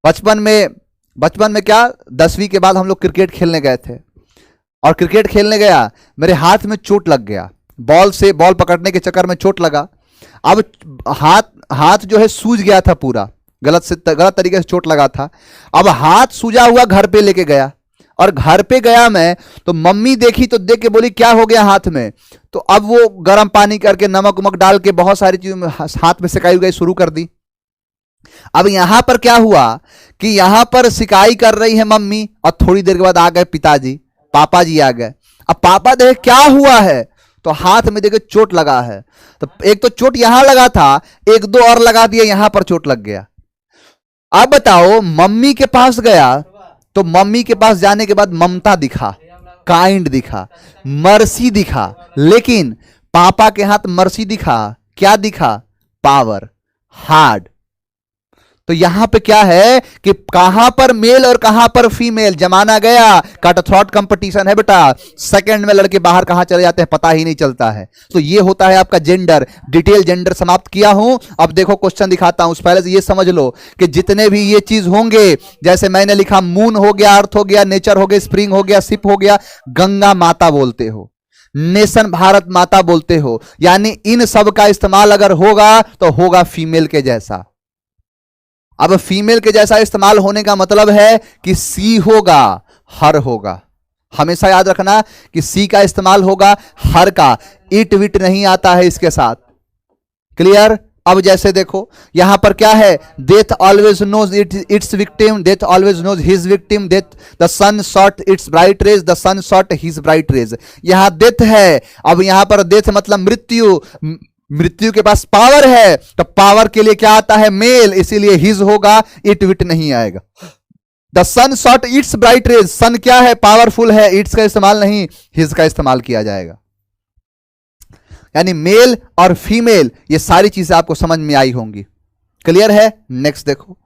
बचपन में क्या, 10वीं के बाद हम लोग क्रिकेट खेलने गए थे, और क्रिकेट खेलने गया, मेरे हाथ में चोट लग गया, बॉल पकड़ने के चक्कर में चोट लगा। अब हाथ जो है सूज गया था पूरा, गलत तरीके से चोट लगा था। अब हाथ सूजा हुआ घर पे लेके गया, और घर पे गया मैं, तो मम्मी देखी तो देख के बोली क्या हो गया हाथ में? तो अब वो गर्म पानी करके नमक उमक डाल के बहुत सारी चीज हाथ में सिकाई उगाई शुरू कर दी। अब यहां पर क्या हुआ कि यहां पर सिकाई कर रही है मम्मी, और थोड़ी देर के बाद आ गए पिताजी, पापा जी आ गए। अब पापा देखे क्या हुआ है, तो हाथ में देखे चोट लगा है। तो एक तो चोट यहां लगा था, एक दो और लगा दिया, यहां पर चोट लग गया। अब बताओ, मम्मी के पास गया, तो मम्मी के पास जाने के बाद ममता दिखा, काइंड दिखा, मर्सी दिखा। लेकिन पापा के हाथ मर्सी दिखा, क्या दिखा? Power, hard. तो यहां पे क्या है कि कहां पर मेल और कहां पर फीमेल? जमाना गया, कट थ्रॉट कंपटीशन है बेटा, सेकंड में लड़के बाहर कहां चले जाते हैं पता ही नहीं चलता है। तो ये होता है आपका जेंडर। डिटेल जेंडर समाप्त किया हूं। अब देखो क्वेश्चन दिखाता हूं, उस पहले से ये समझ लो कि जितने भी ये चीज होंगे, जैसे मैंने लिखा मून हो गया, अर्थ हो गया, नेचर हो गया, स्प्रिंग हो गया, शिप हो गया, गंगा माता बोलते हो, नेशन भारत माता बोलते हो, यानी इन सब का इस्तेमाल अगर होगा तो होगा फीमेल के जैसा। अब फीमेल के जैसा इस्तेमाल होने का मतलब है कि सी होगा, हर होगा। हमेशा याद रखना कि सी का इस्तेमाल होगा, हर का। इट विट नहीं आता है इसके साथ। क्लियर? अब जैसे देखो यहां पर क्या है, death always knows its victim, death always knows his victim, death the sun shot its bright rays, the sun shot his bright rays. यहां डेथ है, अब यहां पर डेथ मतलब मृत्यु, मृत्यु के पास पावर है, तो पावर के लिए क्या आता है? मेल, इसीलिए हिज होगा, इट विट नहीं आएगा। The sun shot its bright rays, sun क्या है? पावरफुल है, इट्स का इस्तेमाल नहीं, हिज का इस्तेमाल किया जाएगा। यानी मेल और फीमेल, ये सारी चीजें आपको समझ में आई होंगी। क्लियर है? नेक्स्ट देखो,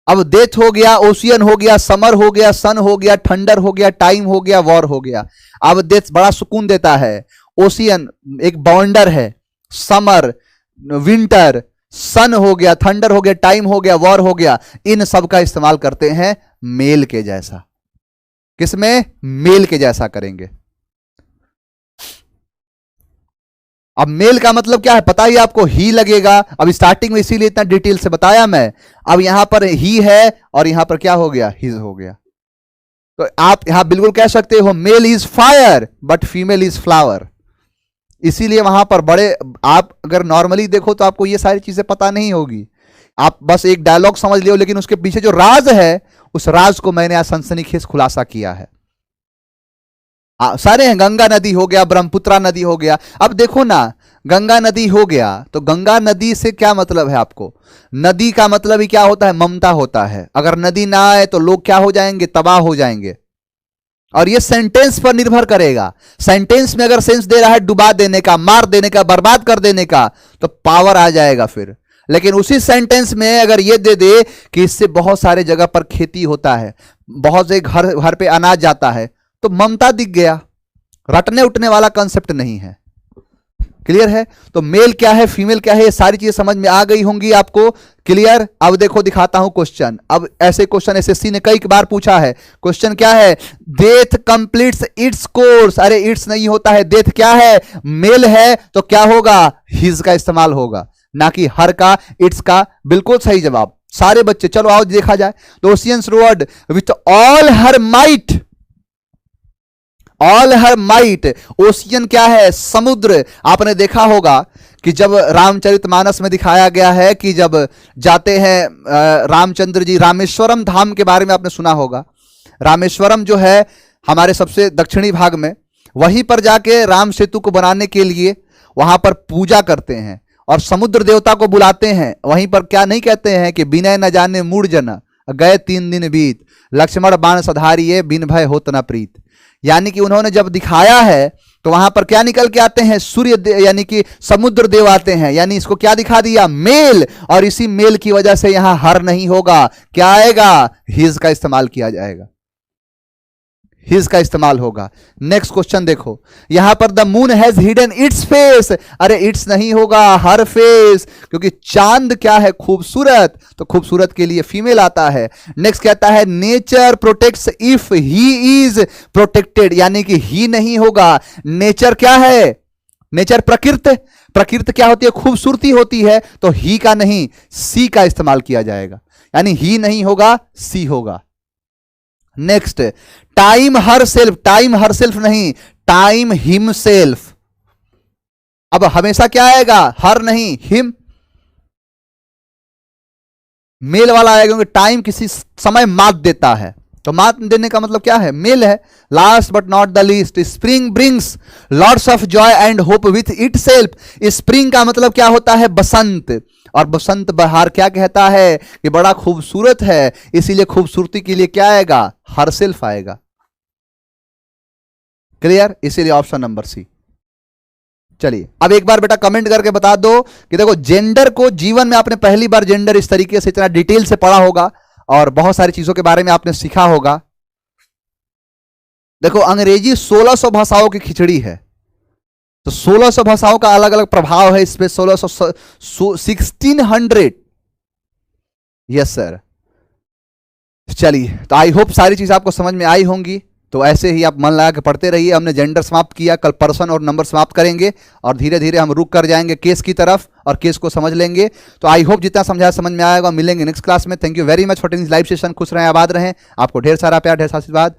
अब डेथ हो गया, ओशियन हो गया, समर हो गया, सन हो गया, थंडर हो गया, टाइम हो गया, वॉर हो गया। अब डेथ बड़ा सुकून देता है। ओशियन एक बाउंडर है, समर, विंटर, सन हो गया, थंडर हो गया, टाइम हो गया, वॉर हो गया, इन सब का इस्तेमाल करते हैं मेल के जैसा। किसमें? मेल के जैसा करेंगे। अब मेल का मतलब क्या है पता ही आपको, ही लगेगा। अब स्टार्टिंग में इसीलिए इतना डिटेल से बताया मैं। अब यहां पर ही है और यहां पर क्या हो गया? हिज हो गया। तो आप यहां बिल्कुल कह सकते हो male is fire but female is flower. इसीलिए वहां पर बड़े, आप अगर नॉर्मली देखो तो आपको ये सारी चीजें पता नहीं होगी, आप बस एक डायलॉग समझ लियो, लेकिन उसके पीछे जो राज है, उस राज को मैंने आज सनसनीखेज खुलासा किया है। सारे हैं, गंगा नदी हो गया, ब्रह्मपुत्रा नदी हो गया। अब देखो ना, गंगा नदी हो गया, तो गंगा नदी से क्या मतलब है आपको? नदी का मतलब ही क्या होता है? ममता होता है। अगर नदी ना आए तो लोग क्या हो जाएंगे? तबाह हो जाएंगे। और ये सेंटेंस पर निर्भर करेगा। सेंटेंस में अगर सेंस दे रहा है डुबा देने का, मार देने का, बर्बाद कर देने का, तो पावर आ जाएगा फिर। लेकिन उसी सेंटेंस में अगर ये दे दे कि इससे बहुत सारे जगह पर खेती होता है, बहुत से घर घर पे अनाज जाता है, तो ममता दिख गया। रटने उठने वाला कंसेप्ट नहीं है। क्लियर है? तो मेल क्या है, फीमेल क्या है, ये सारी चीजें समझ में आ गई होंगी आपको। क्लियर? अब देखो दिखाता हूं क्वेश्चन। अब ऐसे क्वेश्चन एसएससी ने कई बार पूछा है। क्वेश्चन क्या है? Death completes its course. अरे इट्स नहीं होता है, डेथ क्या है? मेल है, तो क्या होगा? हिज का इस्तेमाल होगा, ना कि हर का, इट्स का। बिल्कुल सही जवाब। सारे बच्चे, चलो आओ देखा जाए। The oceans roared with all her might, all her might. Ocean क्या है? समुद्र। आपने देखा होगा कि जब रामचरितमानस में दिखाया गया है कि जब जाते हैं रामचंद्र जी, रामेश्वरम धाम के बारे में आपने सुना होगा। रामेश्वरम जो है हमारे सबसे दक्षिणी भाग में, वहीं पर जाके राम सेतु को बनाने के लिए वहां पर पूजा करते हैं और समुद्र देवता को बुलाते हैं। वहीं पर क्या नहीं कहते हैं कि बिनय न जाने मूढ़ जन, गए 3 दिन बीत, लक्ष्मण बाण सधारिये, बिन भय होत न प्रीत। यानी कि उन्होंने जब दिखाया है तो वहां पर क्या निकल के आते हैं? सूर्य यानी कि समुद्र देव आते हैं। यानी इसको क्या दिखा दिया? मेल। और इसी मेल की वजह से यहां हर नहीं होगा, क्या आएगा? हिज का इस्तेमाल किया जाएगा, हिज का इस्तेमाल होगा। नेक्स्ट क्वेश्चन देखो, यहां पर the moon has hidden its face. अरे इट्स नहीं होगा, हर फेस, क्योंकि चांद क्या है? खूबसूरत, तो खूबसूरत के लिए फीमेल आता है। नेक्स्ट कहता है nature protects if he is protected, यानी कि ही नहीं होगा। नेचर क्या है? नेचर प्रकृति। प्रकृति क्या होती है? खूबसूरती होती है। तो ही का नहीं, सी का इस्तेमाल किया जाएगा, यानी ही नहीं होगा, सी होगा। Next, time her self. Time her self नहीं, टाइम हिम सेल्फ। अब हमेशा क्या आएगा? हर नहीं, हिम। मेल वाला आएगा, क्योंकि टाइम किसी समय मात देता है, तो मात देने का मतलब क्या है? मेल है। Last but not the least, spring brings lots of Joy and hope with it self. Spring का मतलब क्या होता है? बसंत। और बसंत बहार क्या कहता है? कि बड़ा खूबसूरत है, इसीलिए खूबसूरती के लिए क्या आएगा? हर सेल्फ आएगा। क्लियर? इसीलिए ऑप्शन नंबर सी। चलिए अब एक बार बेटा कमेंट करके बता दो कि देखो, जेंडर को जीवन में आपने पहली बार जेंडर इस तरीके से इतना डिटेल से पढ़ा होगा और बहुत सारी चीजों के बारे में आपने सीखा होगा। देखो, अंग्रेजी 1600 भाषाओं की खिचड़ी है, तो 1600 भाषाओं का अलग अलग प्रभाव है इस पे। 1600 यस सर। चलिए, तो आई होप सारी चीज आपको समझ में आई होंगी। तो ऐसे ही आप मन लगा के पढ़ते रहिए। हमने जेंडर समाप्त किया, कल पर्सन और नंबर समाप्त करेंगे और धीरे धीरे हम रुक कर जाएंगे केस की तरफ और केस को समझ लेंगे। तो आई होप जितना समझाया समझ में आएगा। मिलेंगे नेक्स्ट क्लास में। Thank you very much for taking live session. खुश रहें, आबाद रहें। आपको ढेर सारा प्यार, ढेर सारा आशीर्वाद।